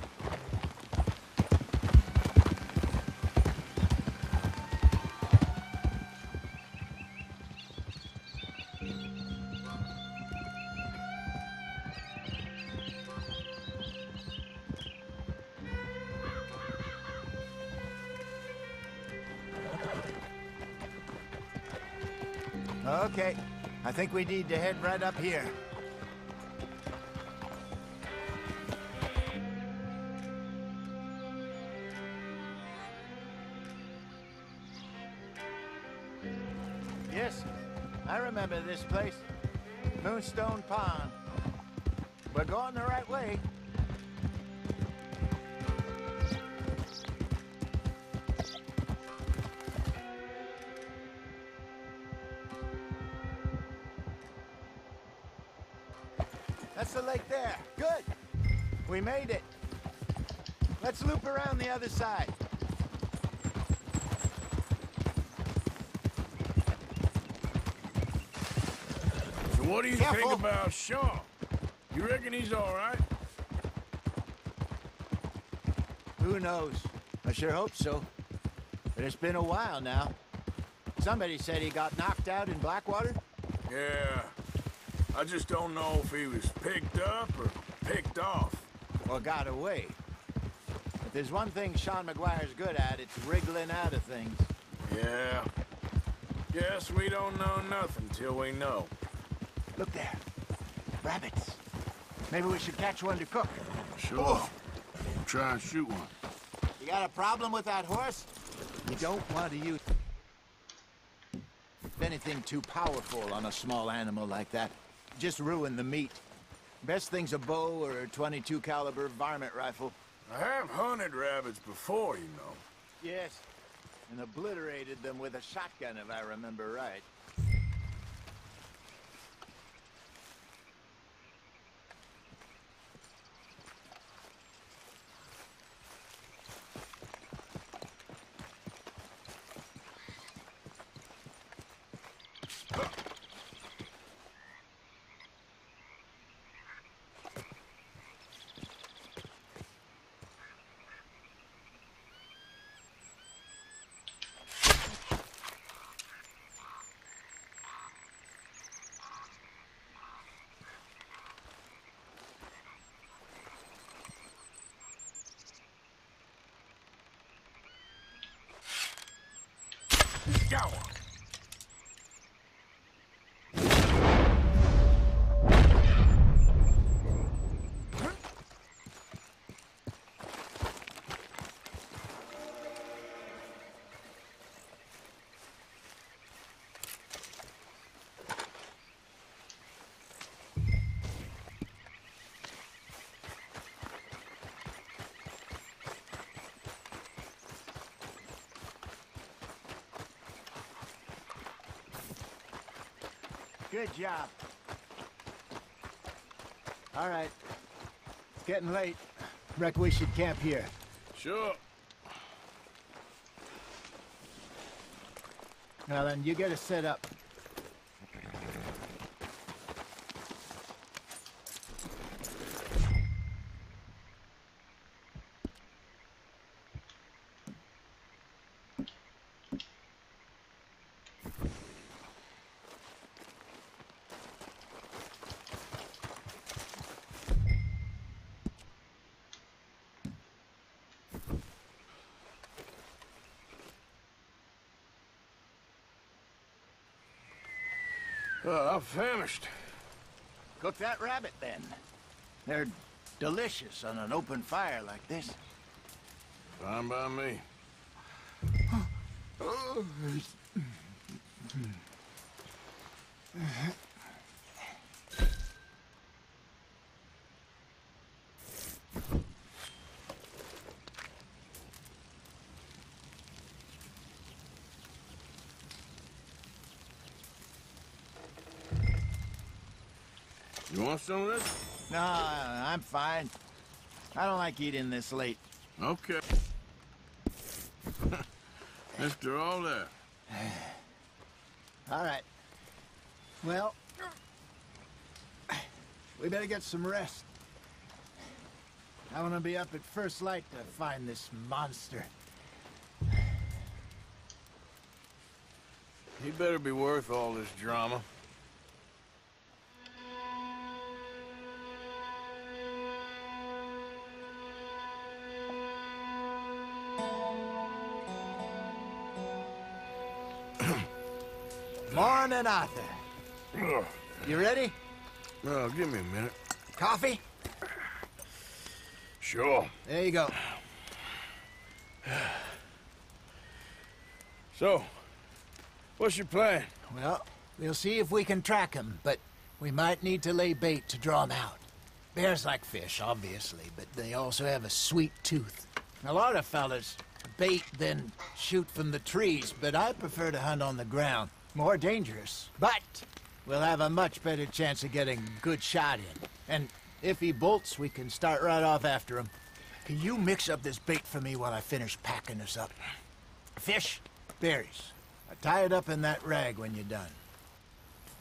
Okay. I think we need to head right up here. Yes, I remember this place. Moonstone Pond. We're going the right way. That's the lake there. Good. We made it. Let's loop around the other side. So what do you think about Shaw? You reckon he's all right? Who knows? I sure hope so. But it's been a while now. Somebody said he got knocked out in Blackwater? Yeah. I just don't know if he was picked up or picked off. Or got away. If there's one thing Sean McGuire's good at, it's wriggling out of things. Yeah. Guess we don't know nothing till we know. Look there. Rabbits. Maybe we should catch one to cook. Sure. Try and shoot one. You got a problem with that horse? You don't want to use anything too powerful on a small animal like that. Just ruin the meat. Best thing's a bow or a .22 caliber varmint rifle. I have hunted rabbits before, you know. Yes, and obliterated them with a shotgun, if I remember right. Go! Good job. All right. It's getting late. Reckon we should camp here. Sure. Now then, you get us set up. I'm famished. Cook that rabbit, then. They're delicious on an open fire like this. Fine by me. You want some of this? No, I'm fine. I don't like eating this late. Okay. After all that. All right. Well, we better get some rest. I want to be up at first light to find this monster. He better be worth all this drama. Morning, Arthur. You ready? Well, give me a minute. Coffee? Sure. There you go. So, what's your plan? Well, we'll see if we can track him, but we might need to lay bait to draw him out. Bears like fish, obviously, but they also have a sweet tooth. A lot of fellas bait, then shoot from the trees, but I prefer to hunt on the ground. More dangerous, but we'll have a much better chance of getting a good shot in. And if he bolts, we can start right off after him. Can you mix up this bait for me while I finish packing this up? Fish, berries. I tie it up in that rag when you're done.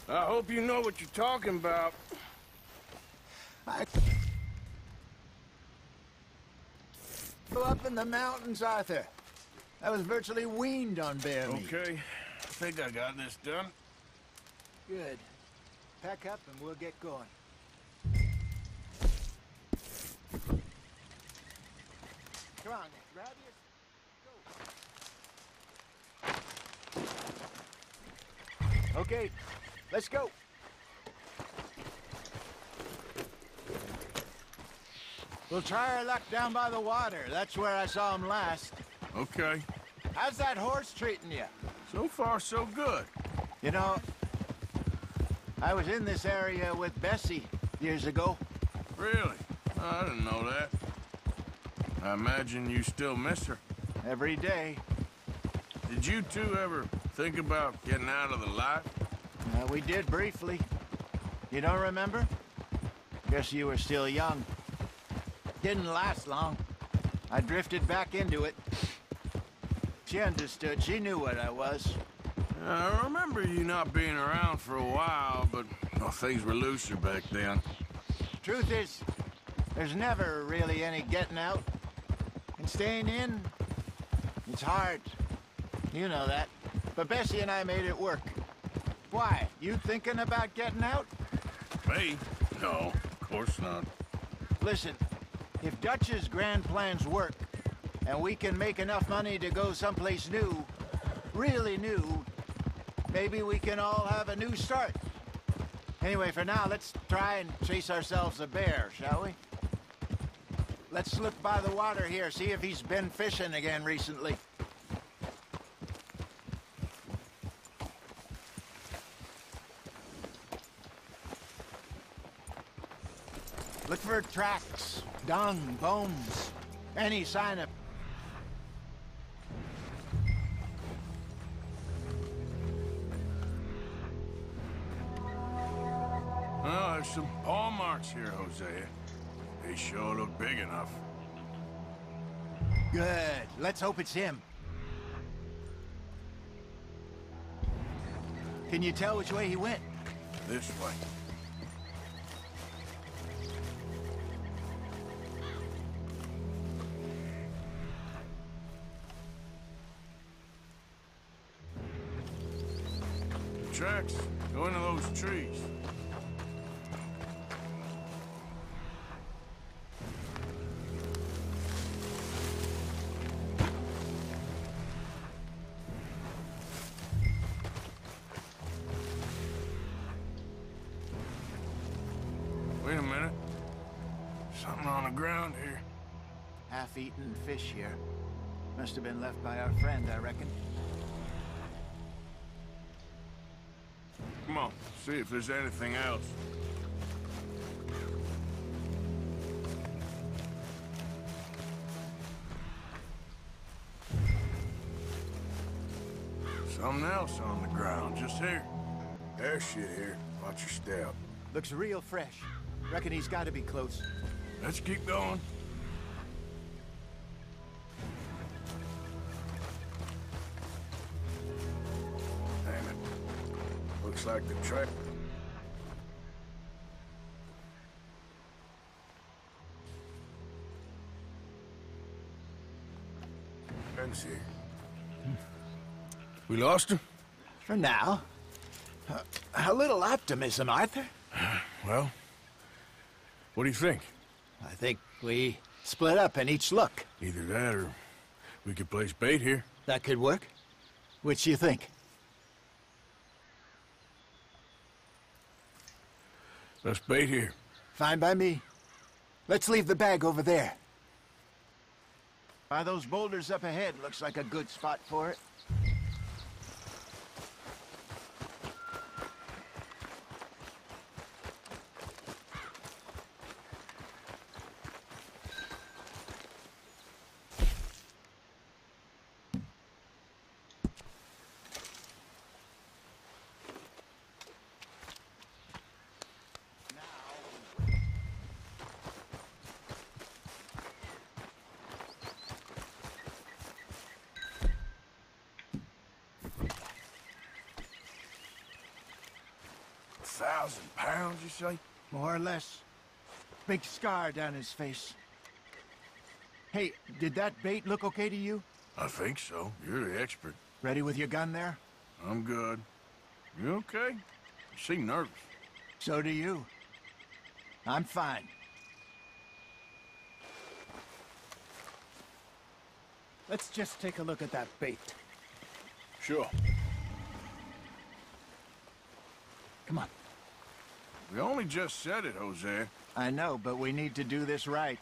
I hope you know what you're talking about. I grew up in the mountains, Arthur. I was virtually weaned on bear meat. Okay. I think I got this done. Good. Pack up and we'll get going. Come on, grab your... Go. Okay, let's go. We'll try our luck down by the water. That's where I saw him last. Okay. How's that horse treating you? So far, so good. You know, I was in this area with Bessie years ago. Really? I didn't know that. I imagine you still miss her. Every day. Did you two ever think about getting out of the life? We did briefly. You don't remember? Guess you were still young. Didn't last long. I drifted back into it. She understood. She knew what I was. I remember you not being around for a while, but well, things were looser back then. Truth is, there's never really any getting out. And staying in, it's hard. You know that. But Bessie and I made it work. Why? You thinking about getting out? Me? No, of course not. Listen, if Dutch's grand plans work, and we can make enough money to go someplace new, really new, maybe we can all have a new start. Anyway, for now, let's try and chase ourselves a bear, shall we? Let's look by the water here, see if he's been fishing again recently. Look for tracks, dung, bones, any sign of... Oh, there's some paw marks here, Hosea. They sure look big enough. Good. Let's hope it's him. Can you tell which way he went? This way. The tracks go into those trees. Wait a minute. Something on the ground here. Half-eaten fish here. Must have been left by our friend, I reckon. Come on, see if there's anything else. Something else on the ground, just here. There's shit here. Watch your step. Looks real fresh. Reckon he's got to be close. Let's keep going. Damn it. Looks like the track. Friends here. We lost him? For now. A little optimism, Arthur. Well, what do you think? I think we split up and each look. Either that or we could place bait here. That could work. Which do you think? Let's bait here. Fine by me. Let's leave the bag over there. By those boulders up ahead, looks like a good spot for it. £1,000, you say? More or less. Big scar down his face. Hey, did that bait look okay to you? I think so. You're the expert. Ready with your gun there? I'm good. You okay? You seem nervous. So do you. I'm fine. Let's just take a look at that bait. Sure. Come on. We only just said it, Jose. I know, but we need to do this right.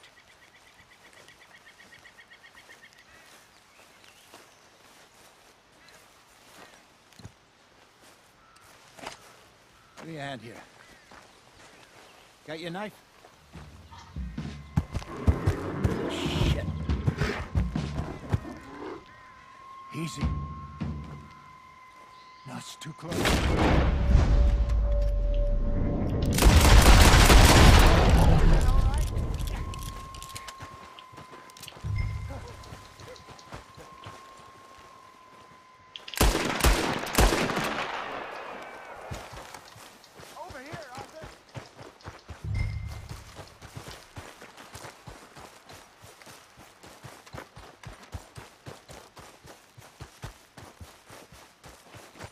Give me a hand here. Got your knife? Shit. Easy. No, it's too close.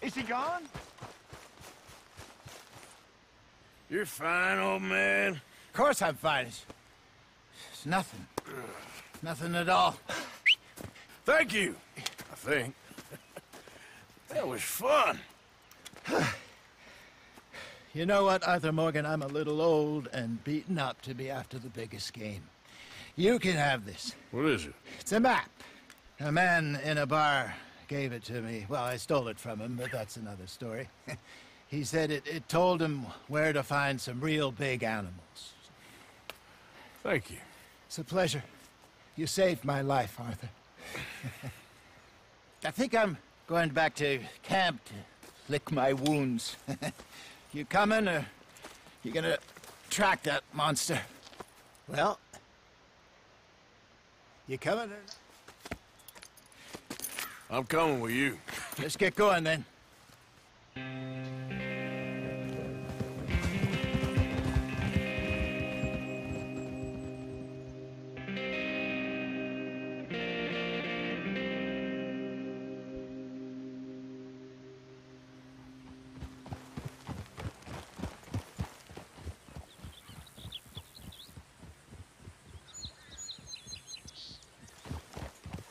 Is he gone? You're fine, old man. Of course I'm fine. It's nothing. Nothing at all. Thank you, I think. That was fun. You know what, Arthur Morgan? I'm a little old and beaten up to be after the biggest game. You can have this. What is it? It's a map. A man in a bar gave it to me. Well, I stole it from him, but that's another story. He said it told him where to find some real big animals. Thank you. It's a pleasure. You saved my life, Arthur. I think I'm going back to camp to lick my wounds. You coming, or you gonna track that monster? Well, you coming or not? I'm coming with you. Let's get going, then.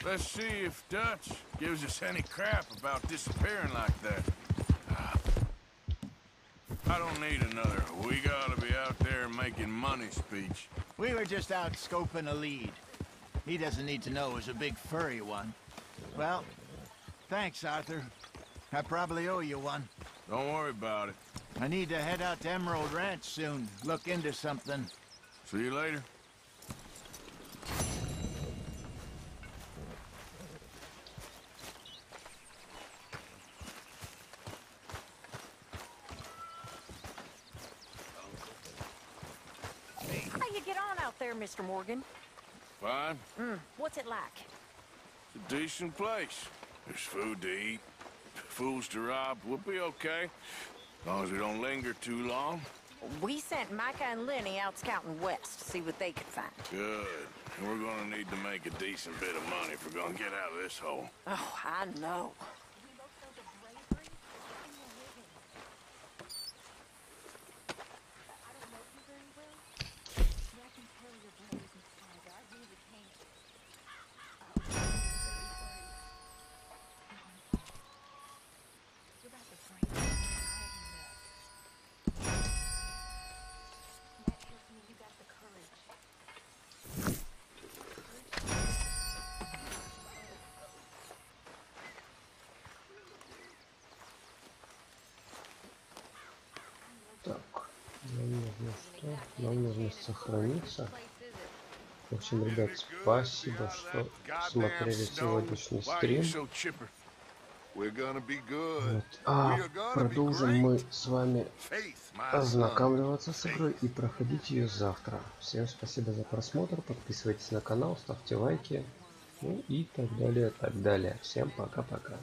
Let's see if Dutch gives us any crap about disappearing like that. I don't need another "we gotta be out there making money" speech. We were just out scoping a lead. He doesn't need to know it was a big furry one. Well, thanks, Arthur. I probably owe you one. Don't worry about it. I need to head out to Emerald Ranch soon. Look into something. See you later. How you get on out there, Mr. Morgan? Fine. What's it like? It's a decent place. There's food to eat, fools to rob. We'll be okay. As long as we don't linger too long. We sent Micah and Lenny out scouting west to see what they could find. Good. And we're gonna need to make a decent bit of money if we're gonna get out of this hole. Oh, I know. Нам нужно сохраниться. В общем, ребят, спасибо, что смотрели сегодняшний стрим. Вот. А продолжим мы с вами ознакомливаться с игрой и проходить ее завтра. Всем спасибо за просмотр, подписывайтесь на канал, ставьте лайки, ну и так далее, так далее. Всем пока-пока.